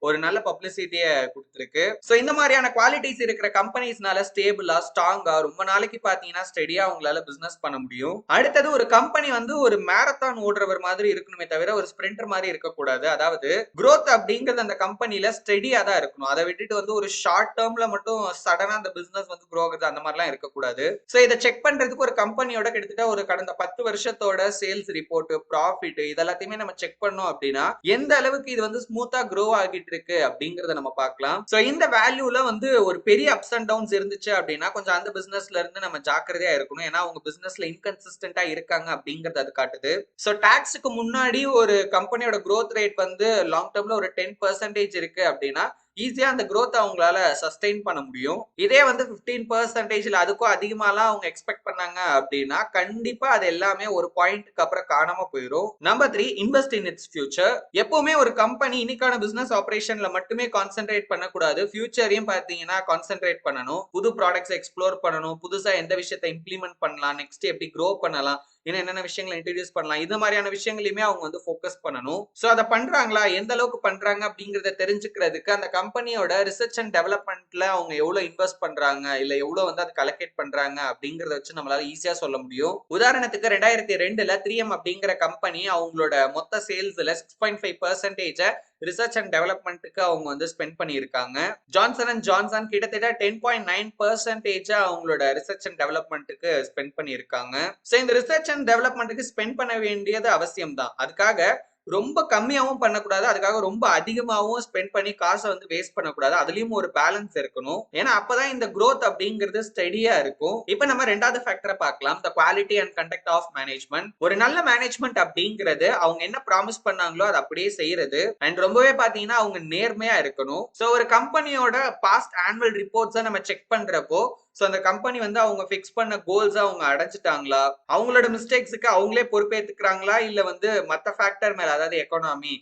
ஒரு நல்ல பப்ளிசிட்டியை கொடுத்துருக்கு. சோ இந்த மாதிரியான குவாலிட்டிஸ் இருக்கிற கம்பெனிஸ்னால ஸ்டேபிளா ஸ்ட்ராங்கா ரொம்ப நாளைக்கு பாத்தீங்கன்னா ஸ்டெடியா அவங்களால பிசினஸ் பண்ண முடியும். அடுத்தது ஒரு கம்பெனி வந்து ஒரு மேரத்தான் ஓடுறவர் மாதிரி இருக்கணுமே தவிர ஒரு ஸ்பிரிண்டர் மாதிரி இருக்கக்கூடாது. அதாவது growth அப்படிங்கிறது அந்த கம்பெனில ஸ்டெடியா தான் இருக்கணும். அதை விட்டுட்டு வந்து ஒரு ஷார்ட் டேர்ம்ல மட்டும் சடனா அந்த பிசினஸ் வந்து க்ரோ ஆகுது அந்த மாதிரிலாம் இருக்கக்கூடாது. சோ இதை செக் பண்றதுக்கு ஒரு கம்பெனியோட கிட்டத்தட்ட ஒரு கடந்த 10 வருஷத்தோட சேல்ஸ் ரிப்போர்ட், ப்ராஃபிட் இதெல்லாத்தையுமே நம்ம செக் பண்ணோம் அப்படின்னா எந்த அளவுக்கு இது வந்து ஸ்மூத்தா க்ரோ ஆகிட்டு இருக்கு அப்படிங்கறத நம்ம பார்க்கலாம். சோ இந்த வேல்யூல வந்து ஒரு பெரிய அப்ஸ் அண்ட் டவுன்ஸ் இருந்துச்சு அப்படின்னா கொஞ்சம் அந்த பிசினஸ்ல இருந்து நம்ம ஜாக்கிரதையா இருக்கணும். ஏன்னா அவங்க பிசினஸ்ல இன்கன்சிஸ்டன்டா இருக்காங்க அப்படிங்கறது அது காட்டுது. சோ டாக்ஸுக்கு முன்னாடி ஒரு கம்பெனியோட growth ரேட் வந்து லாங் டேர்ம்ல ஒரு 10% இருக்கு அப்படின்னா ஈஸியா அந்த growth அவங்களால சஸ்டெயின் பண்ண முடியும். இதே வந்து 15% அதுக்கும் அதிகமாலாம் அவங்க எக்ஸ்பெக்ட் பண்ணாங்க அப்படின்னா கண்டிப்பா அது எல்லாமே ஒரு பாயிண்ட்க்கு அப்புறம் காணாம போயிடும். Number 3, invest in it's future. எப்பவுமே ஒரு கம்பெனி இன்னைக்கான பிசினஸ் ஆபரேஷன்ல மட்டுமே கான்சென்ட்ரேட் பண்ணக்கூடாது, ஃபியூச்சரையும் பாத்தீங்கன்னா கான்சென்ட்ரேட் பண்ணணும். புது ப்ராடக்ட்ஸ் எக்ஸ்ப்ளோர் பண்ணணும், புதுசா எந்த விஷயத்தை இம்ப்ளிமெண்ட் பண்ணலாம், நெக்ஸ்ட் எப்படி க்ரோ பண்ணலாம், இன்னும் என்னென்ன விஷயங்களை இன்ட்ரடியூஸ் பண்ணலாம், இது மாதிரியான விஷயங்களையுமே அவங்க வந்து ஃபோக்கஸ் பண்ணணும். சோ அத பண்றாங்களா, எந்த அளவுக்கு பண்றாங்க அப்படிங்கறத தெரிஞ்சுக்கிறதுக்கு அந்த கம்பெனியோட ரிசர்ச் அண்ட் டெவலப்மெண்ட்ல அவங்க எவ்வளவு இன்வெஸ்ட் பண்றாங்க, இல்ல எவ்வளவு வந்து அதுக்கு அலோகேட் பண்றாங்க அப்படிங்கறத வச்சு நம்மளால ஈஸியா சொல்ல முடியும். உதாரணத்துக்கு 2002ல 3M அப்படிங்கிற கம்பெனி அவங்களோட மொத்த சேல்ஸ்ல 6.5% ரிசர்ச் அண்ட் டெவலப்மெண்ட்டுக்கு அவங்க வந்து ஸ்பெண்ட் பண்ணியிருக்காங்க. ஜான்சன் அண்ட் ஜான்சன் கிட்டத்தட்ட 10.9% அவங்களோட ரிசர்ச் அண்ட் டெவலப்மெண்ட்டுக்கு ஸ்பெண்ட் பண்ணியிருக்காங்க. சோ இந்த ரிசர்ச் அண்ட் டெவலப்மெண்ட்டுக்கு ஸ்பெண்ட் பண்ண வேண்டியது அவசியம் தான். அதுக்காக ரொம்ப கம்மியாவும் பண்ணக்கூடாது, அதுக்காக ரொம்ப அதிகமாவும் ஸ்பெண்ட் பண்ணி காசை வந்து வேஸ்ட் பண்ணக்கூடாது. அதுலயும் ஒரு பேலன்ஸ் இருக்கணும். ஏன்னா அப்பதான் இந்த growth அப்படிங்கிறது ஸ்டெடியா இருக்கும். இப்ப நம்ம ரெண்டாவது ஃபேக்டரை பார்க்கலாம், the quality and conduct of management. ஒரு நல்ல மேனேஜ்மெண்ட் அப்படிங்கிறது அவங்க என்ன ப்ராமிஸ் பண்ணாங்களோ அதை அப்படியே செய்யறது அண்ட் ரொம்பவே பாத்தீங்கன்னா அவங்க நேர்மையா இருக்கணும். சோ ஒரு கம்பெனியோட பாஸ்ட் ஆனுவல் ரிப்போர்ட்ஸை நம்ம செக் பண்றப்போ சோ அந்த கம்பெனி வந்து அவங்க ஃபிக்ஸ் பண்ண கோல்ஸ் அவங்க அடைஞ்சிட்டாங்களா, அவங்களோட மிஸ்டேக்ஸுக்கு அவங்களே பொறுப்பேத்துக்கிறாங்களா, இல்ல வந்து மத்த ஃபேக்டர் மேல அதாவது எக்கானமி,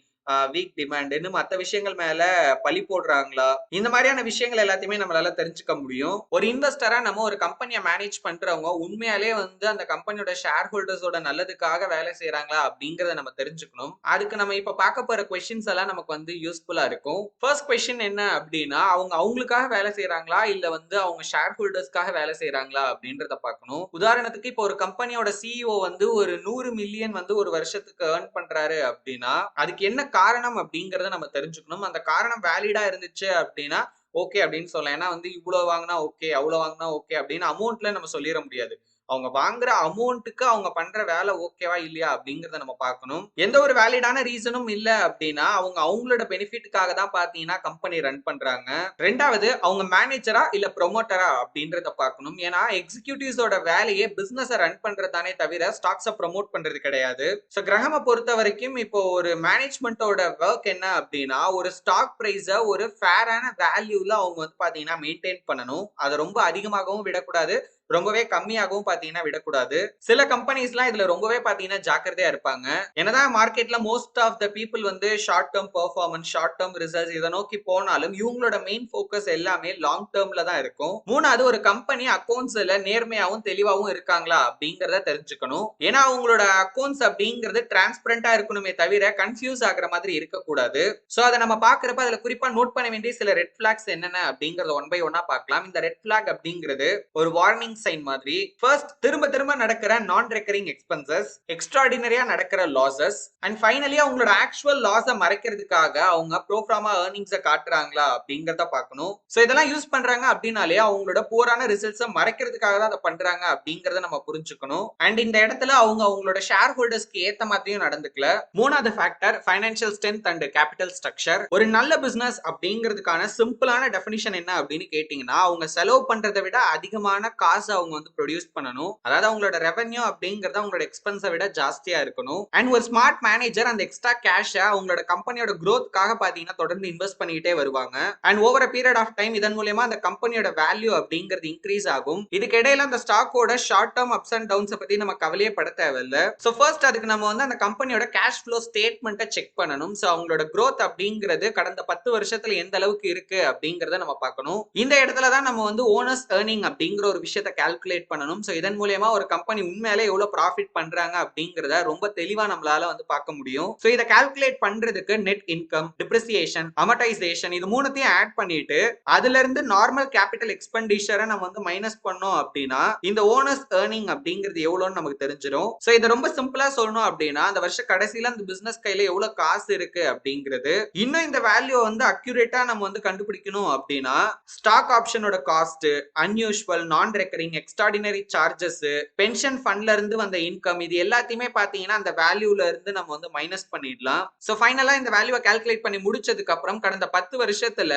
வீக் டிமாண்ட் மத்த விஷயங்கள் மேல பழி போடுறாங்களா, இந்த மாதிரியான விஷயங்கள் எல்லாத்தையுமே நம்மளால தெரிஞ்சுக்க முடியும். ஒரு இன்வெஸ்டரா நம்ம ஒரு கம்பெனியை மேனேஜ் பண்றவங்க உண்மையாலே வந்து அந்த கம்பெனியோட ஷேர் ஹோல்டர்ஸோட நல்லதுக்காக வேலை செய்யறாங்களா அப்படிங்கறத நம்ம தெரிஞ்சுக்கணும். அதுக்கு நம்ம இப்ப பார்க்க போற கொஸ்டின்ஸ் எல்லாம் நமக்கு வந்து யூஸ்ஃபுல்லா இருக்கும். ஃபர்ஸ்ட் கொஸ்டின் என்ன அப்படின்னா, அவங்க அவங்களுக்காக வேலை செய்யறாங்களா இல்ல வந்து அவங்க ஷேர் ஹோல்டர்ஸ்க்காக வேலை செய்யறாங்களா அப்படின்றத பார்க்கணும். உதாரணத்துக்கு இப்போ ஒரு கம்பெனியோட சிஇஓ வந்து ஒரு 100 மில்லியன் வந்து ஒரு வருஷத்துக்கு ஏர்ன் பண்றாரு அப்படின்னா அதுக்கு என்ன காரணம் அப்படிங்கறத நம்ம தெரிஞ்சுக்கணும். அந்த காரணம் வேலிடா இருந்துச்சு அப்படின்னா ஓகே அப்படின்னு சொல்லலாம். ஏன்னா வந்து இவ்வளவு வாங்கினா ஓகே, அவ்வளவு வாங்கினா ஓகே அப்படின்னு அமௌண்ட்ல நம்ம சொல்லிட முடியாது. அவங்க வாங்குற அமௌண்ட்டுக்கு அவங்க பண்ற வேலை ஓகேவா இல்லையா அப்படிங்கறத நம்ம பார்க்கணும். எந்த ஒரு வேலிடான ரீசனும் இல்ல அப்படின்னா அவங்க அவங்களோட பெனிஃபிட்டுக்காக தான் பாத்தீங்கன்னா கம்பெனி ரன் பண்றாங்க. ரெண்டாவது அவங்க மேனேஜரா இல்ல ப்ரொமோட்டரா அப்படின்றத பார்க்கணும். ஏன்னா எக்ஸிகியூட்டிவ்ஸோட வேலையே பிசினஸ் ரன் பண்றதானே தவிர ஸ்டாக்ஸை ப்ரொமோட் பண்றது கிடையாது. சோ கிரகமை பொறுத்த வரைக்கும் இப்போ ஒரு மேனேஜ்மெண்டோட ஒர்க் என்ன அப்படின்னா ஒரு ஸ்டாக் பிரைஸ ஒரு ஃபேரான வேல்யூல அவங்க வந்து பாத்தீங்கன்னா மெயின்டைன் பண்ணணும். அதை ரொம்ப அதிகமாகவும் விடக்கூடாது, ரொம்பவே கம்மியாகவும் பாத்தீங்கன்னா விடக்கூடாது. சில கம்பெனிஸ்லாம் இதுல ரொம்பவே பாத்தீங்கன்னா ஜாக்கிரதையா இருப்பாங்க. என்னதான் மார்க்கெட்ல மோஸ்ட் ஆஃப் த பீப்புள் வந்து short term performance, short term results இதை நோக்கி போனாலும் இவங்களோட மெயின் ஃபோக்கஸ் எல்லாமே லாங் டேர்ம்ல தான் இருக்கும். மூணாவது ஒரு கம்பெனி அக்கௌண்ட்ஸ்ல நேர்மையாவும் தெளிவாகவும் இருக்காங்களா அப்படிங்கறத தெரிஞ்சுக்கணும். ஏன்னா அவங்களோட அக்கௌண்ட்ஸ் அப்படிங்கிறது டிரான்ஸ்பரண்டா இருக்கணுமே தவிர கன்ஃபியூஸ் ஆகுற மாதிரி இருக்கக்கூடாது. சோ அதை நம்ம பாக்குறப்ப அதுல குறிப்பா நோட் பண்ண வேண்டிய சில ரெட் பிளாக்ஸ் என்னென்ன அப்படிங்கறத ஒன் பை ஒன்னா பார்க்கலாம். இந்த ரெட் பிளாக் அப்படிங்கிறது ஒரு வார்னிங் சைன் மாதிரி. ஃபர்ஸ்ட், திரும்ப திரும்ப நடக்கிற நான் ரெக்கரிங் எக்ஸ்பென்சஸ், எக்ஸ்ட்ராடினரியா நடக்கிற லாசஸ் அண்ட் ஃபைனலி அவங்களோட ஆக்சுவல் லாஸை மறைக்கிறதுக்காக அவங்க ப்ரோஃபார்மா ஏர்னிங்ஸை காட்டுறாங்களா அப்படிங்கறத பார்க்கணும். சோ இதெல்லாம் யூஸ் பண்றாங்க அப்படின்னாலே அவங்களோட போரான ரிசல்ட்ஸை மறைக்கிறதுக்காக தான் அதை பண்றாங்க அப்படிங்கறத நம்ம புரிஞ்சுக்கணும். அண்ட் இந்த இடத்துல அவங்க அவங்களோட ஷேர் ஹோல்டர்ஸ்க்கு ஏத்த மாதிரியும் நடந்துக்கல. மூணாவது factor financial strength and capital structure. ஒரு நல்ல பிசினஸ் அப்படிங்கிறதுக்கான சிம்பிளான டெஃபினிஷன் என்ன அப்படின்னு கேட்டீங்கன்னா அவங்க செலவு பண்றதை விட அதிகமான காசு அவங்க வந்து ப்ரொடியூஸ் பண்ணணும். அதாவது அவங்களோட ரெவென்யூ அப்படிங்கறது அவங்களோட எக்ஸ்பென்ஸை விட ஜாஸ்தியா இருக்கணும். அண்ட் ஒரு ஸ்மார்ட் மேனேஜர் அந்த எக்ஸ்ட்ரா கேஷை அவங்களோட கம்பெனியோட growthக்காக பாத்தீங்கன்னா தொடர்ந்து இன்வெஸ்ட் பண்ணிட்டே வருவாங்க. And over a period of time இதன் மூலமா அந்த கம்பெனியோட வேல்யூ அப்படிங்கிறது இன்க்ரீஸ் ஆகும். இதுக்கு இடையில அந்த ஸ்டாக்கோட short term ups and downs பத்தி நம்ம கவலையே பட தேவையில்ல. சோ ஃபர்ஸ்ட் அதுக்கு நம்ம வந்து அந்த கம்பெனியோட கேஷ் ஃப்ளோ ஸ்டேட்மெண்ட்டை செக் பண்ணணும். சோ அவங்களோட growth அப்படிங்கிறது கடந்த 10 வருஷத்துல எந்த அளவுக்கு இருக்கு அப்படிங்கறத நம்ம பார்க்கணும். இந்த இடத்துல தான் நம்ம வந்து ஓனர்ஸ் ஏர்னிங் அப்படிங்கிற ஒரு விஷயத்தை கால்குலேட் பண்ணணும். சோ இதன் மூலமா ஒரு கம்பெனி உண்மையிலே எவ்வளவு ப்ராஃபிட் பண்றாங்க அப்படிங்கறத ரொம்ப தெளிவா நம்மளால வந்து பார்க்க முடியும். சோ இத கால்குலேட் பண்றதுக்கு நெட் இன்கம், டிப்ரிசியேஷன், அமர்டைசேஷன் இது மூணுத்தையும் ஆட் பண்ணிட்டு அதுல இருந்து நார்மல் கேபிட்டல் எக்ஸ்பெண்டிச்சரை நம்ம வந்து மைனஸ் பண்ணோம் அப்படின்னா இந்த ஓனர்ஸ் ஏர்னிங் அப்படிங்கிறது எவ்வளவுன்னு நமக்கு தெரிஞ்சிடும். சோ இதை ரொம்ப சிம்பிளா சொல்லணும் அப்படின்னா அந்த வருஷ கடைசியில அந்த பிசினஸ் கையில எவ்வளவு காசு இருக்கு அப்படிங்கிறது. இன்னும் இந்த வேல்யூ வந்து அக்யூரேட்டா நம்ம வந்து கண்டுபிடிக்கணும் அப்படின்னா ஸ்டாக் ஆப்ஷனோட காஸ்ட், அன்யூஷுவல், நான் ரெக்கரிங், எக்ஸ்ட்ராடினரி சார்ஜஸ், பென்ஷன் ஃபண்ட்ல இருந்து வந்த இன்கம் இது எல்லாத்தையுமே பாத்தீங்கன்னா அந்த வேல்யூல இருந்து நம்ம வந்து மைனஸ் பண்ணிடலாம். சோ ஃபைனலா இந்த வேல்யூவை கால்குலேட் பண்ணி முடிச்சதுக்கு அப்புறம் கடந்த 10 வருஷத்துல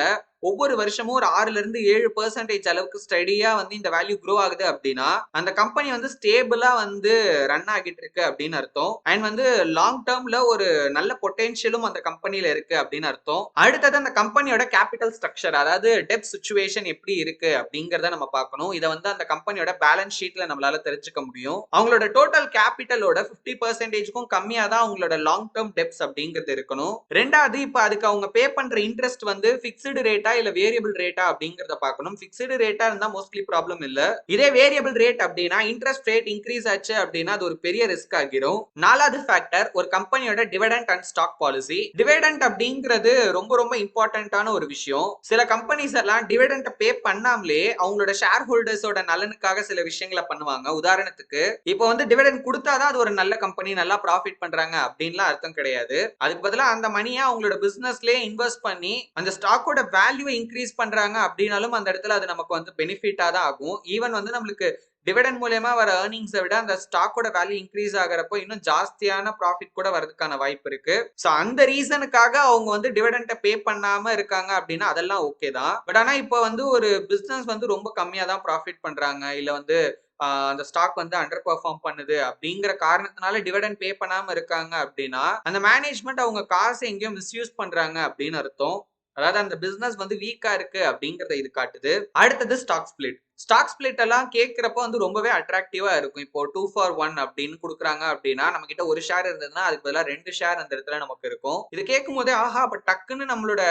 ஒவ்வொரு வருஷமும் ஒரு 6ல இருந்து 7% அளவுக்கு ஸ்டடியா வந்து இந்த வேல்யூ க்ரோ ஆகுது அப்படின்னா அந்த கம்பெனி வந்து ஸ்டேபிளா வந்து ரன் ஆகிட்டு இருக்கு அப்படின்னு அர்த்தம். அண்ட் வந்து லாங் டேர்ம்ல ஒரு நல்ல பொட்டன்ஷியலும் அந்த கம்பெனில இருக்கு அப்படின்னு அர்த்தம். அடுத்தது அந்த கம்பெனியோட கேபிட்டல் ஸ்ட்ரக்சர், அதாவது டெப்ட் சிச்சுவேஷன் எப்படி இருக்கு அப்படிங்கறத நம்ம பார்க்கணும். இதை வந்து அந்த கம்பெனியோட பேலன்ஸ் ஷீட்ல நம்மளால தெரிஞ்சுக்க முடியும். அவங்களோட டோட்டல் கேபிட்டலோட 50%க்கும் கம்மியா தான் அவங்களோட லாங் டேர்ம் டெப்ட்ஸ் அப்படிங்கிறது இருக்கணும். ரெண்டாவது இப்ப அதுக்கு அவங்க பே பண்ற இன்ட்ரெஸ்ட் வந்து பிக்ஸ்டு ரேட்டா இல்ல வேரியபிள் ரேட்டா அப்படிங்கறத பார்க்கணும். பிக்ஸ்டு ரேட்டா இருந்தா மோஸ்ட்லி ப்ராப்ளம் இல்ல. இதே வேரியபிள் ரேட் அப்படின்னா இன்ட்ரெஸ்ட் ரேட் இன்க்ரீஸ் ஆச்சு அப்படின்னா அது ஒரு பெரிய ரிஸ்க் ஆகிரும். நாலாவது ஃபேக்டர் ஒரு கம்பெனியோட dividend and stock policy. Dividend அப்படிங்கிறது ரொம்ப ரொம்ப இம்பார்ட்டன்டான ஒரு விஷயம். சில கம்பெனிஸ் எல்லாம் டிவிடெண்ட் பே பண்ணாமலே அவங்களோட ஷேர் ஹோல்டர்ஸோட நலனுக்காக சில விஷயங்களை பண்ணுவாங்க. உதாரணத்துக்கு இப்போ வந்து டிவிடெண்ட் கொடுத்தாதான் அது ஒரு நல்ல கம்பெனி நல்லா ப்ராஃபிட் பண்றாங்க அப்படின்லாம் அர்த்தம் கிடையாது. அதுக்கு பதிலா அந்த மணியை அவங்களோட பிசினஸ்லயே இன்வெஸ்ட் பண்ணி அந்த ஸ்டாக்கோட வேல்யூ இன்க்ரீஸ் பண்றாங்க அப்படின்னாலும் அந்த இடத்துல அது நமக்கு வந்து பெனிஃபிட்டா தான் ஆகும். ஈவன் வந்து நம்மளுக்கு டிவிடெண்ட் மூலமா வர ஏர்னிங்ஸை விட அந்த ஸ்டாக்கோட வேல்யூ இன்க்ரீஸ் ஆகிறப்போ இன்னும் ஜாஸ்தியான ப்ராஃபிட் கூட வரதுக்கான வாய்ப்பு இருக்கு. சோ அந்த ரீசனுக்காக அவங்க வந்து டிவிடெண்ட்டை பே பண்ணாம இருக்காங்க அப்படின்னா அதெல்லாம் ஓகே தான். பட் ஆனா இப்போ வந்து ஒரு பிசினஸ் வந்து ரொம்ப கம்மியா தான் ப்ராஃபிட் பண்றாங்க, இல்ல வந்து அந்த ஸ்டாக் வந்து அண்டர் பெர்ஃபார்ம் பண்ணுது அப்படிங்கிற காரணத்தினால டிவிடெண்ட் பே பண்ணாம இருக்காங்க அப்படின்னா அந்த மேனேஜ்மெண்ட் அவங்க காசை எங்கேயோ மிஸ்யூஸ் பண்றாங்க அப்படின்னு அர்த்தம். அதாவது அந்த பிசினஸ் வந்து வீக்கா இருக்கு அப்படிங்கறத இது காட்டுது. அடுத்தது ஸ்டாக் ஸ்பிளிட். ஸ்டாக் ஸ்பிளிட் எல்லாம் கேட்கிறப்ப வந்து ரொம்பவே அட்ராக்டிவா இருக்கும். இப்போ 2 for 1 அப்படின்னு கொடுக்குறாங்க அப்படின்னா நம்ம கிட்ட ஒரு ஷேர் இருந்ததுன்னா அதுக்கு பதிலாக 2 ஷேர் அந்த இடத்துல நமக்கு இருக்கும். இது கேட்கும் போதே ஆஹா அப்ப டக்குன்னு நம்மளோட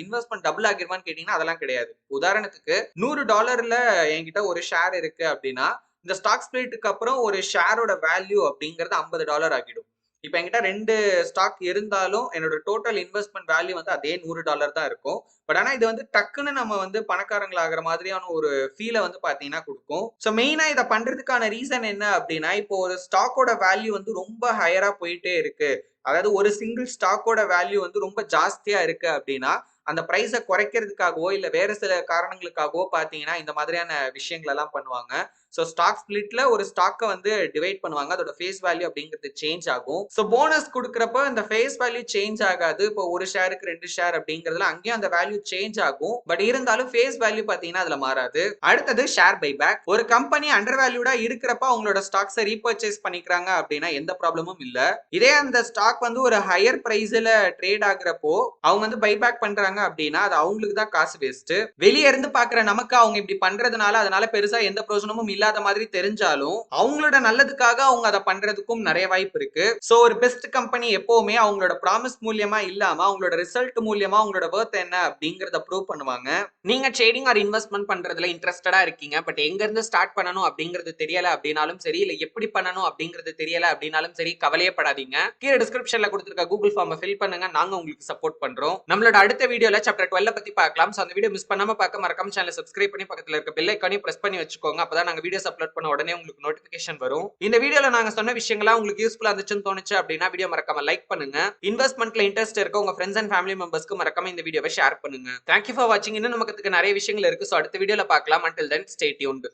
இன்வெஸ்ட்மெண்ட் டபுள் ஆகிருமான்னு கேட்டீங்கன்னா அதெல்லாம் கிடையாது. உதாரணத்துக்கு $100 என்கிட்ட ஒரு ஷேர் இருக்கு அப்படின்னா இந்த ஸ்டாக் ஸ்பிளிட்டுக்கு அப்புறம் ஒரு ஷேரோட வேல்யூ அப்படிங்கிறது $50 ஆகிடும். இப்ப என்கிட்ட 2 ஸ்டாக் இருந்தாலும் என்னோட டோட்டல் இன்வெஸ்ட்மெண்ட் வேல்யூ வந்து அதே $100 தான் இருக்கும். பட் ஆனா இது வந்து டக்குன்னு நம்ம வந்து பணக்காரங்கள் ஆகிற மாதிரியான ஒரு ஃபீலை வந்து பாத்தீங்கன்னா கொடுக்கும். ஸோ மெயினா இதை பண்றதுக்கான ரீசன் என்ன அப்படின்னா இப்போ ஒரு ஸ்டாக்கோட வேல்யூ வந்து ரொம்ப ஹையரா போயிட்டே இருக்கு, அதாவது ஒரு சிங்கிள் ஸ்டாக்கோட வேல்யூ வந்து ரொம்ப ஜாஸ்தியா இருக்கு அப்படின்னா அந்த பிரைஸை குறைக்கிறதுக்காகவோ இல்ல வேற சில காரணங்களுக்காகவோ பாத்தீங்கன்னா இந்த மாதிரியான விஷயங்கள் எல்லாம் பண்ணுவாங்க. ஸோ ஸ்டாக் ஸ்பிளிட்ல ஒரு ஸ்டாக்கை வந்து டிவைட் பண்ணுவாங்க, அதோட ஃபேஸ் வேல்யூ அப்படிங்கிறது சேஞ்ச் ஆகும். ஸோ போனஸ் கொடுக்குறப்ப இந்த ஃபேஸ் வேல்யூ சேஞ்ச் ஆகாது. இப்போ ஒரு ஷேருக்கு 2 ஷேர் அப்படிங்கிறதுல அங்கேயும் அந்த வேல்யூ சேஞ்ச் ஆகும். பட் இருந்தாலும் ஃபேஸ் வேல்யூ பாத்தீங்கன்னா அதுல மாறாது. அடுத்தது ஷேர் பைபேக். ஒரு கம்பெனி அண்டர் வேல்யூடா இருக்கிறப்ப அவங்களோட ஸ்டாக்ஸை ரீபர்ச்சேஸ் பண்ணிக்கிறாங்க அப்படின்னா எந்த ப்ராப்ளமும் இல்ல. இதே அந்த ஸ்டாக் வந்து ஒரு ஹையர் பிரைஸ்ல ட்ரேட் ஆகுறப்போ அவங்க வந்து பைபேக் பண்றாங்க அப்படின்னா அது அவங்களுக்கு தான் காசு வேஸ்ட். வெளியே இருந்து பாக்குற நமக்கு அவங்க இப்படி பண்றதுனால அதனால பெருசா எந்த பிரயோஜனமும் இல்லாத மாதிரி தெரிஞ்சாலும் அவங்களோட நல்லதுக்காக அவங்க அதை பண்றதுக்கும் நிறைய வாய்ப்பு இருக்கு. சோ ஒரு பெஸ்ட் கம்பெனி எப்பவுமே அவங்களோட ப்ராமிஸ் மூலியமா இல்லாம அவங்களோட ரிசல்ட் மூலியமா அவங்களோட வர்த் என்ன அப்படிங்கறத ப்ரூவ் பண்ணுவாங்க. நீங்க ட்ரேடிங் ஆர் இன்வெஸ்ட்மெண்ட் பண்றதுல இன்ட்ரெஸ்டடா இருக்கீங்க, பட் எங்க இருந்து ஸ்டார்ட் பண்ணணும் அப்படிங்கிறது தெரியல அப்படின்னாலும் சரி, இல்ல எப்படி பண்ணணும் அப்படிங்கிறது தெரியல அப்படின்னாலும் சரி, கவலையே படாதீங்க. கீழே டிஸ்கிரிப்ஷன்ல கொடுத்திருக்க கூகுள் ஃபார்மை ஃபில் பண்ணுங்க, நாங்க உங்களுக்கு சப்போர்ட் பண்றோம். நம்மளோட அடுத்த வீடியோல சாப்டர் 12 பத்தி பார்க்கலாம். சோ அந்த வீடியோ மிஸ் பண்ணாம பார்க்க மறக்காம சேனலை சப்ஸ்கிரைப் பண்ணி பக்கத்துல இருக்க பெல் ஐகானையும் பிரஸ் பண்ணி வச்சுக்கோங்க. அப்பதான் நாங்க வீடியோஸ் அப்லோட் பண்ண உடனே உங்களுக்கு நோட்டிபிகேஷன் வரும். இந்த வீடியோல நாங்க சொன்ன விஷயங்களா உங்களுக்கு யூஸ்ஃபுல்லா இருந்துச்சுன்னு தோணுச்சு அப்படின்னா வீடியோ மறக்காம லைக் பண்ணுங்க. இன்வெஸ்ட்மெண்ட்ல இன்ட்ரெஸ்ட் இருக்க உங்க ஃப்ரெண்ட்ஸ் அண்ட் ஃபேமிலி மெம்பர்ஸ்க்கு மறக்காம இந்த வீடியோவை ஷேர் பண்ணுங்க. தேங்க்யூ ஃபார் வாட்சிங். இன்னும் நமக்கு நிறைய விஷயங்கள் இருக்கு. சோ அடுத்த வீடியோல பார்க்கலாம். Until then, stay tuned.